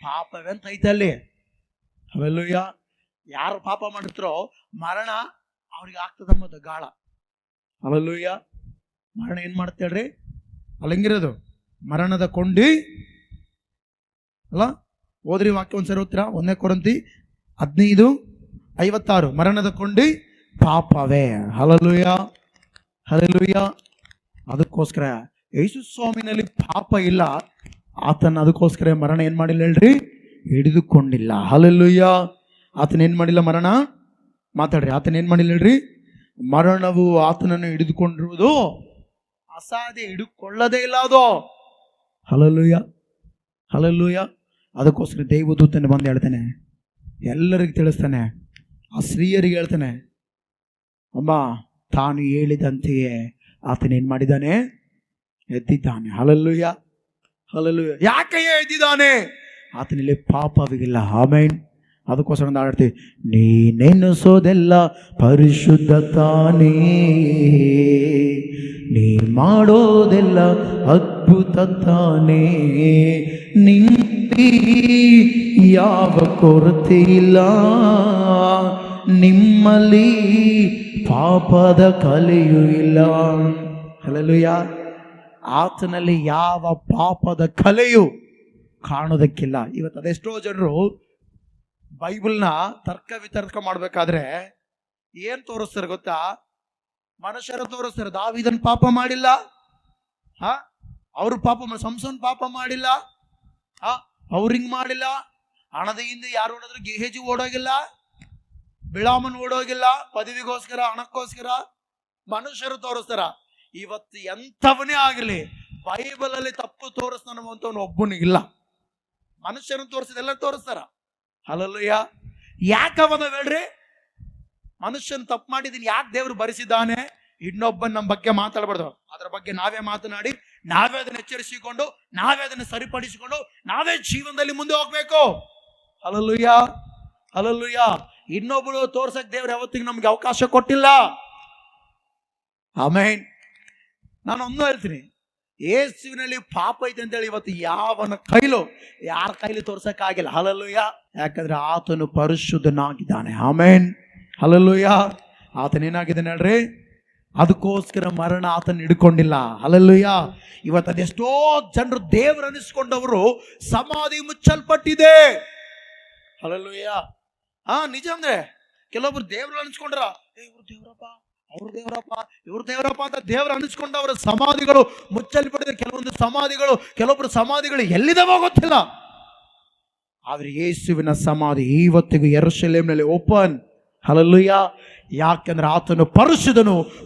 ಪಾಪವೇ ಅಂತ ಐತೆ ಅಲ್ಲಿ. ಹಲ್ಲೆಲೂಯಾ. ಯಾರು ಪಾಪ ಮಾಡಿರ್ತಾರೋ ಮರಣ ಅವ್ರಿಗೆ ಆಗ್ತದಮ್ಮದ ಗಾಳ. ಹಲ್ಲೆಲೂಯಾ. ಮರಣ ಏನ್ ಮಾಡುತ್ತೆ ಹೇಳ್ರಿ, ಅಲ್ಲಿ ಹೆಂಗಿರೋದು, ಮರಣದ ಕೊಂಡಿ ಅಲ್ಲ. ಓದ್ರಿ ವಾಕ್ಯ ಒಂದ್ಸರಿ ಓದ್ತೀರಾ, 1 ಕೊರಿಂಥಿ 15:56 ಮರಣದ ಕೊಂಡಿ ಪಾಪವೇ. Hallelujah, hallelujah. ಅದಕ್ಕೋಸ್ಕರ ಯೇಸು ಸ್ವಾಮಿನಲ್ಲಿ ಪಾಪ ಇಲ್ಲ, ಆತನ ಅದಕ್ಕೋಸ್ಕರ ಮರಣ ಏನ್ ಮಾಡಿಲ್ಲ ಹೇಳ್ರಿ, ಹಿಡಿದುಕೊಂಡಿಲ್ಲ. ಹಲ್ಲೆಲೂಯಾ. ಆತನ ಏನ್ ಮಾಡಿಲ್ಲ, ಮರಣ ಮಾತಾಡ್ರಿ, ಆತನ ಏನ್ ಮಾಡಿಲ್ಲ ಹೇಳ್ರಿ, ಮರಣವು ಆತನನ್ನು ಹಿಡಿದುಕೊಂಡಿರುವುದು ಅಸಾಧ್ಯ, ಹಿಡಿದುಕೊಳ್ಳದೇ ಇಲ್ಲ ಅದು. Hallelujah, hallelujah. ಅದಕ್ಕೋಸ್ಕರ ದೇವದೂತನ ಬಂದು ಹೇಳ್ತಾನೆ, ಎಲ್ಲರಿಗೆ ತಿಳಿಸ್ತಾನೆ, ಆ ಸ್ತ್ರೀಯರಿಗೆ ಹೇಳ್ತಾನೆ, ಅಮ್ಮ ತಾನು ಹೇಳಿದಂತೆಯೇ ಆತನೇನು ಮಾಡಿದ್ದಾನೆ, ಎದ್ದಿದ್ದಾನೆ. Hallelujah, hallelujah. ಯಾಕೆ ಎದ್ದಿದ್ದಾನೆ, ಆತನಲ್ಲಿ ಪಾಪವಿಲ್ಲ. ಆಮೆನ್. ಅದಕ್ಕೋಸ್ಕರ ನಾವು ಹೇಳ್ತೀವಿ, ನೀನೆನಿಸೋದೆಲ್ಲ ಪರಿಶುದ್ಧ ತಾನೇ, ನೀ ಮಾಡೋದೆಲ್ಲ ಅದ್ಭುತ ತಾನೇ, ನಿಂತಿ ಯಾವ ಕೊರತೆ ಇಲ್ಲ, ನಿಮ್ಮಲ್ಲಿ ಪಾಪದ ಕಲೆಯೂ ಇಲ್ಲ. ಹಲ್ಲೆಲೂಯಾ. ಆತನಲ್ಲಿ ಯಾವ ಪಾಪದ ಕಲೆಯೂ ಕಾಣೋದಕ್ಕಿಲ್ಲ. ಇವತ್ತು ಅದೆಷ್ಟೋ ಜನರು ಬೈಬಲ್ನ ತರ್ಕ ವಿತರ್ಕ ಮಾಡ್ಬೇಕಾದ್ರೆ ಏನ್ ತೋರಿಸ್ತಾರೆ ಗೊತ್ತಾ, ಮನುಷ್ಯರು ತೋರಿಸ್ತಾರೆ. ದಾವೀದನ್ ಪಾಪ ಮಾಡಿಲ್ಲ, ಅವ್ರ ಪಾಪ, ಸಂಸೋನ್ ಪಾಪ ಮಾಡಿಲ್ಲ, ಅವ್ರು ಹಿಂಗ್ ಮಾಡಿಲ್ಲ, ಹಣದ ಹಿಂದೆ ಯಾರು ಓಡಿದ್ರು ಗೆಹೇಜಿ ಓಡೋಗಿಲ್ಲ, ಬಿಳಾಮನ್ ಓಡೋಗಿಲ್ಲ, ಪದವಿಗೋಸ್ಕರ ಹಣಕ್ಕೋಸ್ಕರ ಮನುಷ್ಯರು ತೋರಿಸ್ತಾರ. ಇವತ್ತು ಎಂಥವನೇ ಆಗಲಿ ಬೈಬಲ್ ಅಲ್ಲಿ ತಪ್ಪು ತೋರಿಸ್ತಾನಂತವನು ಒಬ್ಬನಿಗಿಲ್ಲ. ಮನುಷ್ಯರನ್ನು ತೋರಿಸಿದೆಲ್ಲ ತೋರಿಸ್ತಾರ. ಹಲ್ಲೆಲೂಯಾ. ಯಾಕವನ ಹೇಳ್ರಿ, ಮನುಷ್ಯನ್ ತಪ್ಪು ಮಾಡಿದೀನಿ ಯಾಕೆ ದೇವ್ರು ಭರಿಸಿದ್ದಾನೆ, ಇನ್ನೊಬ್ಬನ್ ನಮ್ಮ ಬಗ್ಗೆ ಮಾತಾಡಬಾರ್ದು. ಅದ್ರ ಬಗ್ಗೆ ನಾವೇ ಮಾತನಾಡಿ, ನಾವೇ ಅದನ್ನ ಎಚ್ಚರಿಸಿಕೊಂಡು, ನಾವೇ ಅದನ್ನ ಸರಿಪಡಿಸಿಕೊಂಡು, ನಾವೇ ಜೀವನದಲ್ಲಿ ಮುಂದೆ ಹೋಗ್ಬೇಕು. Hallelujah, hallelujah. ಇನ್ನೊಬ್ರು ತೋರ್ಸಕ್ ದೇವ್ರು ಯಾವತ್ತಿಗೆ ನಮ್ಗೆ ಅವಕಾಶ ಕೊಟ್ಟಿಲ್ಲ. ಆಮೇನ್. ನಾನು ಒಂದು ಹೇಳ್ತೀನಿ, ಯೇಸುವಿನಲ್ಲಿ ಪಾಪ ಐತೆ ಅಂತೇಳಿ ಇವತ್ತು ಯಾವನ ಯಾರ ಕೈಲಿ ತೋರ್ಸಕ್ಕಾಗಿಲ್ಲ. ಹಲ್ಲೆಲೂಯಾ. ಯಾಕಂದ್ರೆ ಆತನು ಪರಿಶುದ್ಧನಾಗಿದ್ದಾನೆ. ಆಮೇನ್. ಹಲ್ಲೆಲೂಯಾ. ಆತನೇನಾಗಿದ್ದಾನೆ ಹೇಳ್ರಿ, ಅದಕ್ಕೋಸ್ಕರ ಮರಣ ಆತನ ಹಿಡ್ಕೊಂಡಿಲ್ಲ. ಹಲ್ಲೆಲೂಯಾ. ಇವತ್ತು ಅದೆಷ್ಟೋ ಜನರು ದೇವರು ಅನಿಸ್ಕೊಂಡವರು ಸಮಾಧಿ ಮುಚ್ಚಲ್ಪಟ್ಟಿದೆ. ಹಲ್ಲೆಲೂಯಾ. ನಿಜ ಅಂದ್ರೆ ಕೆಲವೊಬ್ರು ದೇವ್ರು ಅನಿಸ್ಕೊಂಡ್ರ, ಇವ್ರು ದೇವ್ರಪ್ಪ, ಅವ್ರು ದೇವರಪ್ಪ, ಇವ್ರು ದೇವರಪ್ಪ ಅಂತ ದೇವರು ಅನಿಸ್ಕೊಂಡವರ ಸಮಾಧಿಗಳು ಮುಚ್ಚಲ್ಪಟ್ಟಿದೆ. ಕೆಲವೊಂದು ಸಮಾಧಿಗಳು, ಕೆಲವೊಬ್ರು ಸಮಾಧಿಗಳು ಎಲ್ಲಿದಾವೋ ಗೊತ್ತಿಲ್ಲ. ಆದ್ರೆ ಯೇಸುವಿನ ಸಮಾಧಿ ಇವತ್ತಿಗೂ ಯೆರೂಸಲೇಮಿನಲ್ಲಿ ಓಪನ್. ಹಲ್ಲೆಲೂಯಾ. ಯಾಕೆಂದ್ರೆ ಆತನು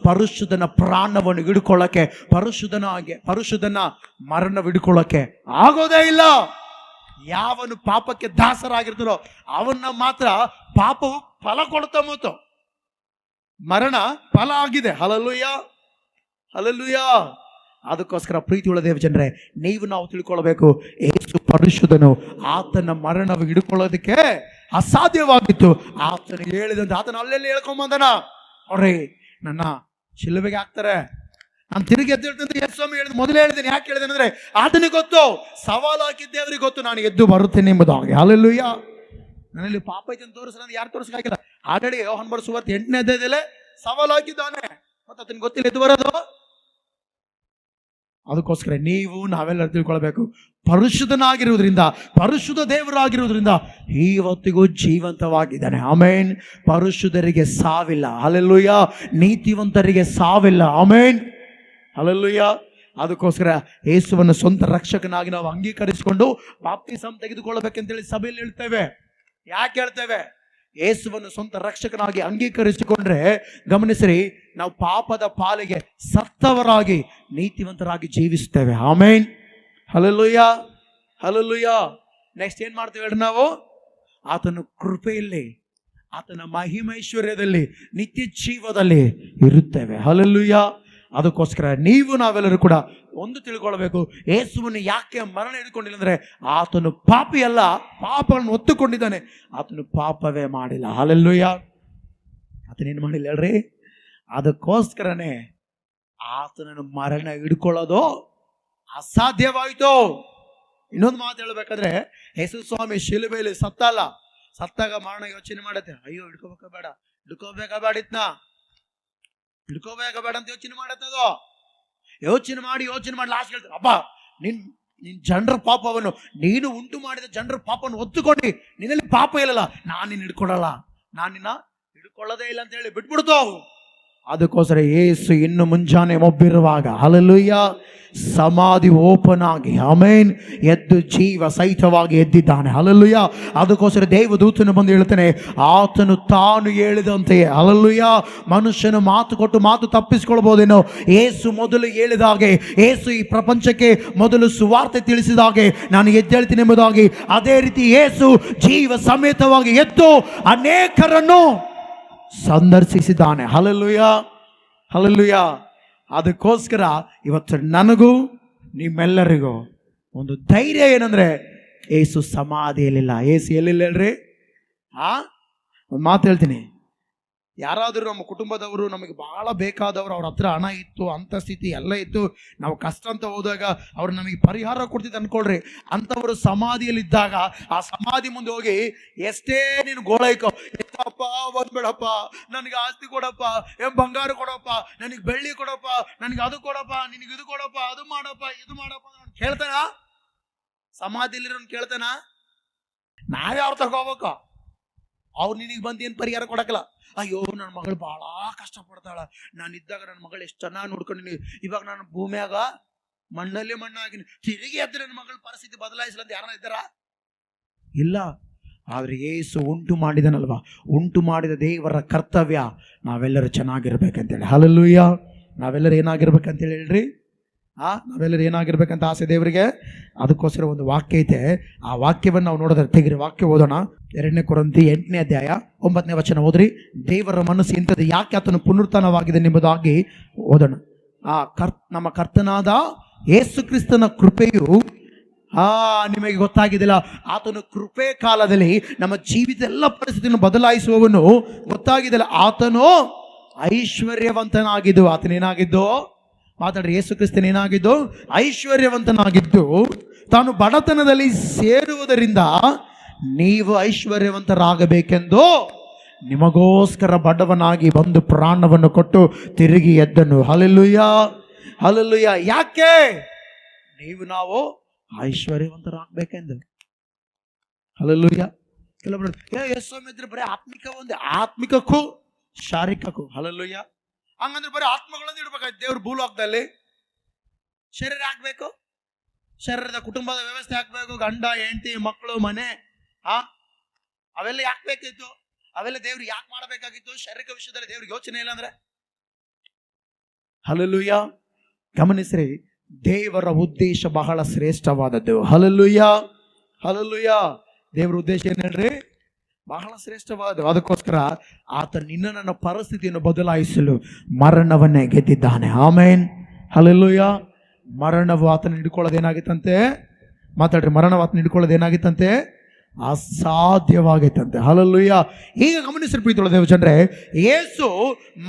ಪರಿಶುದ್ಧನ ಪ್ರಾಣವನ್ನು ಹಿಡ್ಕೊಳ್ಳಕ್ಕೆ, ಪರಿಶುದ್ಧನ ಮರಣ ಹಿಡ್ಕೊಳ್ಳಕ್ಕೆ ಆಗೋದೇ ಇಲ್ಲ. ಯಾವನು ಪಾಪಕ್ಕೆ ದಾಸರಾಗಿರ್ತಾರೋ ಅವನ್ನ ಮಾತ್ರ ಪಾಪವು ಫಲ ಕೊಡ್ತಾ ಮತ್ತು ಮರಣ ಫಲ ಆಗಿದೆ. Hallelujah, hallelujah. ಅದಕ್ಕೋಸ್ಕರ ಪ್ರೀತಿ ಉಳ್ಳ ದೇವ ಜನರೇ, ನಾವು ತಿಳ್ಕೊಳ್ಬೇಕು, ಯೇಸು ಪರಿಶುದ್ಧನು. ಆತನ ಮರಣವು ಹಿಡ್ಕೊಳ್ಳೋದಕ್ಕೆ ಅಸಾಧ್ಯವಾಗಿತ್ತು. ಆತನಿಗೆ ಹೇಳಿದಂತೆ ಆತನ ಅಲ್ಲೆಲ್ಲಿ ಹೇಳ್ಕೊಂಬಂದನ, ಅವ್ರಿ ನನ್ನ ಶಿಲುಬೆಗೆ ಹಾಕ್ತಾರೆ, ನಾನು ತಿರುಗಿ ಎದ್ದಿರ್ತಂತ ಯೇಸು ಸ್ವಾಮಿ ಹೇಳಿದ ಮೊದಲೇ ಹೇಳಿದ್ದೇನೆ. ಯಾಕೆ ಹೇಳಿದ್ದೇನೆ ಅಂದ್ರೆ ಆತನಿಗೆ ಗೊತ್ತು, ಸವಾಲು ಹಾಕಿದ್ದೇವ್ರಿಗೆ ಗೊತ್ತು, ನಾನು ಎದ್ದು ಬರುತ್ತೇನೆ ಎಂಬುದಾಗಿ. ಹಲ್ಲೆಲೂಯಾ. ನನ್ನಲ್ಲಿ ಪಾಪ ಐತೆ ಅಂತ ತೋರಿಸ್ರ ಯಾರು ತೋರಿಸಕ್ಕಾಗಿಲ್ಲ. ಆಲ್ರೆಡಿ ಯೋಹಾನ ಬರೆದ ಸುವಾರ್ತೆ 8ನೇ ಅಧ್ಯಾಯದಲ್ಲಿ ಸವಾಲು ಹಾಕಿದ್ದಾನೆ, ಮತ್ತೆ ಆತನಿಗೆ ಗೊತ್ತಿಲ್ಲ ಎದ್ದು ಬರೋದು. ಅದಕ್ಕೋಸ್ಕರ ನಾವೆಲ್ಲರೂ ತಿಳ್ಕೊಳ್ಬೇಕು, ಪರಿಶುದ್ಧನಾಗಿರುವುದರಿಂದ, ಪರಿಶುದ್ಧ ದೇವರಾಗಿರುವುದರಿಂದ ಇವತ್ತಿಗೂ ಜೀವಂತವಾಗಿದ್ದಾನೆ. ಆಮೇನ್. ಪರಿಶುದ್ಧರಿಗೆ ಸಾವಿಲ್ಲ. ಹಲ್ಲೆಲೂಯಾ. ನೀತಿವಂತರಿಗೆ ಸಾವಿಲ್ಲ. ಆಮೇನ್. ಹಲ್ಲೆಲೂಯಾ. ಅದಕ್ಕೋಸ್ಕರ ಯೇಸುವನ್ನು ಸ್ವಂತ ರಕ್ಷಕನಾಗಿ ನಾವು ಅಂಗೀಕರಿಸಿಕೊಂಡು ಬಾಪ್ತಿಸಮ್ ತೆಗೆದುಕೊಳ್ಳಬೇಕಂತೇಳಿ ಸಭೆಯಲ್ಲಿ ಹೇಳ್ತೇವೆ. ಯಾಕೆ ಹೇಳ್ತೇವೆ? ಯೇಸುವನ್ನು ಸ್ವಂತ ರಕ್ಷಕನಾಗಿ ಅಂಗೀಕರಿಸಿಕೊಂಡ್ರೆ, ಗಮನಿಸ್ರಿ, ನಾವು ಪಾಪದ ಪಾಲಿಗೆ ಸತ್ತವರಾಗಿ ನೀತಿವಂತರಾಗಿ ಜೀವಿಸ್ತೇವೆ. ಆಮೇನ್. Hallelujah, hallelujah. ನೆಕ್ಸ್ಟ್ ಏನ್ ಮಾಡ್ತೇವೆ ಹೇಳ್ರಿ, ನಾವು ಆತನ ಕೃಪೆಯಲ್ಲಿ, ಆತನ ಮಹಿಮೈಶ್ವರ್ಯದಲ್ಲಿ, ನಿತ್ಯ ಜೀವದಲ್ಲಿ ಇರುತ್ತೇವೆ. ಹಲ್ಲೆಲೂಯಾ. ಅದಕ್ಕೋಸ್ಕರ ನಾವೆಲ್ಲರೂ ಕೂಡ ಒಂದು ತಿಳ್ಕೊಳ್ಬೇಕು, ಯೇಸುವನ್ನು ಯಾಕೆ ಮರಣ ಹಿಡ್ಕೊಂಡಿಲ್ಲ ಅಂದ್ರೆ ಆತನು ಪಾಪಿ ಅಲ್ಲ, ಪಾಪವನ್ನು ಒತ್ತುಕೊಂಡಿದ್ದಾನೆ, ಆತನು ಪಾಪವೇ ಮಾಡಿಲ್ಲ. ಹಲ್ಲೆಲೂಯಾ. ಆತನೇನು ಮಾಡಿಲ್ಲ ಹೇಳ್ರಿ, ಅದಕ್ಕೋಸ್ಕರನೇ ಆತನನ್ನು ಮರಣ ಹಿಡ್ಕೊಳ್ಳೋದು ಅಸಾಧ್ಯವಾಯಿತು. ಇನ್ನೊಂದು ಮಾತು ಹೇಳ್ಬೇಕಾದ್ರೆ, ಯೇಸು ಸ್ವಾಮಿ ಶಿಲುಬೆಯಲ್ಲಿ ಸತ್ತಲ್ಲ, ಸತ್ತಾಗ ಮರಣ ಯೋಚನೆ ಮಾಡತ್ತೆ, ಅಯ್ಯೋ ಹಿಡ್ಕೋಬೇಡ ಅಂತ ಯೋಚನೆ ಮಾಡತ್ತದು. ಯೋಚನೆ ಮಾಡಿ ಲಾಸ್ಟ್ ಹೇಳ್ತಾರೆ, ಅಪ್ಪ ನಿನ್ ಜನರ ಪಾಪವನ್ನು, ನೀನು ಉಂಟು ಮಾಡಿದ ಜನರ ಪಾಪವನ್ನು ಒತ್ತುಕೊಂಡು ನಿನ್ನಲ್ಲಿ ಪಾಪ ಇಲ್ಲಲ್ಲ, ನಾನು ನಿನ್ನ ಹಿಡ್ಕೊಳ್ಳಲ್ಲ, ನಾನು ನಿನ್ನ ಹಿಡ್ಕೊಳ್ಳೋದೇ ಇಲ್ಲ ಅಂತ ಹೇಳಿ ಬಿಟ್ಬಿಡ್ತು. ಅದಕ್ಕೋಸ್ಕರ ಯೇಸು ಇನ್ನು ಮುಂಜಾನೆ ಮೊಬ್ಬಿರುವಾಗ, ಹಲ್ಲೆಲೂಯಾ, ಸಮಾಧಿ ಓಪನ್ ಆಗಿ ಆಮೇನ್ ಎದ್ದು ಜೀವ ಸಹಿತವಾಗಿ ಎದ್ದಿದ್ದಾನೆ. ಹಲ್ಲೆಲೂಯಾ. ಅದಕ್ಕೋಸ್ಕರ ದೇವದೂತನು ಬಂದು ಹೇಳ್ತಾನೆ, ಆತನು ತಾನು ಹೇಳಿದಂತೆಯೇ, ಹಲ್ಲೆಲೂಯಾ, ಮನುಷ್ಯನು ಮಾತು ಕೊಟ್ಟು ಮಾತು ತಪ್ಪಿಸ್ಕೊಳ್ಬಹುದೇನೋ, ಯೇಸು ಮೊದಲು ಹೇಳಿದಾಗೆ, ಯೇಸು ಈ ಪ್ರಪಂಚಕ್ಕೆ ಮೊದಲು ಸುವಾರ್ತೆ ತಿಳಿಸಿದಾಗೆ ನಾನು ಎದ್ದೇಳ್ತೀನಿ ಎಂಬುದಾಗಿ, ಅದೇ ರೀತಿ ಯೇಸು ಜೀವ ಸಮೇತವಾಗಿ ಎದ್ದು ಅನೇಕರನ್ನು ಸಂದರ್ಶಿಸಿದ್ದಾನೆ. Hallelujah, hallelujah. ಅದಕ್ಕೋಸ್ಕರ ಇವತ್ತು ನನಗೂ ನಿಮ್ಮೆಲ್ಲರಿಗೂ ಒಂದು ಧೈರ್ಯ ಏನಂದ್ರೆ, ಏಸು ಸಮಾಧಿಯಲ್ಲಿಲ್ಲ. ಏಸು ಎಲ್ಲಿಲ್ಲ ಹೇಳ್ರಿ? ಒಂದು ಮಾತು ಹೇಳ್ತೀನಿ, ಯಾರಾದರೂ ನಮ್ಮ ಕುಟುಂಬದವರು ನಮಗೆ ಬಹಳ ಬೇಕಾದವರು, ಅವ್ರ ಹತ್ರ ಹಣ ಇತ್ತು, ಅಂಥ ಸ್ಥಿತಿ ಎಲ್ಲ ಇತ್ತು, ನಾವು ಕಷ್ಟ ಅಂತ ಹೋದಾಗ ಅವ್ರು ನಮಗೆ ಪರಿಹಾರ ಕೊಡ್ತಿದ್ದು ಅನ್ಕೊಳ್ರಿ, ಅಂಥವರು ಸಮಾಧಿಯಲ್ಲಿದ್ದಾಗ ಆ ಸಮಾಧಿ ಮುಂದೆ ಹೋಗಿ ಎಷ್ಟೇ ನೀನು ಗೋಳೈಕೋ, ಎಷ್ಟಪ್ಪ ಬಂದ್ಬೇಡಪ್ಪ, ನನಗೆ ಆಸ್ತಿ ಕೊಡಪ್ಪ, ಬಂಗಾರ ಕೊಡಪ್ಪ, ನನಗೆ ಬೆಳ್ಳಿ ಕೊಡಪ್ಪ, ನನಗೆ ಅದು ಕೊಡಪ್ಪ, ನಿನಗೆ ಇದು ಕೊಡಪ್ಪ, ಅದು ಮಾಡಪ್ಪ, ಇದು ಮಾಡಪ್ಪ ಕೇಳ್ತಾನ? ಸಮಾಧಿಯಲ್ಲಿರೋನು ಕೇಳ್ತಾನ? ನಾವೇ ಅವ್ರು ತಗೋಬೇಕು. ಅವ್ರು ನಿನಗೆ ಬಂದು ಏನು ಪರಿಹಾರ ಕೊಡಕ್ಕಲ್ಲ. ಅಯ್ಯೋ ನನ್ನ ಮಗಳು ಭಾಳ ಕಷ್ಟಪಡ್ತಾಳ, ನಾನಿದ್ದಾಗ ನನ್ನ ಮಗಳು ಎಷ್ಟು ಚೆನ್ನಾಗಿ ನೋಡ್ಕೊಂಡಿನಿ, ಇವಾಗ ನಾನು ಭೂಮಿಯಾಗ ಮಣ್ಣಲ್ಲಿ ಮಣ್ಣಾಗಿನಿ, ತಿರುಗಿ ಎದ್ದು ನನ್ನ ಮಗಳ ಪರಿಸ್ಥಿತಿ ಬದಲಾಯಿಸಲಂತ ಯಾರನ್ನ ಇದ್ದಾರ? ಇಲ್ಲ. ಆದರೆ ಯೇಸು ಉಂಟು ಮಾಡಿದನಲ್ವಾ, ಉಂಟು ಮಾಡಿದ ದೇವರ ಕರ್ತವ್ಯ ನಾವೆಲ್ಲರೂ ಚೆನ್ನಾಗಿರ್ಬೇಕಂತೇಳಿ. ಹಲ್ಲೆಲೂಯಾ. ನಾವೆಲ್ಲರೂ ಏನಾಗಿರ್ಬೇಕಂತೇಳಿ ಹೇಳ್ರಿ? ನಾವೆಲ್ಲರೂ ಏನಾಗಿರ್ಬೇಕಂತ ಆಸೆ ದೇವರಿಗೆ. ಅದಕ್ಕೋಸ್ಕರ ಒಂದು ವಾಕ್ಯ ಐತೆ, ಆ ವಾಕ್ಯವನ್ನು ನಾವು ನೋಡಿದ್ರೆ ತೆಗಿರಿ, ವಾಕ್ಯ ಓದೋಣ. 2 ಕೊರಿಂಥಿ 8ನೇ ಅಧ್ಯಾಯ 9ನೇ ವಚನ ಓದ್ರಿ. ದೇವರ ಮನಸ್ಸು ಇಂಥದ್ದು, ಯಾಕೆ ಆತನು ಪುನರುತ್ಥಾನವಾಗಿದೆ ಎಂಬುದಾಗಿ ಓದೋಣ. ನಮ್ಮ ಕರ್ತನಾದ ಯೇಸು ಕ್ರಿಸ್ತನ ಕೃಪೆಯು ನಿಮಗೆ ಗೊತ್ತಾಗಿದ್ದಿಲ್ಲ, ಆತನು ಕೃಪೆ ಕಾಲದಲ್ಲಿ ನಮ್ಮ ಜೀವಿತ ಎಲ್ಲ ಪರಿಸ್ಥಿತಿಯನ್ನು ಬದಲಾಯಿಸುವವನು ಗೊತ್ತಾಗಿದ್ದಿಲ್ಲ. ಆತನು ಐಶ್ವರ್ಯವಂತನಾಗಿದ್ದು, ಆತನೇನಾಗಿದ್ದು ಮಾತಾಡ್ರಿ, ಯೇಸು ಕ್ರಿಸ್ತನ ಏನಾಗಿದ್ದು? ಐಶ್ವರ್ಯವಂತನಾಗಿದ್ದು, ತಾನು ಬಡತನದಲ್ಲಿ ಸೇರುವುದರಿಂದ ನೀವು ಐಶ್ವರ್ಯವಂತರಾಗಬೇಕೆಂದು ನಿಮಗೋಸ್ಕರ ಬಡವನಾಗಿ ಬಂದು ಪ್ರಾಣವನ್ನು ಕೊಟ್ಟು ತಿರುಗಿ ಎದ್ದನು. Hallelujah, hallelujah. ಯಾಕೆ? ನಾವು ಐಶ್ವರ್ಯವಂತರಾಗಬೇಕೆಂದು. ಹಲ್ಲೆಲೂಯಾ. ಕೆಲವರು ಯೇಸು ಇದ್ರೆ ಬರೀ ಆತ್ಮಿಕ, ಒಂದೇ ಆತ್ಮಿಕಕ್ಕೂ ಶಾರೀರಿಕಕ್ಕೂ. ಹಲ್ಲೆಲೂಯಾ. ಹಂಗಂದ್ರೆ ಬರೀ ಆತ್ಮಗಳನ್ನು ಇಡ್ಬೇಕಾಯ್ತು ದೇವ್ರ ಭೂಲೋಕದಲ್ಲಿ. ಶರೀರ ಹಾಕ್ಬೇಕು, ಶರೀರದ ಕುಟುಂಬದ ವ್ಯವಸ್ಥೆ ಹಾಕ್ಬೇಕು, ಗಂಡ ಹೆಂಡತಿ ಮಕ್ಕಳು ಮನೆ ಅವೆಲ್ಲ ಯಾಕಬೇಕಿತ್ತು? ಅವೆಲ್ಲ ದೇವ್ರು ಯಾಕೆ ಮಾಡಬೇಕಾಗಿತ್ತು? ಶಾರೀರಿಕ ವಿಷಯದಲ್ಲಿ ದೇವ್ರಿಗೆ ಯೋಚನೆ ಇಲ್ಲ ಅಂದ್ರೆ? ಹಲ್ಲೆಲೂಯಾ. ಗಮನಿಸ್ರಿ, ದೇವರ ಉದ್ದೇಶ ಬಹಳ ಶ್ರೇಷ್ಠವಾದದ್ದು. Hallelujah, hallelujah. ದೇವರ ಉದ್ದೇಶ ಏನ್ ಹೇಳ್ರಿ? ಬಹಳ ಶ್ರೇಷ್ಠವಾದ. ಅದಕ್ಕೋಸ್ಕರ ಆತ ನನ್ನ ಪರಿಸ್ಥಿತಿಯನ್ನು ಬದಲಾಯಿಸಲು ಮರಣವನ್ನೇ ಗೆದ್ದಿದ್ದಾನೆ. ಆಮೇನ್, ಹಲ್ಲೆಲೂಯಾ. ಮರಣವು ಆತನ ಹಿಡ್ಕೊಳ್ಳೋದೇನಾಗಿತ್ತಂತೆ? ಮಾತಾಡ್ರಿ. ಮರಣವು ಆತನ ಹಿಡ್ಕೊಳ್ಳೋದೇನಾಗಿತ್ತಂತೆ? ಅಸಾಧ್ಯವಾಗಿತ್ತಂತೆ. ಹಲ್ಲೆಲೂಯಾ. ಈಗ ಗಮನಿಸಿ ಪ್ರೀತಿಯುಳ್ಳ ದೇವಜನರೇ, ಯೇಸು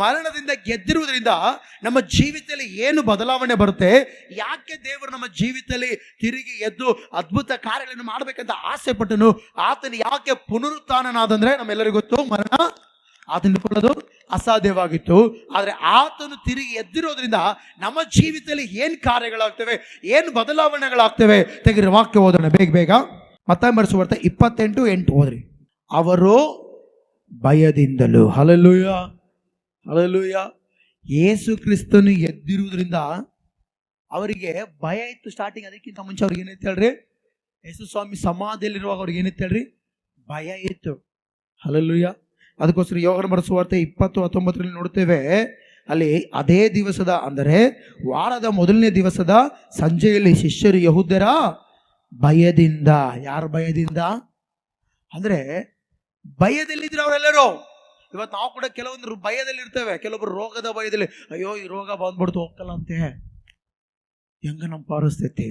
ಮರಣದಿಂದ ಗೆದ್ದಿರುವುದರಿಂದ ನಮ್ಮ ಜೀವಿತದಲ್ಲಿ ಏನು ಬದಲಾವಣೆ ಬರುತ್ತೆ? ಯಾಕೆ ದೇವರು ನಮ್ಮ ಜೀವಿತದಲ್ಲಿ ತಿರುಗಿ ಎದ್ದು ಅದ್ಭುತ ಕಾರ್ಯಗಳನ್ನು ಮಾಡಬೇಕಂತ ಆಸೆ ಪಟ್ಟನು? ಆತನು ಯಾಕೆ ಪುನರುತ್ಥಾನನಾದಂದ್ರೆ ನಮ್ಮೆಲ್ಲರಿಗೂ ಗೊತ್ತು, ಮರಣ ಆತನ ಹಿಡ್ಕೊಳ್ಳೋದು ಅಸಾಧ್ಯವಾಗಿತ್ತು. ಆದರೆ ಆತನು ತಿರುಗಿ ಎದ್ದಿರೋದ್ರಿಂದ ನಮ್ಮ ಜೀವಿತದಲ್ಲಿ ಏನು ಕಾರ್ಯಗಳಾಗ್ತವೆ, ಏನು ಬದಲಾವಣೆಗಳಾಗ್ತವೆ? ತೆಗಿರಿ, ವಾಕ್ಯ ಓದೋಣ ಬೇಗ ಬೇಗ. ಮತ್ತಾಯ ಸುವಾರ್ತೆ 28:8 ಓದ್ರಿ. ಅವರು ಭಯದಿಂದಲೂ. Hallelujah, hallelujah. ಯೇಸು ಕ್ರಿಸ್ತನು ಎದ್ದಿರುವುದರಿಂದ ಅವರಿಗೆ ಭಯ ಇತ್ತು ಸ್ಟಾರ್ಟಿಂಗ್. ಅದಕ್ಕಿಂತ ಮುಂಚೆ ಅವ್ರಿಗೆ ಏನಿತ್ತು ಹೇಳ್ರಿ? ಯೇಸು ಸ್ವಾಮಿ ಸಮಾಧಿಯಲ್ಲಿರುವಾಗ ಅವ್ರಿಗೆ ಏನಿತ್ತು ಹೇಳ್ರಿ? ಭಯ ಇತ್ತು. ಹಲ್ಲೆಲೂಯಾ. ಅದಕ್ಕೋಸ್ಕರ ಯೋಹಾನ ಸುವಾರ್ತೆ 20:19 ನೋಡ್ತೇವೆ. ಅಲ್ಲಿ ಅದೇ ದಿವಸದ, ಅಂದರೆ ವಾರದ ಮೊದಲನೇ ದಿವಸದ ಸಂಜೆಯಲ್ಲಿ ಶಿಷ್ಯರು ಯಹೂದ್ಯರ ಭಯದಿಂದ. ಯಾರ ಭಯದಿಂದ? ಅಂದ್ರೆ ಭಯದಲ್ಲಿದ್ರು ಅವರೆಲ್ಲರೂ. ಇವತ್ತು ನಾವು ಕೂಡ ಕೆಲವೊಂದು ಭಯದಲ್ಲಿ ಇರ್ತೇವೆ. ಕೆಲವೊಬ್ರು ರೋಗದ ಭಯದಲ್ಲಿ, ಅಯ್ಯೋ ಈ ರೋಗ ಬಂದ್ಬಿಡ್ತು ಹೋಗಲ್ಲ ಅಂತೆ, ಹೆಂಗ ನಮ್ಮ ಪರಿಸ್ಥಿತಿ.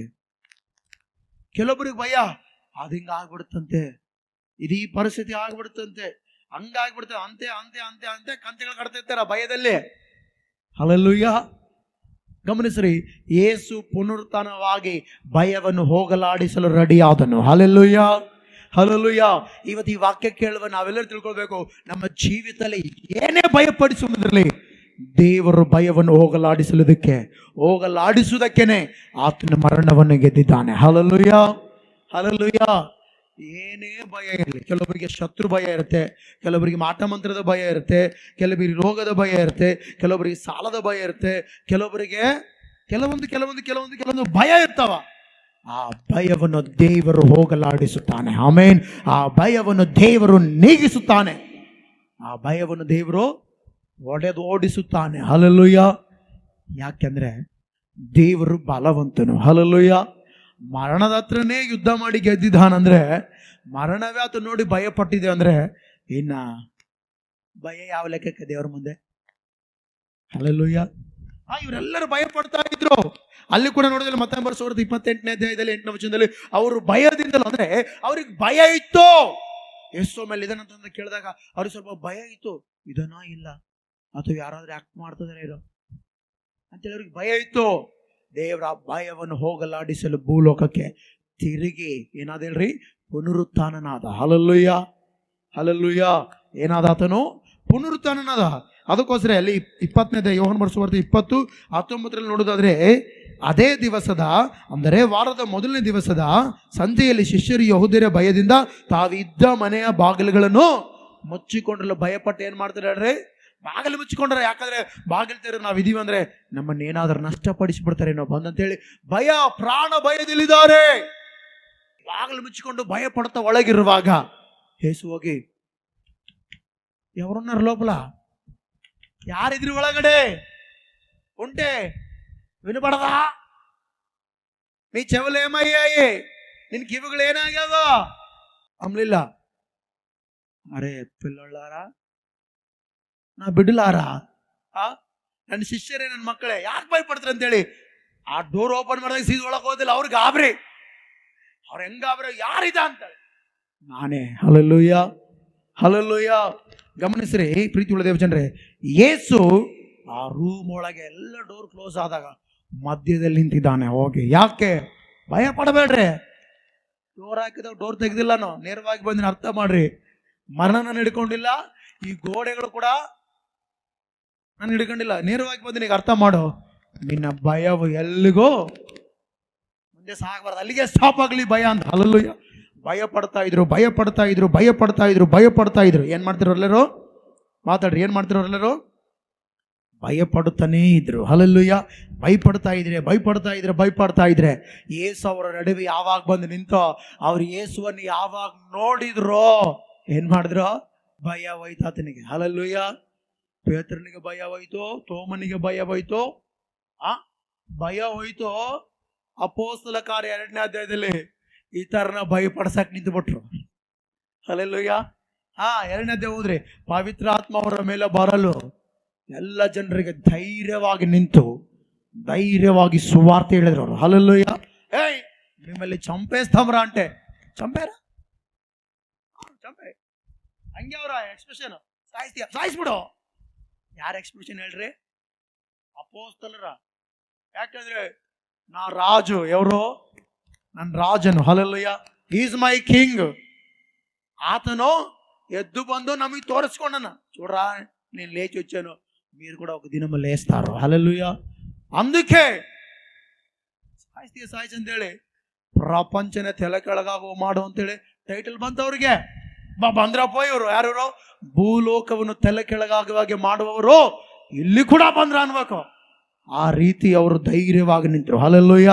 ಕೆಲವೊಬ್ರಿಗೆ ಭಯ, ಅದು ಹಿಂಗ ಆಗ್ಬಿಡುತ್ತಂತೆ, ಇದು ಈ ಪರಿಸ್ಥಿತಿ ಆಗ್ಬಿಡುತ್ತಂತೆ, ಹಂಗಾಗ್ಬಿಡ್ತೇವೆ, ಅಂತೆ ಅಂತೆ ಅಂತೆ ಅಂತೆ ಕಂತೆಗಳು ಕಟ್ತಿರ್ತಾರ ಭಯದಲ್ಲಿ. ಹಲ್ಲೆಲೂಯಾ. ಗಮನಿಸ್ರಿ, ಯೇಸು ಪುನರುತ್ಥಾನವಾಗಿ ಭಯವನ್ನು ಹೋಗಲಾಡಿಸಲು ರೆಡಿಯಾದನು. Hallelujah, hallelujah. ಇವತ್ತು ಈ ವಾಕ್ಯ ಕೇಳುವ ನಾವೆಲ್ಲರೂ ತಿಳ್ಕೊಳ್ಬೇಕು, ನಮ್ಮ ಜೀವಿತದಲ್ಲಿ ಏನೇ ಭಯಪಡಿಸುವುದರಲ್ಲಿ ದೇವರು ಭಯವನ್ನು ಹೋಗಲಾಡಿಸುವುದಕ್ಕೇನೆ ಆತನ ಮರಣವನ್ನು ಗೆದ್ದಿದ್ದಾನೆ. Hallelujah, hallelujah. ಏನೇ ಭಯ ಇರಲಿ, ಕೆಲವರಿಗೆ ಶತ್ರು ಭಯ ಇರುತ್ತೆ, ಕೆಲವರಿಗೆ ಮಾಟ ಮಂತ್ರದ ಭಯ ಇರುತ್ತೆ, ಕೆಲವರಿಗೆ ರೋಗದ ಭಯ ಇರುತ್ತೆ, ಕೆಲವರಿಗೆ ಸಾಲದ ಭಯ ಇರುತ್ತೆ, ಕೆಲವರಿಗೆ ಕೆಲವೊಂದು ಭಯ ಇರ್ತಾವ. ಆ ಭಯವನ್ನು ದೇವರು ಹೋಗಲಾಡಿಸುತ್ತಾನೆ. ಆಮೇನ್. ಆ ಭಯವನ್ನು ದೇವರು ನೀಗಿಸುತ್ತಾನೆ. ಆ ಭಯವನ್ನು ದೇವರು ಓಡಿಸುತ್ತಾನೆ. ಹಲ್ಲೆಲೂಯ. ಯಾಕೆಂದ್ರೆ ದೇವರು ಬಲವಂತನು. ಹಲ್ಲೆಲೂಯ. ಮರಣದ ಹತ್ರನೇ ಯುದ್ಧ ಮಾಡಿ ಗೆದ್ದಿದ್ದಾನಂದ್ರೆ, ಮರಣವೇ ಆತ ನೋಡಿ ಭಯ ಪಟ್ಟಿದೆ ಅಂದ್ರೆ ಇನ್ನ ಭಯ ಯಾವ ಲೆಕ್ಕಕ್ಕೆ ದೇವರ ಮುಂದೆ? ಹಲ್ಲೆಲೂಯ. ಇವರೆಲ್ಲರೂ ಭಯ ಪಡ್ತಾ ಇದ್ರು. ಅಲ್ಲಿ ಕೂಡ ನೋಡಿದ್ರೆ ಮತ್ತಾಯ ಬರೆಸೋರ್ದು 28ನೇ ಅಧ್ಯಾಯದಲ್ಲಿ 8ನೇ ವಚನದಲ್ಲಿ ಅವರು ಭಯದಿಂದಲೂ, ಅಂದ್ರೆ ಅವ್ರಿಗೆ ಭಯ ಇತ್ತು. ಎಷ್ಟೋ ಮೇಲೆ ಇದನ್ನಂತ ಕೇಳಿದಾಗ ಅವ್ರಿಗೆ ಸ್ವಲ್ಪ ಭಯ ಇತ್ತು. ಇದನ್ನ ಇಲ್ಲ ಅಥವಾ ಯಾರಾದ್ರೂ ಆಕ್ಟ್ ಮಾಡ್ತಿದಾರೆ ಇರೋ ಅಂತೇಳಿ ಅವ್ರಿಗೆ ಭಯ ಇತ್ತು. ದೇವರ ಭಯವನ್ನು ಹೋಗಲಾಡಿಸಲು ಭೂಲೋಕಕ್ಕೆ ತಿರುಗಿ ಏನಾದ ಹೇಳ್ರಿ? ಪುನರುತ್ಥಾನನಾದ. Hallelujah, hallelujah. ಏನಾದ ಆತನು? ಪುನರುತ್ಥಾನನಾದ. ಅದಕ್ಕೋಸ್ಕರ ಅಲ್ಲಿ 20ನೇ ಯೋಹನ ಬರೆಸುವಾರ್ತೆ 20:19 ನೋಡೋದಾದ್ರೆ, ಅದೇ ದಿವಸದ ಅಂದರೆ ವಾರದ ಮೊದಲನೇ ದಿವಸದ ಸಂಜೆಯಲ್ಲಿ ಶಿಷ್ಯರು ಯಹೂದ್ಯರ ಭಯದಿಂದ ತಾವಿದ್ದ ಮನೆಯ ಬಾಗಿಲುಗಳನ್ನು ಮುಚ್ಚಿಕೊಂಡ್ರಲ್ಲ. ಭಯಪಟ್ಟು ಏನ್ ಮಾಡ್ತಾರೆ ಹೇಳ್ರಿ? ಬಾಗಿಲು ಮುಚ್ಚಿಕೊಂಡ್ರೆ. ಯಾಕಂದ್ರೆ ಬಾಗಿಲು ತೆರೆದು ನಾವು ಇದೀವಿ ಅಂದ್ರೆ ನಮ್ಮನ್ನೇನಾದ್ರೂ ನಷ್ಟಪಡಿಸಿಬಿಡ್ತಾರೆ ಏನೋ ಬಂದಂತೇಳಿ ಭಯ, ಪ್ರಾಣ ಭಯದಲ್ಲಿದ್ದಾರೆ. ಬಾಗಿಲು ಮುಚ್ಚಿಕೊಂಡು ಭಯ ಪಡ್ತಾ ಒಳಗಿರುವಾಗ ಯೇಸು ಹೋಗಿ, ఎవరున్నారు లోపల? ಯಾರಿದ್ರಿ ಒಳಗಡೆ? ఉంటే వినపడదా? మీ చెవులు ఏమయ్యాయి? నిన్ను కివుಗಳು ఏనాగావో అమ్లిల్ల. అరే పిల్లలారా, నా బిడ్డలారా, ನನ್ನ ಶಿಷ್ಯರೇ, ನನ್ನ ಮಕ್ಕಳೇ, ಯಾಕೆ ಭಯಪಡ್ತಾರೆ ಅಂತೇಳಿ ಆ ಡೋರ್ ಓಪನ್ ಮಾಡಿದಾಗ ಸೀದ್ ಒಳಗೆ ಹೋದಿಲ್ಲ. ಅವ್ರಿಗೆ ಗಾಬ್ರಿ. ಅವ್ರು ಹೆಂಗ ಗಾಬ್ರಿ? ಯಾರಿದ ಅಂತಾಳೆ? ನಾನೇ. Hallelujah, hallelujah. ಗಮನಿಸ್ರಿ ಪ್ರೀತಿ ಉಳ್ಳ ದೇವಜನರೇ, ಯೇಸು ಆ ರೂಮ್ ಒಳಗೆ ಎಲ್ಲ ಡೋರ್ ಕ್ಲೋಸ್ ಆದಾಗ ಮಧ್ಯದಲ್ಲಿ ನಿಂತಿದ್ದಾನೆ. ಹೋಗಿ ಯಾಕೆ ಭಯ ಪಡಬೇಡ್ರಿ. ಡೋರ್ ಹಾಕಿದಾಗ ಡೋರ್ ತೆಗೆದಿಲ್ಲನೋ, ನೇರವಾಗಿ ಬಂದಿನ ಅರ್ಥ ಮಾಡ್ರಿ. ಮರಣ ನಾನು ಹಿಡ್ಕೊಂಡಿಲ್ಲ, ಈ ಗೋಡೆಗಳು ಕೂಡ ನಾನು ಹಿಡ್ಕೊಂಡಿಲ್ಲ, ನೇರವಾಗಿ ಬಂದಿನ. ಈಗ ಅರ್ಥ ಮಾಡು, ನಿನ್ನ ಭಯವು ಎಲ್ಲಿಗೋ ಮುಂದೆ ಸಾಗಬಾರ್ದು, ಅಲ್ಲಿಗೆ ಸ್ಟಾಪ್ ಆಗಲಿ ಭಯ ಅಂತ. ಹಲ್ಲೆಲೂಯ. ಭಯ ಪಡ್ತಾ ಇದ್ರು. ಏನ್ ಮಾಡ್ತಿರೋ ಎಲ್ಲರೂ? ಮಾತಾಡ್ರಿ. ಏನ್ ಮಾಡ್ತಿರೋ ಎಲ್ಲರೂ? ಭಯಪಡುತ್ತಾನೇ ಇದ್ರು. ಹಲ್ಲೆಲೂಯ. ಭಯಪಡ್ತಾ ಇದ್ರೆ ಯೇಸು ಅವರ ನಡುವೆ ಯಾವಾಗ ಬಂದು ನಿಂತೋ, ಅವ್ರು ಯೇಸುವನ್ನು ಯಾವಾಗ ನೋಡಿದ್ರೋ ಏನ್ ಮಾಡಿದ್ರು? ಭಯ ಹೋಯ್ತು ಆತನಿಗೆ. ಹಲ್ಲೆಲೂಯ. ಪೇತ್ರನಿಗೆ ಭಯ ಹೋಯ್ತು, ತೋಮನಿಗೆ ಭಯ ಹೋಯ್ತು, ಭಯ ಹೋಯ್ತು. ಅಪೊಸ್ತಲ ಕಾರ್ಯ 2ನೇ ಅಧ್ಯಾಯದಲ್ಲಿ ಈ ತರನ ಭಯಪಡಿಸಕ್ ನಿಂತು ಬಿಟ್ರು. ಹಲ್ಲೆಲೂಯ. 2ನೇ ಅಧ್ಯಾಯ ಹೋದ್ರೆ ಪವಿತ್ರ ಆತ್ಮ ಅವರ ಮೇಲೆ ಬರಲು ಎಲ್ಲ ಜನರಿಗೆ ಧೈರ್ಯವಾಗಿ ನಿಂತು ಧೈರ್ಯವಾಗಿ ಸುವಾರ್ತೆ ಹೇಳಿದ್ರು ಅವರು. ಹಲ್ಲೆಲೂಯ. ನಿಮ್ಮಲ್ಲಿ ಚಂಪೇಸ್ತಂಬ್ರ ಅಂಟೆ ಚಂಪೇರ ಚಂಪೆ ಹಂಗೆ ಅವರ ಎಕ್ಸ್ಪ್ರೆಷನ್ ಸಾಯಿಸ್ಬಿಡು. ಯಾರ ಎಕ್ಸ್ಪ್ರೆಷನ್ ಹೇಳ್ರಿ? ಅಪೊಸ್ತಲರ. ಯಾಕಂದ್ರೆ ನಾ ರಾಜು. ఎవరు? ನನ್ನ ರಾಜನು. ಹಲ್ಲೆಲೂಯ. Is my king. ఆతను ఎద్దు బంధు నమ్మి తోరచుకోండి. చూడరా, నేను లేచి వచ్చాను, మీరు కూడా ఒక దినము లేస్తారు. హల్లెలూయ. అందుకే ಸಾಯಿಸಿ ಅಂತೇಳಿ ಪ್ರಪಂಚನ ತಲೆ ಕೆಳಗಾಗುವ ಮಾಡು ಅಂತೇಳಿ ಟೈಟಲ್ ಬಂತವ್ರಿಗೆ. ಬಂದ್ರಪ್ಪ ಇವರು. ಯಾರು? ಭೂಲೋಕವನ್ನು ತಲೆ ಕೆಳಗಾಗುವಾಗೆ ಮಾಡುವವರು ಇಲ್ಲಿ ಕೂಡ ಬಂದ್ರ ಅನ್ಬೇಕು. ಆ ರೀತಿ ಅವರು ಧೈರ್ಯವಾಗಿ ನಿಂತರು. ಹಲ್ಲೆಲೂಯ.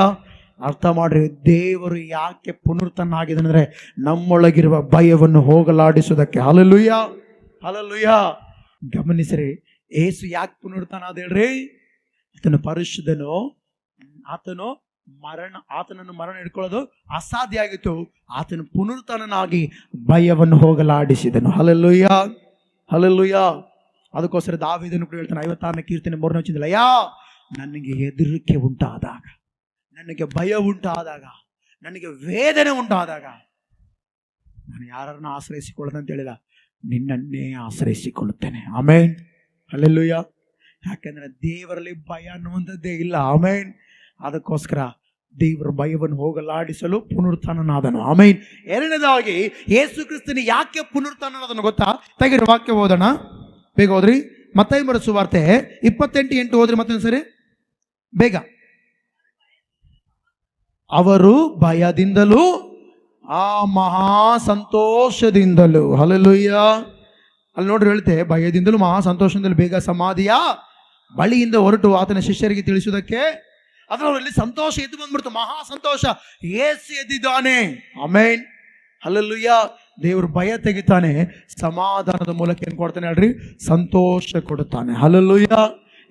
ಅರ್ಥ ಮಾಡ್ರಿ, ದೇವರು ಯಾಕೆ ಪುನರುತ್ಥಾನನಾಗಿದ್ದಾನೆ? ನಮ್ಮೊಳಗಿರುವ ಭಯವನ್ನು ಹೋಗಲಾಡಿಸುವುದಕ್ಕೆ. Hallelujah, hallelujah. ಗಮನಿಸ್ರಿ, ಏಸು ಯಾಕೆ ಪುನರುತ್ಥಾನ ಆದ ಹೇಳ್ರಿ? ಆತನು ಪರಿಶುದ್ಧನು. ಆತನನ್ನು ಮರಣ ಹಿಡ್ಕೊಳ್ಳೋದು ಅಸಾಧ್ಯ ಆಗಿತ್ತು. ಆತನು ಪುನರುತ್ಥಾನನಾಗಿ ಭಯವನ್ನು ಹೋಗಲಾಡಿಸಿದನು. Hallelujah, hallelujah. ಅದಕ್ಕೋಸ್ಕರ ದಾವೀದನು ಕೂಡ ಹೇಳ್ತಾನೆ 56ನೇ ಕೀರ್ತನೆ 3ನೇ ವಚನದಲ್ಲಿ, ಅಯ್ಯಾ ನನಗೆ ಹೆದರಿಕೆ ಉಂಟಾದಾಗ, ನನಗೆ ಭಯ ಉಂಟಾದಾಗ, ನನಗೆ ವೇದನೆ ಉಂಟಾದಾಗ ನಾನು ಯಾರನ್ನ ಆಶ್ರಯಿಸಿಕೊಳ್ಳೋದಂತ ಹೇಳಿಲ್ಲ, ನಿನ್ನನ್ನೇ ಆಶ್ರಯಿಸಿಕೊಳ್ಳುತ್ತೇನೆ. ಆಮೇನ್. ಹಲ್ಲೆಲೂಯ. ಯಾಕೆಂದ್ರೆ ದೇವರಲ್ಲಿ ಭಯ ಅನ್ನುವಂಥದ್ದೇ ಇಲ್ಲ. ಆಮೇನ್. ಅದಕ್ಕೋಸ್ಕರ ದೇವರ ಭಯವನ್ನು ಹೋಗಲಾಡಿಸಲು ಪುನರುತ್ಥಾನನಾದನು. ಆಮೇನ್. ಎರಡನೇದಾಗಿ ಯೇಸು ಕ್ರಿಸ್ತನ ಯಾಕೆ ಪುನರುತ್ಥಾನನಾದನು ಗೊತ್ತಾ? ತೆಗೆದು ವಾಕ್ಯ ಓದೋಣ, ಬೇಗ ಹೋದ್ರಿ. ಮತ್ತಾಯ ಬರೆದ ಸುವಾರ್ತೆ 28:8 ಹೋದ್ರಿ ಮತ್ತೊಂದು ಸರಿ ಬೇಗ. ಅವರು ಭಯದಿಂದಲೂ ಆ ಮಹಾ ಸಂತೋಷದಿಂದಲೂ, ಹಲ್ಲೆಲೂಯಾ. ಅಲ್ಲಿ ನೋಡ್ರಿ ಹೇಳ್ತೆ, ಭಯದಿಂದಲೂ ಮಹಾ ಸಂತೋಷದಿಂದಲೂ ಬೇಗ ಸಮಾಧಿಯ ಬಳಿಯಿಂದ ಹೊರಟು ಆತನ ಶಿಷ್ಯರಿಗೆ ತಿಳಿಸುವುದಕ್ಕೆ. ಅದರಲ್ಲಿ ಸಂತೋಷ ಎದ್ದು ಬಂದ್ಬಿಡ್ತು, ಮಹಾ ಸಂತೋಷ. ಯೇಸು ಎದ್ದಿದ್ದಾನೆ. ಆಮೇನ್. ಹಲ್ಲೆಲೂಯಾ. ದೇವರು ಭಯ ತೆಗಿತಾನೆ, ಸಮಾಧಾನದ ಮೂಲಕ ಏನ್ ಕೊಡ್ತಾನೆ ಹೇಳ್ರಿ? ಸಂತೋಷ ಕೊಡುತ್ತಾನೆ. ಹಲ್ಲೆಲೂಯಾ.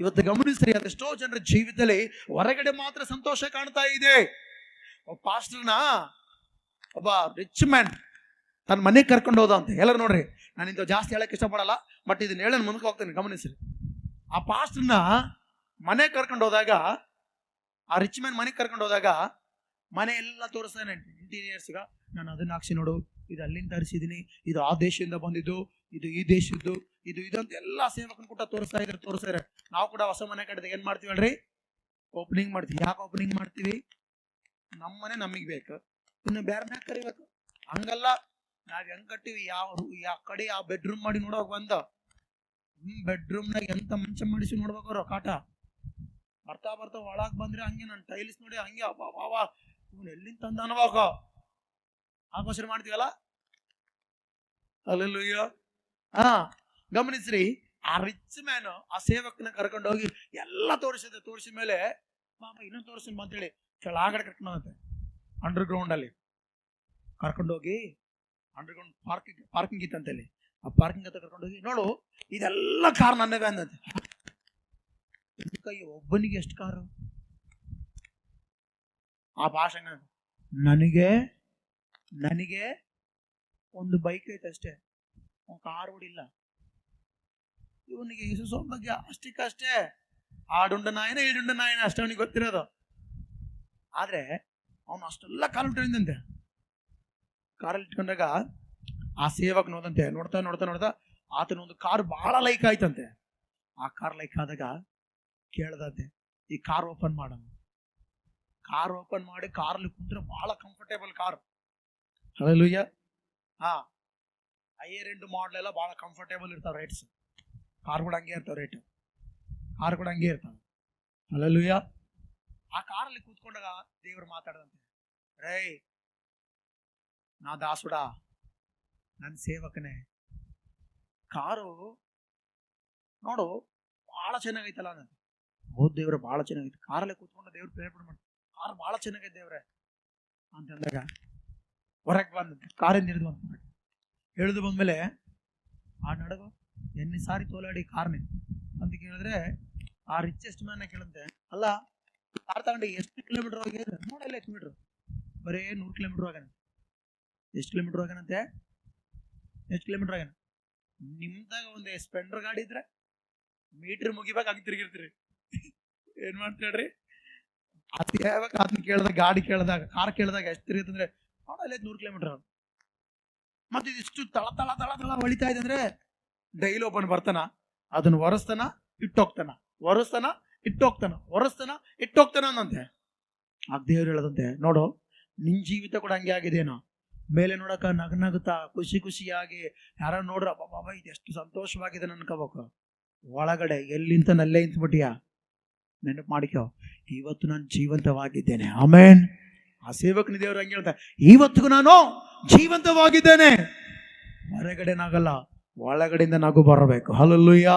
ಇವತ್ತು ಗಮನಿಸ್ರಿ, ಅದೆಷ್ಟೋ ಜನರ ಜೀವಿತದಲ್ಲಿ ಹೊರಗಡೆ ಮಾತ್ರ ಸಂತೋಷ ಕಾಣ್ತಾ ಇದೆ. ಪಾಸ್ಟರ್ನ ಒಬ್ಬ ರಿಚ್ ಮ್ಯಾನ್ ತನ್ನ ಮನೆಗೆ ಕರ್ಕೊಂಡು ಹೋದ ಅಂತ ಎಲ್ಲರೂ ನೋಡ್ರಿ. ನಾನು ಇಂಥ ಜಾಸ್ತಿ ಹೇಳಕ್ಕೆ ಇಷ್ಟಪಡಲ್ಲ, ಬಟ್ ಇದನ್ನ ಹೇಳೋಣ ಮುಂದಕ್ಕೆ ಹೋಗ್ತೇನೆ, ಗಮನಿಸ್ರಿ. ಆ ಪಾಸ್ಟರ್ನ ಮನೆಗೆ ಕರ್ಕೊಂಡು ಹೋದಾಗ, ಆ ರಿಚ್ ಮ್ಯಾನ್ ಮನೆಗೆ ಕರ್ಕೊಂಡು ಹೋದಾಗ ಮನೆ ಎಲ್ಲ ತೋರಿಸ್ತಾನೆ ಇಂಟೀರಿಯರ್ಸ್ಗ. ನಾನು ಅದನ್ನ ಹಾಕ್ಸಿ ನೋಡು, ಇದು ಅಲ್ಲಿಂದ ತರಿಸಿದ್ದೀನಿ, ಇದು ಆ ದೇಶದಿಂದ ಬಂದಿದ್ದು, ಇದು ಈ ದೇಶದ್ದು, ಇದು ಇದಂತ ಎಲ್ಲ ಸೇವಕನ ಕೂಡ ತೋರಿಸ್ತಾರೆ. ನಾವು ಕೂಡ ಹೊಸ ಮನೆ ಕಟ್ಟಿದಾಗ ಏನ್ ಮಾಡ್ತೀವಿ ಹೇಳ್ರಿ? ಓಪನಿಂಗ್ ಮಾಡ್ತೀವಿ. ಯಾಕೆ ಓಪನಿಂಗ್ ಮಾಡ್ತೀವಿ? ನಮ್ಮ ಮನೆ ನಮಗೆ ಬೇಕು, ಇನ್ನು ಬೇರೆ ಮ್ಯಾಗ ಕರಿಬೇಕು. ಹಂಗಲ್ಲ, ನಾವ್ ಹೆಂಗ್ ಕಟ್ಟಿವಿ, ಯಾವ ಕಡೆ ಯಾವ ಬೆಡ್ರೂಮ್ ಮಾಡಿ ನೋಡುವಾಗ ಬಂದ ಬೆಡ್ರೂಮ್ನಾಗ ಎಂತ ಮಂಚ ಮಾಡಿಸಿ ನೋಡ್ಬೇಕವ್ರು ಕಾಟ. ಬರ್ತಾ ಒಳಗ್ ಬಂದ್ರೆ ಹಂಗೆ ನಾನು ಟೈಲ್ಸ್ ನೋಡಿ ಹಂಗೆ ಇವನು ಎಲ್ಲಿಂದ ತಂದ ಅನ್ವಾಗ ಆಕೋಚನೆ ಮಾಡ್ತೀವಲ್ಲ. ಹಲ್ಲೆಲೂಯಾ. ಗಮನಿಸ್ರಿ, ಆ ರಿಚ್ ಮ್ಯಾನ್ ಆ ಸೇವಕನ ಕರ್ಕೊಂಡು ಹೋಗಿ ಎಲ್ಲ ತೋರಿಸಿದ ಮೇಲೆ ಮಾಮ ಇನ್ನೊಂದು ತೋರಿಸಿ ಅಂತೇಳಿ ಕೆಳಗಡೆ ಕರ್ಕೊಂಡಂತೆ ಅಂಡರ್ ಗ್ರೌಂಡ್ ಅಲ್ಲಿ ಕರ್ಕೊಂಡು ಹೋಗಿ, ಅಂಡರ್ ಗ್ರೌಂಡ್ ಪಾರ್ಕಿಂಗ್ ಇತ್ತಂತಲ್ಲಿ, ಆ ಪಾರ್ಕಿಂಗ್ ಹತ್ರ ಕರ್ಕೊಂಡು ಹೋಗಿ ನೋಡು ಇದೆಲ್ಲ ಕಾರ್ ನನ್ನವೇ ಅಂದಂತೆ. ಒಬ್ಬನಿಗೆ ಎಷ್ಟು ಕಾರು? ಆ ಭಾಷಣ, ನನಗೆ ಒಂದು ಬೈಕ್ ಐತೆ ಅಷ್ಟೇ, ಕಾರ್ ಹೊಡಿಲ್ಲ. ಇವನಿಗೆ ಯೇಸು ಬಗ್ಗೆ ಅಷ್ಟೇ, ಆಡುಂಡ ನಾಯನ ಈಡುಂಡ ನಾಯನ ಅಷ್ಟೇ ಅವನಿಗೆ ಗೊತ್ತಿರೋದು. ಆದ್ರೆ ಅವನು ಅಷ್ಟೆಲ್ಲ ಕಾಲು ಇಟ್ಟಿದ್ದಂತೆ. ಕಾರಲ್ಲಿ ಇಟ್ಕೊಂಡಾಗ ಆ ಸೇವಕನ ಹೋದಂತೆ ನೋಡ್ತಾ ಆತನ ಒಂದು ಕಾರ್ ಬಹಳ ಲೈಕ್ ಆಯ್ತಂತೆ. ಆ ಕಾರ್ ಲೈಕ್ ಆದಾಗ ಕೇಳ್ದಂತೆ, ಈ ಕಾರ್ ಓಪನ್ ಮಾಡೋಣ. ಕಾರ್ ಓಪನ್ ಮಾಡಿ ಕಾರಲ್ಲಿ ಕುಂತ್ರೆ ಬಹಳ comfortable car. Hallelujah. Higher end model ಎಲ್ಲ ಬಹಳ ಕಂಫರ್ಟೇಬಲ್ ಇರ್ತಾವ ರೇಟ್ಸ್. ಕಾರ್ ಕೂಡ ಹಂಗೆ ಇರ್ತಾವ, ರೇಟ್ ಕಾರ್ ಕೂಡ ಹಂಗೆ ಇರ್ತಾವ. ಹಲ್ಲೆಲೂಯಾ. ಆ ಕಾರಲ್ಲಿ ಕೂತ್ಕೊಂಡಾಗ ದೇವ್ರು ಮಾತಾಡದಂತೆ, ರೇ ನಾ ದಾಸುಡ, ನನ್ನ ಸೇವಕನೇ, ಕಾರು ನೋಡು ಬಹಳ ಚೆನ್ನಾಗೈತಲ್ಲ. ನಾನು ಹೌದು ದೇವ್ರೆ ಬಹಳ ಚೆನ್ನಾಗೈತೆ. ಕಾರಲ್ಲೇ ಕೂತ್ಕೊಂಡು ದೇವ್ರು ಪ್ರೇರಣೆ ಮಾಡ್ತಾರೆ, ಕಾರ್ ಬಹಳ ಚೆನ್ನಾಗೈತೆ ದೇವ್ರೆ ಅಂತಂದಾಗ ಹೊರಗೆ ಬಂದ ಕಾರಿಂದ ಇಳಿದು ಬಂದ್ಮೇಲೆ ಆ ನಡಗು ಎಣ್ಣೆ ಸಾರಿ ತೋಲಾಡಿ ಕಾರ್ನೆ ಅಂತ ಕೇಳಿದ್ರೆ, ಆ ರಿಚೆಸ್ಟ್ ಮ್ಯಾನ್ ಕೇಳಂತೆ, ಅಲ್ಲ ಕಾರ್ ತಗೊಂಡು ಎಷ್ಟು ಕಿಲೋಮೀಟರ್ ಹೋಗಿದ್ರೆ? ನೋಡಲ್ಲ ಕಿಲೋಮೀಟರ್, ಬರೇ 100 ಕಿಲೋಮೀಟರ್ ಹೋಗ್ಯಾನ. ಎಷ್ಟು ಕಿಲೋಮೀಟರ್ ಹೋಗ್ಯಾನಂತೆ? ಎಷ್ಟು ಕಿಲೋಮೀಟರ್ ಹೋಗ್ಯಾನ? ನಿಮ್ದಾಗ ಒಂದು ಸ್ಪೆಂಡರ್ ಗಾಡಿ ಇದ್ರೆ ಮೀಟರ್ ಮುಗಿಬೇಕು ಹಂಗೆ ತಿರುಗಿರ್ತೀರಿ. ಏನ್ ಮಾಡ್ತೀರಿ? ಅದು ಯಾವಾಗ ಅದನ್ನ ಕೇಳಿದಾಗ, ಗಾಡಿ ಕೇಳಿದಾಗ, ಕಾರ್ ಕೇಳಿದಾಗ ಎಷ್ಟು ತಿರುಗುತ್ತಂದ್ರೆ ನೋಡಲ್ಲ 100 ಕಿಲೋಮೀಟರ್. ಮತ್ತೆ ಇದಿಷ್ಟು ತಳ ತಳ ತಳ ತಳ ಹೊಳಿತಾ ಇದೆ ಅಂದ್ರೆ ಡೈಲಿ ಒಬ್ಬನು ಬರ್ತಾನ, ಅದನ್ನ ಒರೆಸ್ತಾನ ಇಟ್ಟೋಗ್ತಾನ, ಒರೆಸ್ತಾನ ಇಟ್ಟೋಗ್ತಾನ, ಒರೆಸ್ತಾನ ಇಟ್ಟೋಗ್ತಾನ ಅನ್ನಂತೆ. ಆ ದೇವ್ರು ಹೇಳದಂತೆ, ನೋಡು ನಿನ್ ಜೀವಿತ ಕೂಡ ಹಂಗೆ ಆಗಿದೇನೋ. ಮೇಲೆ ನೋಡಕ ನಗನಗುತ್ತಾ ಖುಷಿಯಾಗಿ ಯಾರ ನೋಡ್ರ ಬಾಬಾ ಇದು ಎಷ್ಟು ಸಂತೋಷವಾಗಿದೆ ಅನ್ಕೋಬೇಕು. ಒಳಗಡೆ ಎಲ್ಲಿಂತ ನಲ್ಲೇ ಇಂತ್ಬಿಟ್ಟಿಯಾ? ನೆನಪು ಮಾಡಿಕೋ, ಇವತ್ತು ನಾನು ಜೀವಂತವಾಗಿದ್ದೇನೆ. ಆಮೇನ್. ಆ ಸೇವಕನ ದೇವರು ಹಂಗೆ ಹೇಳ್ತಾರೆ, ಇವತ್ತಿಗೂ ನಾನು ಜೀವಂತವಾಗಿದ್ದೇನೆ. ಹೊರಗಡೆ ನಗಲ್ಲ, ಒಳಗಡೆಯಿಂದ ನಗು ಬರಬೇಕು. Hallelujah,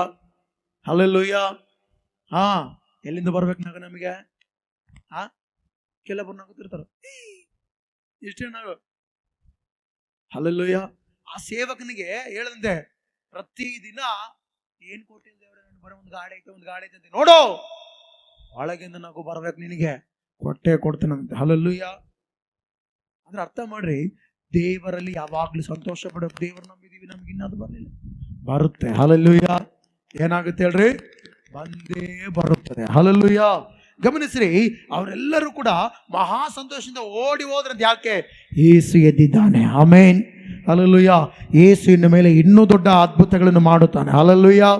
hallelujah. ಎಲ್ಲಿಂದ ಬರ್ಬೇಕು ನಗು ನಮಗೆ? ಕೆಲವರು ನಗುತ್ತಿರ್ತಾರೆ, ಇಷ್ಟೇ ನಗು. ಹಲ್ಲೆಲೂಯಾ. ಆ ಸೇವಕನಿಗೆ ಹೇಳದಂತೆ, ಪ್ರತಿ ದಿನ ಏನ್ ಕೊಟ್ಟಿಲ್ಲ ದೇವ್ರೆ, ಬರೋ ಒಂದು ಗಾಡಿ ಐತೆ ಅಂತ ನೋಡು, ಒಳಗಿಂದ ನಗು ಬರ್ಬೇಕು ನಿನಗೆ, ಕೊಡ್ತೇನಂತೆ. ಹಲ್ಲೆಲೂಯಾ. ಅಂದ್ರೆ ಅರ್ಥ ಮಾಡ್ರಿ, ದೇವರಲ್ಲಿ ಯಾವಾಗ್ಲೂ ಸಂತೋಷ ಪಡಬೇಕು. ದೇವರು ನಂಬಿದೀವಿ, ನಮ್ಗೆ ಇನ್ನದು ಬರಲಿಲ್ಲ, ಬರುತ್ತೆ. ಹಲ್ಲೆಲೂಯಾ. ಏನಾಗುತ್ತೆ ಹೇಳ್ರಿ? ಬಂದೇ ಬರುತ್ತದೆ. ಹಲ್ಲೆಲೂಯಾ. ಗಮನಿಸ್ರಿ, ಅವರೆಲ್ಲರೂ ಕೂಡ ಮಹಾ ಸಂತೋಷದಿಂದ ಓಡಿ ಹೋದ್ರಂತ. ಯಾಕೆ? ಯೇಸು ಎದ್ದಿದ್ದಾನೆ. ಆಮೇನ್. ಹಲ್ಲೆಲೂಯಾ. ಯೇಸು ಇನ್ನು ಮೇಲೆ ಇನ್ನೂ ದೊಡ್ಡ ಅದ್ಭುತಗಳನ್ನು ಮಾಡುತ್ತಾನೆ. Hallelujah,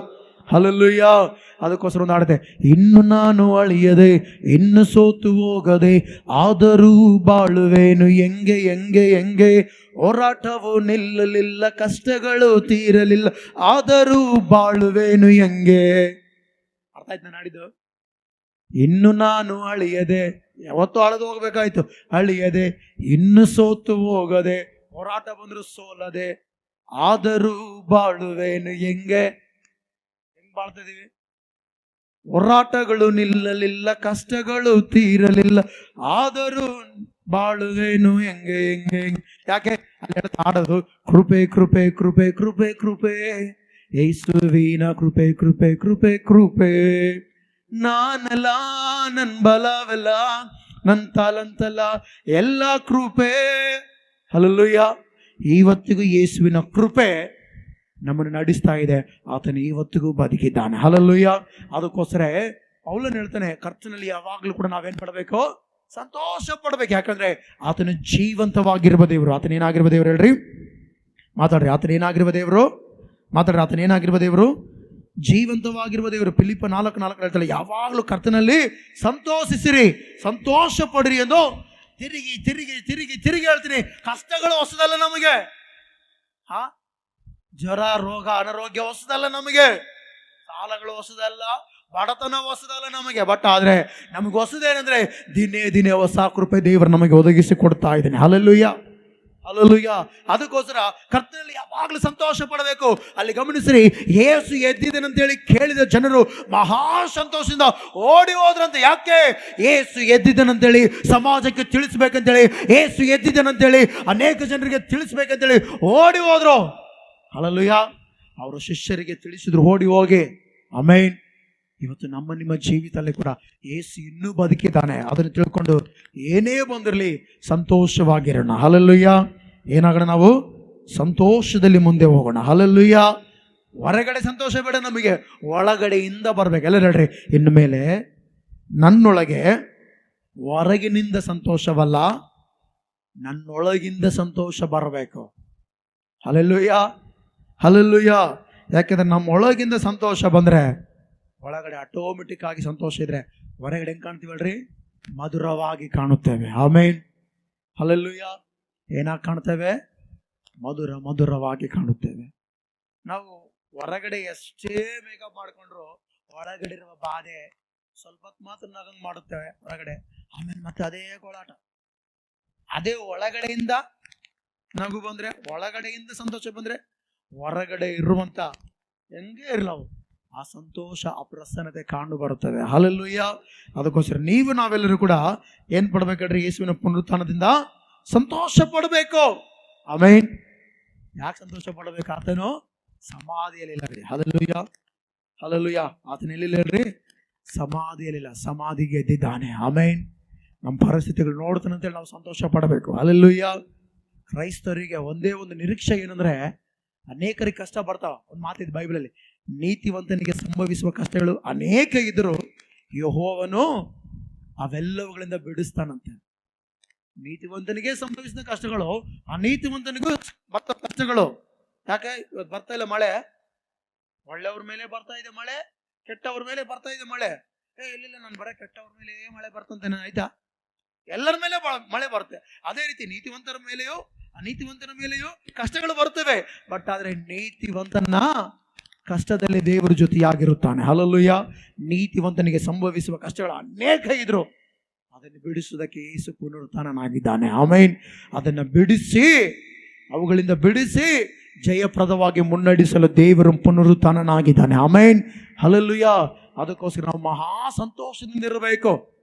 hallelujah. ಅದಕ್ಕೋಸ್ಕರ ಒಂದು ಹಾಡಿದೆ, ಇನ್ನು ನಾನು ಅಳಿಯದೆ ಇನ್ನು ಸೋತು ಹೋಗದೆ ಆದರೂ ಬಾಳುವೇನು ಹೆಂಗೆ ಹೆಂಗೆ ಹೆಂಗೆ, ಹೋರಾಟವು ನಿಲ್ಲಲಿಲ್ಲ ಕಷ್ಟಗಳು ತೀರಲಿಲ್ಲ ಆದರೂ ಬಾಳುವೇನು ಹೆಂಗೆ. ಅರ್ಥ ಆಯ್ತು ನಾನು ಹಾಡಿದ್ದು? ಇನ್ನು ನಾನು ಅಳಿಯದೆ, ಯಾವತ್ತೂ ಅಳೆದು ಹೋಗ್ಬೇಕಾಯ್ತು, ಅಳಿಯದೆ ಇನ್ನು ಸೋತು ಹೋಗದೆ ಹೋರಾಟ ಬಂದ್ರು ಸೋಲದೆ ಆದರೂ ಬಾಳುವೇನು ಹೆಂಗೆ. ಹೆಂಗ್ ಬಾಳ್ತಿದೀವಿ? ಹೋರಾಟಗಳು ನಿಲ್ಲಲಿಲ್ಲ ಕಷ್ಟಗಳು ತೀರಲಿಲ್ಲ ಆದರೂ ಬಾಳುವೇನು ಹೆಂಗೆ ಹೆಂಗೆ ಹೆಂಗೆ. ಯಾಕೆ ಅಲ್ಲಿ ಹಾಡೋದು, ಕೃಪೆ ಕೃಪೆ ಕೃಪೆ ಕೃಪೆ ಕೃಪೆ ಯೇಸುವಿನ ಕೃಪೆ ಕೃಪೆ ಕೃಪೆ ಕೃಪೆ, ನಾನಲ್ಲ ನನ್ ಬಲವಲ್ಲ ನನ್ ತಾಲಂತಲ್ಲ ಎಲ್ಲ ಕೃಪೆ. ಹಲ್ಲೆಲೂಯಾ. ಇವತ್ತಿಗೂ ಯೇಸುವಿನ ಕೃಪೆ ನಮ್ಮನ್ನು ನಡೆಸ್ತಾ ಇದೆ. ಆತನು ಇವತ್ತಿಗೂ ಬದುಕಿದ್ದಾನೆ. ಹಲ್ಲೆಲೂಯಾ. ಅದಕ್ಕೋಸ್ಕರ ಪೌಲನು ಹೇಳ್ತಾನೆ, ಕರ್ತನಲ್ಲಿ ಯಾವಾಗಲೂ ಕೂಡ ನಾವೇನ್ ಪಡಬೇಕು? ಸಂತೋಷ ಪಡ್ಬೇಕು. ಯಾಕಂದ್ರೆ ಆತನು ಜೀವಂತವಾಗಿರುವ ದೇವರು. ಆತನ ಏನಾಗಿರುವ ದೇವರು ಹೇಳ್ರಿ? ಮಾತಾಡ್ರಿ. ಆತನ ಏನಾಗಿರುವ ದೇವರು? ಮಾತಾಡ್ರಿ. ಆತನ ಏನಾಗಿರುವ ದೇವರು? ಜೀವಂತವಾಗಿರುವ ದೇವರು. ಫಿಲಿಪ್ಪ 4:4 ಹೇಳ್ತಾಳೆ, ಯಾವಾಗಲೂ ಕರ್ತನಲ್ಲಿ ಸಂತೋಷಿಸಿರಿ, ಸಂತೋಷ ಪಡ್ರಿ ಎಂದು ತಿರುಗಿ ತಿರುಗಿ ತಿರುಗಿ ತಿರುಗಿ ಹೇಳ್ತೀನಿ. ಕಷ್ಟಗಳು ಹೊಸದಲ್ಲ ನಮಗೆ. ಜ್ವರ, ರೋಗ, ಅನಾರೋಗ್ಯ ಹೊಸದಲ್ಲ ನಮಗೆ. ಸಾಲಗಳು ಹೊಸದಲ್ಲ, ಬಡತನ ಹೊಸದಲ್ಲ ನಮಗೆ. ಬಟ್ ಆದ್ರೆ ನಮಗೆ ಹೊಸದೇನೆಂದ್ರೆ ದಿನೇ ದಿನೇ ಹೊಸ ಕೃಪೆ ದೇವರು ನಮಗೆ ಒದಗಿಸಿ ಕೊಡ್ತಾ ಇದ್ದಾನೆ. Hallelujah, hallelujah. ಅದಕ್ಕೋಸ್ಕರ ಕರ್ತನಲ್ಲಿ ಯಾವಾಗಲೂ ಸಂತೋಷ ಪಡಬೇಕು. ಅಲ್ಲಿ ಗಮನಿಸ್ರಿ, ಯೇಸು ಎದ್ದಿದ್ದನಂತೇಳಿ ಕೇಳಿದ ಜನರು ಮಹಾ ಸಂತೋಷದಿಂದ ಓಡಿ ಹೋದ್ರಂತೆ. ಯಾಕೆ? ಯೇಸು ಎದ್ದಿದ್ದನಂತೇಳಿ ಸಮಾಜಕ್ಕೆ ತಿಳಿಸ್ಬೇಕಂತೇಳಿ, ಯೇಸು ಎದ್ದಿದ್ದನಂತೇಳಿ ಅನೇಕ ಜನರಿಗೆ ತಿಳಿಸ್ಬೇಕಂತೇಳಿ ಓಡಿ ಹೋದ್ರು. ಹಲ್ಲೆಲೂಯಾ. ಅವರು ಶಿಷ್ಯರಿಗೆ ತಿಳಿಸಿದ್ರು ಓಡಿ ಹೋಗಿ. ಆಮೆನ್. ಇವತ್ತು ನಮ್ಮ ನಿಮ್ಮ ಜೀವಿತದಲ್ಲಿ ಕೂಡ ಯೇಸು ಇನ್ನೂ ಬದುಕಿದ್ದಾನೆ. ಅದನ್ನು ತಿಳ್ಕೊಂಡು ಏನೇ ಬಂದಿರಲಿ ಸಂತೋಷವಾಗಿರೋಣ. ಹಲ್ಲೆಲೂಯಾ. ಏನಾಗೋಣ? ನಾವು ಸಂತೋಷದಲ್ಲಿ ಮುಂದೆ ಹೋಗೋಣ. ಹಲ್ಲೆಲೂಯಾ. ಹೊರಗಡೆ ಸಂತೋಷ ಬೇಡ ನಮಗೆ, ಒಳಗಡೆಯಿಂದ ಬರ್ಬೇಕು. ಎಲ್ಲ ಹೇಳ್ರಿ, ಇನ್ನು ಮೇಲೆ ನನ್ನೊಳಗೆ ಹೊರಗಿನಿಂದ ಸಂತೋಷವಲ್ಲ, ನನ್ನೊಳಗಿಂದ ಸಂತೋಷ ಬರಬೇಕು. Hallelujah, hallelujah. ಯಾಕೆಂದ್ರೆ ನಮ್ಮ ಒಳಗಿಂದ ಸಂತೋಷ ಬಂದ್ರೆ ಒಳಗಡೆ ಆಟೋಮೆಟಿಕ್ ಆಗಿ ಸಂತೋಷ ಇದ್ರೆ ಹೊರಗಡೆ ಹೆಂಗ್ ಕಾಣ್ತೀವಲ್ರಿ? ಮಧುರವಾಗಿ ಕಾಣುತ್ತೇವೆ. ಆಮೇನ್. ಹಲ್ಲೆಲೂಯಾ. ಏನಾಗಿ ಕಾಣ್ತೇವೆ? ಮಧುರವಾಗಿ ಕಾಣುತ್ತೇವೆ. ನಾವು ಹೊರಗಡೆ ಎಷ್ಟೇ ಮೇಕಪ್ ಮಾಡ್ಕೊಂಡ್ರು ಒಳಗಡೆ ಇರುವ ಬಾಧೆ ಸ್ವಲ್ಪ ಮಾತ್ರ ನಗಂಗ್ ಮಾಡುತ್ತೇವೆ ಹೊರಗಡೆ, ಆಮೇಲೆ ಮತ್ತೆ ಅದೇ ಗೋಳಾಟ. ಅದೇ ಒಳಗಡೆಯಿಂದ ನಗು ಬಂದ್ರೆ, ಒಳಗಡೆಯಿಂದ ಸಂತೋಷ ಬಂದ್ರೆ, ಹೊರಗಡೆ ಇರುವಂತ ಹೆಂಗೆ ಇರಲವು ಆ ಸಂತೋಷ, ಆ ಪ್ರಸನ್ನತೆ ಕಾಣು ಬರುತ್ತದೆ. ಹಲ್ಲೆಲೂಯಾ. ಅದಕ್ಕೋಸ್ಕರ ನಾವೆಲ್ಲರೂ ಕೂಡ ಏನ್ ಪಡ್ಬೇಕಂದ್ರೆ ಯೇಸುವಿನ ಪುನರುತ್ಥಾನದಿಂದ ಸಂತೋಷ ಪಡಬೇಕು. ಆಮೇನ್. ಯಾಕೆ ಸಂತೋಷ ಪಡಬೇಕು? ಆತನು ಸಮಾಧಿಯಲ್ಲಿಲ್ಲ ರೀ. Hallelujah, hallelujah. ಆತನ ಎಲ್ಲಿಲ್ಲ ಹೇಳ್ರಿ? ಸಮಾಧಿಯಲ್ಲಿಲ್ಲ, ಸಮಾಧಿಗೆ ಎದ್ದಿದ್ದಾನೆ. ಆಮೇನ್. ನಮ್ಮ ಪರಿಸ್ಥಿತಿಗಳು ನೋಡ್ತಾನಂತೇಳಿ ನಾವು ಸಂತೋಷ ಪಡಬೇಕು. ಹಲ್ಲೆಲೂಯಾ. ಕ್ರೈಸ್ತರಿಗೆ ಒಂದೇ ಒಂದು ನಿರೀಕ್ಷೆ ಏನಂದ್ರೆ, ಅನೇಕರಿಗೆ ಕಷ್ಟ ಬರ್ತಾವ. ಒಂದು ಮಾತಿದೆ ಬೈಬಲಲ್ಲಿ, ನೀತಿವಂತನಿಗೆ ಸಂಭವಿಸುವ ಕಷ್ಟಗಳು ಅನೇಕ ಇದ್ದರೂ ಯೆಹೋವನು ಅವೆಲ್ಲವುಗಳಿಂದ ಬಿಡಿಸ್ತಾನಂತೆ. ನೀತಿವಂತನಿಗೆ ಸಂಭವಿಸಿದ ಕಷ್ಟಗಳು ಅನೀತಿವಂತನಿಗೂ ಬರ್ತ ಕಷ್ಟಗಳು. ಯಾಕೆ? ಇವತ್ತು ಬರ್ತಾ ಇಲ್ಲ ಮಳೆ, ಒಳ್ಳೆಯವ್ರ ಮೇಲೆ ಬರ್ತಾ ಇದೆ ಮಳೆ, ಕೆಟ್ಟವ್ರ ಮೇಲೆ ಬರ್ತಾ ಇದೆ ಮಳೆ. ಇಲ್ಲ ನಾನು ಬರೀ ಕೆಟ್ಟವ್ರ ಮೇಲೆ ಮಳೆ ಬರ್ತಂತೇನೆ, ಆಯ್ತಾ? ಎಲ್ಲರ ಮೇಲೆ ಮಳೆ ಬರುತ್ತೆ. ಅದೇ ರೀತಿ ನೀತಿವಂತರ ಮೇಲೆಯೋ ಅನೀತಿವಂತನ ಮೇಲೆಯೋ ಕಷ್ಟಗಳು ಬರ್ತವೆ. ಬಟ್ ಆದ್ರೆ ನೀತಿವಂತನ ಕಷ್ಟದಲ್ಲಿ ದೇವರ ಜೊತೆಯಾಗಿರುತ್ತಾನೆ. ಹಲ್ಲೆಲೂಯಾ. ನೀತಿವಂತನಿಗೆ ಸಂಭವಿಸುವ ಕಷ್ಟಗಳು ಅನೇಕ ಇದ್ರು, ಅದನ್ನು ಬಿಡಿಸುವುದಕ್ಕೆ ಯೇಸು ಪುನರುತ್ಥಾನನಾಗಿದ್ದಾನೆ. ಆಮೇನ್. ಅದನ್ನು ಅವುಗಳಿಂದ ಬಿಡಿಸಿ ಜಯಪ್ರದವಾಗಿ ಮುನ್ನಡೆಸಲು ದೇವರು ಪುನರುತ್ಥಾನನಾಗಿದ್ದಾನೆ. ಆಮೇನ್. ಹಲ್ಲೆಲೂಯಾ. ಅದಕ್ಕೋಸ್ಕರ ನಾವು ಮಹಾ ಸಂತೋಷದಿಂದ ಇರಬೇಕು.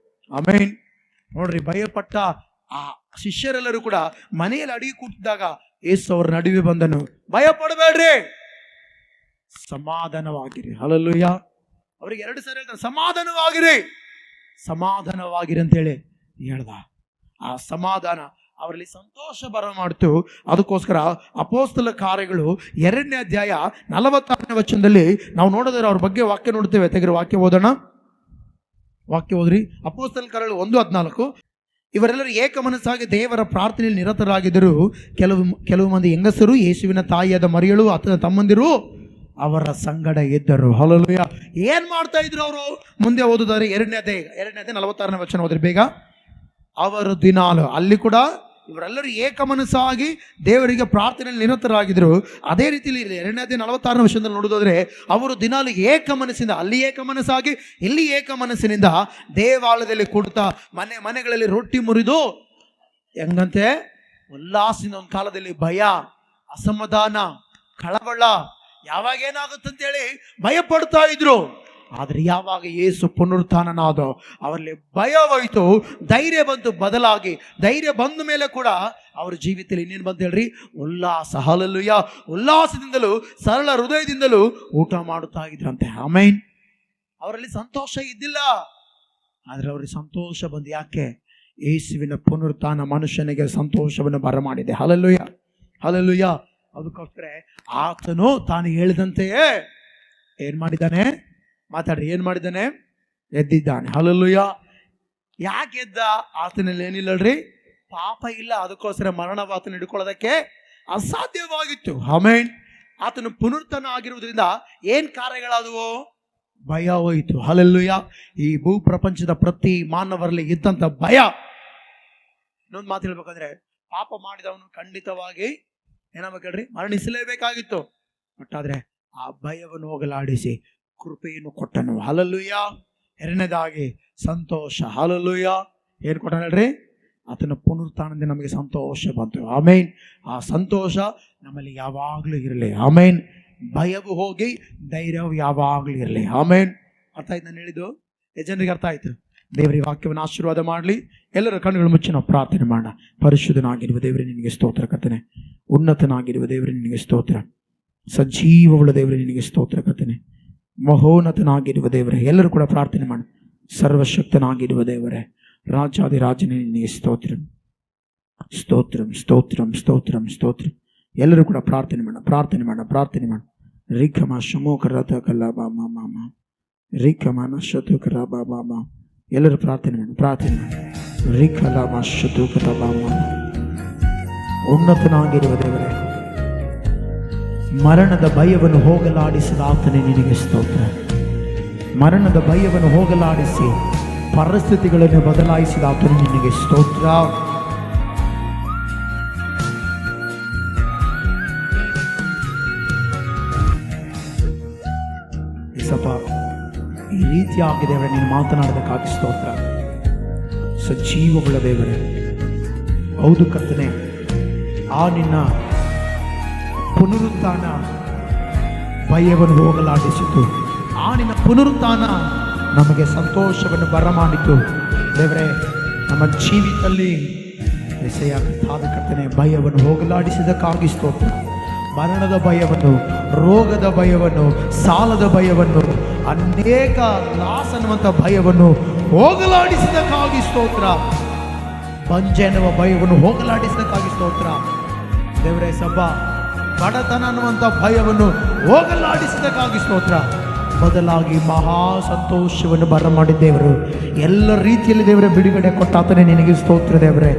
ಆಮೇನ್. ನೋಡ್ರಿ, ಭಯಪಟ್ಟ ಆ ಶಿಷ್ಯರೆಲ್ಲರೂ ಕೂಡ ಮನೆಯಲ್ಲಿ ಅಡಿಗೆ ಕೂತಿದ್ದಾಗ ಯೇಸು ಅವರ ನಡುವೆ ಬಂದನು. ಭಯ ಪಡಬೇಡ್ರಿ, ಸಮಾಧಾನವಾಗಿರಿ. ಹಲ್ಲೆಲೂಯಾ. ಅವ್ರಿಗೆ 2 ಸಾರಿ ಹೇಳ್ತಾರೆ, ಸಮಾಧಾನವಾಗಿರಿ, ಸಮಾಧಾನವಾಗಿರಿ ಅಂತೇಳಿ ಹೇಳ್ದ. ಆ ಸಮಾಧಾನ ಅವರಲ್ಲಿ ಸಂತೋಷ ಬರ ಮಾಡ್ತು. ಅದಕ್ಕೋಸ್ಕರ ಅಪೊಸ್ತಲ ಕಾರ್ಯಗಳು 2ನೇ ಅಧ್ಯಾಯ 46ನೇ ವಚನದಲ್ಲಿ ನಾವು ನೋಡಿದ್ರೆ ಅವ್ರ ಬಗ್ಗೆ ವಾಕ್ಯ ನೋಡ್ತೇವೆ. ತೆಗೆದು ವಾಕ್ಯ ಓದೋಣ. ವಾಕ್ಯ ಓದ್ರಿ. ಅಪೊಸ್ತಲ ಕಾರ್ಯಗಳು 1:14. ಇವರೆಲ್ಲರೂ ಏಕ ಮನಸ್ಸಾಗಿ ದೇವರ ಪ್ರಾರ್ಥನೆಯಲ್ಲಿ ನಿರತರಾಗಿದ್ದರು. ಕೆಲವು ಮಂದಿ ಹೆಂಗಸರು, ಯೇಸುವಿನ ತಾಯಿಯಾದ ಮರಿಯಳು, ಆತನ ತಮ್ಮಂದಿರು ಅವರ ಸಂಗಡ ಇದ್ದರು. ಹಲ್ಲೆಲೂಯ. ಏನ್ ಮಾಡ್ತಾ ಇದ್ರು ಅವರು? ಮುಂದೆ ಓದಿದರೆ 2ನೇ ಅಧ್ಯಾಯ 46ನೇ ವಚನ ಓದ್ರಿ ಬೇಗ. ಅವರು ದಿನಾಲು, ಅಲ್ಲಿ ಕೂಡ ಇವರೆಲ್ಲರೂ ಏಕ ಮನಸ್ಸಾಗಿ ದೇವರಿಗೆ ಪ್ರಾರ್ಥನೆಯಲ್ಲಿ ನಿರತರಾಗಿದ್ರು. ಅದೇ ರೀತಿಯಲ್ಲಿ 2ನೇ ಅಧ್ಯಾಯ 46ನೇ ವಚನದಲ್ಲಿ ನೋಡೋದಾದ್ರೆ ಅವರು ದಿನಾಲು ಏಕ ಮನಸ್ಸಿಂದ, ಅಲ್ಲಿ ಏಕ ಮನಸ್ಸಾಗಿ ಇಲ್ಲಿ ಏಕ ಮನಸ್ಸಿನಿಂದ ದೇವಾಲಯದಲ್ಲಿ ಕೊಡ್ತಾ ಮನೆಗಳಲ್ಲಿ ರೊಟ್ಟಿ ಮುರಿದು ಹೆಂಗಂತೆ ಉಲ್ಲಾಸದಿಂದ. ಒಂದು ಕಾಲದಲ್ಲಿ ಭಯ, ಅಸಮಾಧಾನ, ಕಳವಳ, ಯಾವಾಗ ಏನಾಗುತ್ತಂತೇಳಿ ಭಯ ಪಡ್ತಾ ಇದ್ರು. ಆದ್ರೆ ಯಾವಾಗ ಯೇಸು ಪುನರುತ್ಥಾನನಾದ ಅವರಲ್ಲಿ ಭಯವಾಯಿತು, ಧೈರ್ಯ ಬಂತು. ಬದಲಾಗಿ ಧೈರ್ಯ ಬಂದ ಮೇಲೆ ಕೂಡ ಅವ್ರ ಜೀವಿತದಲ್ಲಿ ಇನ್ನೇನು ಬಂತ ಹೇಳ್ರಿ? ಉಲ್ಲಾಸ. ಹಲ್ಲೆಲೂಯ. ಉಲ್ಲಾಸದಿಂದಲೂ ಸರಳ ಹೃದಯದಿಂದಲೂ ಊಟ ಮಾಡುತ್ತಾ ಇದ್ರಂತೆ. ಆಮೆನ್. ಅವರಲ್ಲಿ ಸಂತೋಷ ಇದ್ದಿಲ್ಲ, ಆದ್ರೆ ಅವರಿಗೆ ಸಂತೋಷ ಬಂದು. ಯಾಕೆ? ಯೇಸುವಿನ ಪುನರುತ್ಥಾನ ಮನುಷ್ಯನಿಗೆ ಸಂತೋಷವನ್ನು ಬರಮಾಡಿದೆ. Hallelujah, hallelujah. ಅದಕ್ಕೋಸ್ಕರ ಆತನು ತಾನು ಹೇಳಿದಂತೆಯೇ ಏನ್ ಮಾಡಿದ್ದಾನೆ? ಮಾತಾಡ್ರಿ. ಏನ್ ಮಾಡಿದ್ದಾನೆ? ಎದ್ದಿದ್ದಾನೆ. ಹಲ್ಲೆಲೂಯ. ಯಾಕೆ ಎದ್ದ? ಆತನಲ್ಲಿ ಏನಿಲ್ಲಲ್ರಿ? ಪಾಪ ಇಲ್ಲ. ಅದಕ್ಕೋಸ್ಕರ ಮರಣವಾತನ ಹಿಡ್ಕೊಳ್ಳೋದಕ್ಕೆ ಅಸಾಧ್ಯವಾಗಿತ್ತು. ಆಮೆನ್. ಆತನು ಪುನರುತ್ಥಾನ ಆಗಿರುವುದರಿಂದ ಏನ್ ಕಾರ್ಯಗಳಾದವು? ಭಯ ಹೋಯಿತು. ಹಲ್ಲೆಲೂಯ. ಈ ಭೂ ಪ್ರಪಂಚದ ಪ್ರತಿ ಮಾನವರಲ್ಲಿ ಇದ್ದಂತ ಭಯ. ಇನ್ನೊಂದು ಮಾತು ಹೇಳ್ಬೇಕಂದ್ರೆ, ಪಾಪ ಮಾಡಿದವನು ಖಂಡಿತವಾಗಿ ಏನಾಗಬೇಕಲ್ರಿ? ಮರಣಿಸಲೇಬೇಕಾಗಿತ್ತು. ಬಟ್ ಆದ್ರೆ ಆ ಭಯವನ್ನು ಹೋಗಲಾಡಿಸಿ ಕೃಪೆಯನ್ನು ಕೊಟ್ಟನು. ಹಲ್ಲೆಲೂಯ. 2ನೇದಾಗಿ ಸಂತೋಷ. ಹಲ್ಲೆಲೂಯ. ಏನ್ ಕೊಟ್ಟನು ಹೇಳ್ರಿ? ಆತನ ಪುನರುತ್ಥಾನದಿಂದ ನಮಗೆ ಸಂತೋಷ ಬಂತು. ಆಮೇನ್. ಆ ಸಂತೋಷ ನಮ್ಮಲ್ಲಿ ಯಾವಾಗ್ಲೂ ಇರಲಿ. ಆಮೇನ್. ಭಯವು ಹೋಗಿ ಧೈರ್ಯವು ಯಾವಾಗ್ಲೂ ಇರಲಿ. ಆಮೇನ್. ಅರ್ಥ ಆಯ್ತು ನಾನು ಹೇಳಿದ್ದು? ಜನರಿಗೆ ಅರ್ಥ ಆಯ್ತು? ದೇವರ ವಾಕ್ಯವನ್ನು ಆಶೀರ್ವಾದ ಮಾಡಲಿ. ಎಲ್ಲರ ಕಣ್ಣುಗಳು ಮುಚ್ಚಿ ನಾವು ಪ್ರಾರ್ಥನೆ ಮಾಡೋಣ. ಪರಿಶುದ್ಧನಾಗಿರುವ ದೇವರೇ ನಿನಗೆ ಸ್ತೋತ್ರ ಕರ್ತನೆ. ಉನ್ನತನಾಗಿರುವ ದೇವರೇ ನಿನಗೆ ಸ್ತೋತ್ರ. ಸಜೀವವುಳ್ಳ ದೇವರೇ ನಿನಗೆ ಸ್ತೋತ್ರ ಕರ್ತನೆ. ಮಹೋನ್ನತನಾಗಿರುವ ದೇವರೇ, ಎಲ್ಲರೂ ಕೂಡ ಪ್ರಾರ್ಥನೆ ಮಾಡಿ. ಸರ್ವಶಕ್ತನಾಗಿರುವ ದೇವರೇ, ರಾಜಾದಿರಾಜನೇ ನಿನಗೆ ಸ್ತೋತ್ರಂ ಸ್ತೋತ್ರಂ ಸ್ತೋತ್ರಂ ಸ್ತೋತ್ರಂ ಸ್ತೋತ್ರ. ಎಲ್ಲರೂ ಕೂಡ ಪ್ರಾರ್ಥನೆ ಮಾಡೋಣ, ಪ್ರಾರ್ಥನೆ ಮಾಡೋಣ, ಪ್ರಾರ್ಥನೆ ಮಾಡೋಣ. ರಿಖಮ ಶಮೋಕರತ ಕಲ್ಲ ಬಾಮ ಮಾಮ ರಿಖಮನ ಶತುಕರ ಬಾಬಾಮ. ಎಲ್ಲರೂ ಪ್ರಾರ್ಥನೆ ಮಾಡೋಣ, ಪ್ರಾರ್ಥನೆ ಮಾಡೋಣ. ರಿಖಲ ಶತುಕರ ಬಾಮ. ಉನ್ನತನಾಗಿರುವ ದೇವರೇ, ಮರಣದ ಭಯವನ್ನು ಹೋಗಲಾಡಿಸಿದ ಆತನೇ ನಿನಗೆ ಸ್ತೋತ್ರ. ಮರಣದ ಭಯವನ್ನು ಹೋಗಲಾಡಿಸಿ ಪರಿಸ್ಥಿತಿಗಳನ್ನು ಬದಲಾಯಿಸಿದ ಆತನೇ ನಿನಗೆ ಸ್ತೋತ್ರ. ಸಪ ಈ ರೀತಿಯಾಗಿ ದೇವರೇ ನೀನು ಮಾತನಾಡೋದಕ್ಕಾಗಿ ಸ್ತೋತ್ರ. ಸಜೀವವುಳ್ಳ ದೇವರೇ, ಹೌದು ಕರ್ತನೆ, ಆ ನಿನ್ನ ಪುನರುತ್ಥಾನ ಭಯವನ್ನು ಹೋಗಲಾಡಿಸಿತು. ಆ ನಿನ್ನ ಪುನರುತ್ಥಾನ ನಮಗೆ ಸಂತೋಷವನ್ನು ಬರಮಾಡಿತು. ದೇವರೇ, ನಮ್ಮ ಜೀವಿತದಲ್ಲಿ ಕರ್ತನೆ ಭಯವನ್ನು ಹೋಗಲಾಡಿಸಿದಕ್ಕಾಗಿ ಸ್ತೋತ್ರ. ಮರಣದ ಭಯವನ್ನು, ರೋಗದ ಭಯವನ್ನು, ಸಾಲದ ಭಯವನ್ನು, ಅನೇಕ ಲಾಸ್ ಅನ್ನುವಂಥ ಭಯವನ್ನು ಹೋಗಲಾಡಿಸಿದಕ್ಕಾಗಿ ಸ್ತೋತ್ರ. ಬಂಜೆ ಎನ್ನುವ ಭಯವನ್ನು ಹೋಗಲಾಡಿಸಿದಕ್ಕಾಗಿ ಸ್ತೋತ್ರ. ದೇವರೇ, ಸಭಾ ಬಡತನ ಅನ್ನುವಂಥ ಭಯವನ್ನು ಹೋಗಲಾಡಿಸಿದಕ್ಕಾಗಿ ಸ್ತೋತ್ರ. ಬದಲಾಗಿ ಮಹಾ ಸಂತೋಷವನ್ನು ಬರಮಾಡಿದ್ದೇವರು. ಎಲ್ಲ ರೀತಿಯಲ್ಲಿ ದೇವರೇ ಬಿಡುಗಡೆ ಕೊಟ್ಟಾತನೇ ನಿನಗೆ ಸ್ತೋತ್ರ. ದೇವರೇ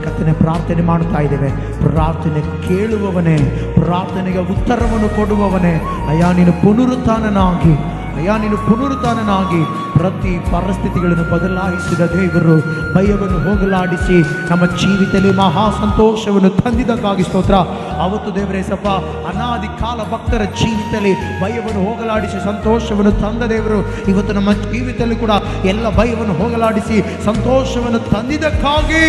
ಕರ್ತನೆ ಪ್ರಾರ್ಥನೆ ಮಾಡ್ತಾ ಇದ್ದೇವೆ. ಪ್ರಾರ್ಥನೆ ಕೇಳುವವನೇ, ಪ್ರಾರ್ಥನೆಗೆ ಉತ್ತರವನ್ನು ಕೊಡುವವನೇ, ಅಯ್ಯ ನೀನು ಪುನರುತ್ಥಾನನಾಗಿ, ಅಯ್ಯ ನೀನು ಪುನರುತ್ಥಾನನಾಗಿ ಪ್ರತಿ ಪರಿಸ್ಥಿತಿಗಳನ್ನು ಬದಲಾಯಿಸಿದ ದೇವರು ಭಯವನ್ನು ಹೋಗಲಾಡಿಸಿ ನಮ್ಮ ಜೀವಿತದಲ್ಲಿ ಮಹಾ ಸಂತೋಷವನ್ನು ತಂದಿದ್ದಕ್ಕಾಗಿ ಸ್ತೋತ್ರ. ಅವತ್ತು ದೇವರೇ ಸಪ ಅನಾದಿ ಕಾಲ ಭಕ್ತರ ಜೀವಿತದಲ್ಲಿ ಭಯವನ್ನು ಹೋಗಲಾಡಿಸಿ ಸಂತೋಷವನ್ನು ತಂದ ದೇವರು ಇವತ್ತು ನಮ್ಮ ಜೀವಿತದಲ್ಲಿ ಕೂಡ ಎಲ್ಲ ಭಯವನ್ನು ಹೋಗಲಾಡಿಸಿ ಸಂತೋಷವನ್ನು ತಂದಿದ್ದಕ್ಕಾಗಿ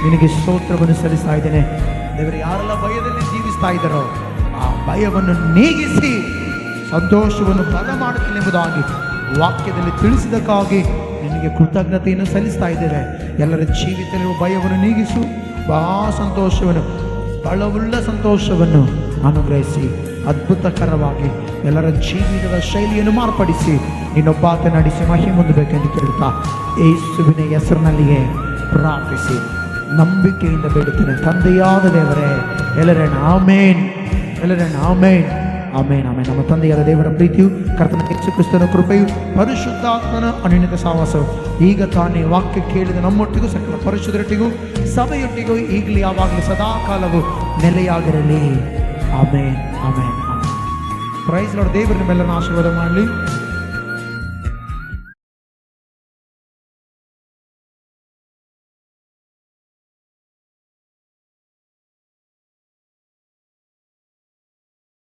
ನಿನಗೆ ಸ್ತೋತ್ರವನ್ನು ಸಲ್ಲಿಸ್ತಾ ಇದ್ದೇನೆ. ದೇವರು ಯಾರೆಲ್ಲ ಭಯದಲ್ಲಿ ಜೀವಿಸ್ತಾ ಇದ್ದಾರೋ ಆ ಭಯವನ್ನು ನೀಗಿಸಿ ಸಂತೋಷವನ್ನು ಬರ ಮಾಡುತ್ತಿಲ್ಲ ಎಂಬುದಾಗಿ ವಾಕ್ಯದಲ್ಲಿ ತಿಳಿಸಿದಕ್ಕಾಗಿ ನಿನಗೆ ಕೃತಜ್ಞತೆಯನ್ನು ಸಲ್ಲಿಸ್ತಾ ಇದ್ದೇವೆ. ಎಲ್ಲರ ಜೀವಿತದಲ್ಲಿ ಭಯವನ್ನು ನೀಗಿಸು, ಬಹಳ ಸಂತೋಷವನ್ನು, ಬಹಳವುಳ್ಳ ಸಂತೋಷವನ್ನು ಅನುಗ್ರಹಿಸಿ ಅದ್ಭುತಕರವಾಗಿ ಎಲ್ಲರ ಜೀವಿತದ ಶೈಲಿಯನ್ನು ಮಾರ್ಪಡಿಸಿ ನಿನ್ನೊಬ್ಬಾತ ನಡೆಸಿ ಮಹಿಮೆ ಹೊಂದಬೇಕೆಂದು ಕೇಳುತ್ತಾ ಯೇಸುವಿನ ಹೆಸರಿನಲ್ಲಿಯೇ ಪ್ರಾರ್ಥಿಸಿ ನಂಬಿಕೆಯಿಂದ ಬೇಡುತ್ತೇನೆ ತಂದೆಯಾದ ದೇವರೇ. ಎಲ್ಲರನ್ನ ಆಮೇನ್, ಎಲ್ಲರನ್ನ ಆಮೇನ್, ಆಮೇನ್, ಆಮೇನ್. ನಮ್ಮ ತಂದೆಯಾದ ದೇವರ ಪ್ರೀತಿಯು, ಕರ್ತನ ಯೇಸು ಕ್ರಿಸ್ತನ ಕೃಪೆಯು, ಪರಿಶುದ್ಧಾತ್ಮನ ಅನ್ಯೋನ್ಯ ಸಹವಾಸವು ಈಗ ತಾನೇ ವಾಕ್ಯ ಕೇಳಿದ ನಮ್ಮೊಟ್ಟಿಗೂ ಸಕಲ ಪರಿಶುದ್ಧರೊಟ್ಟಿಗೂ ಸಭೆಯೊಟ್ಟಿಗೂ ಈಗಲೂ ಯಾವಾಗಲೂ ಸದಾ ಕಾಲವು ನೆಲೆಯಾಗಿರಲಿ. ಆಮೇನ್, ಆಮೇನ್, ಆಮೇನ್. Price lord. ದೇವರು ನಿಮ್ಮೆಲ್ಲರನ್ನ ಆಶೀರ್ವಾದ ಮಾಡಲಿ.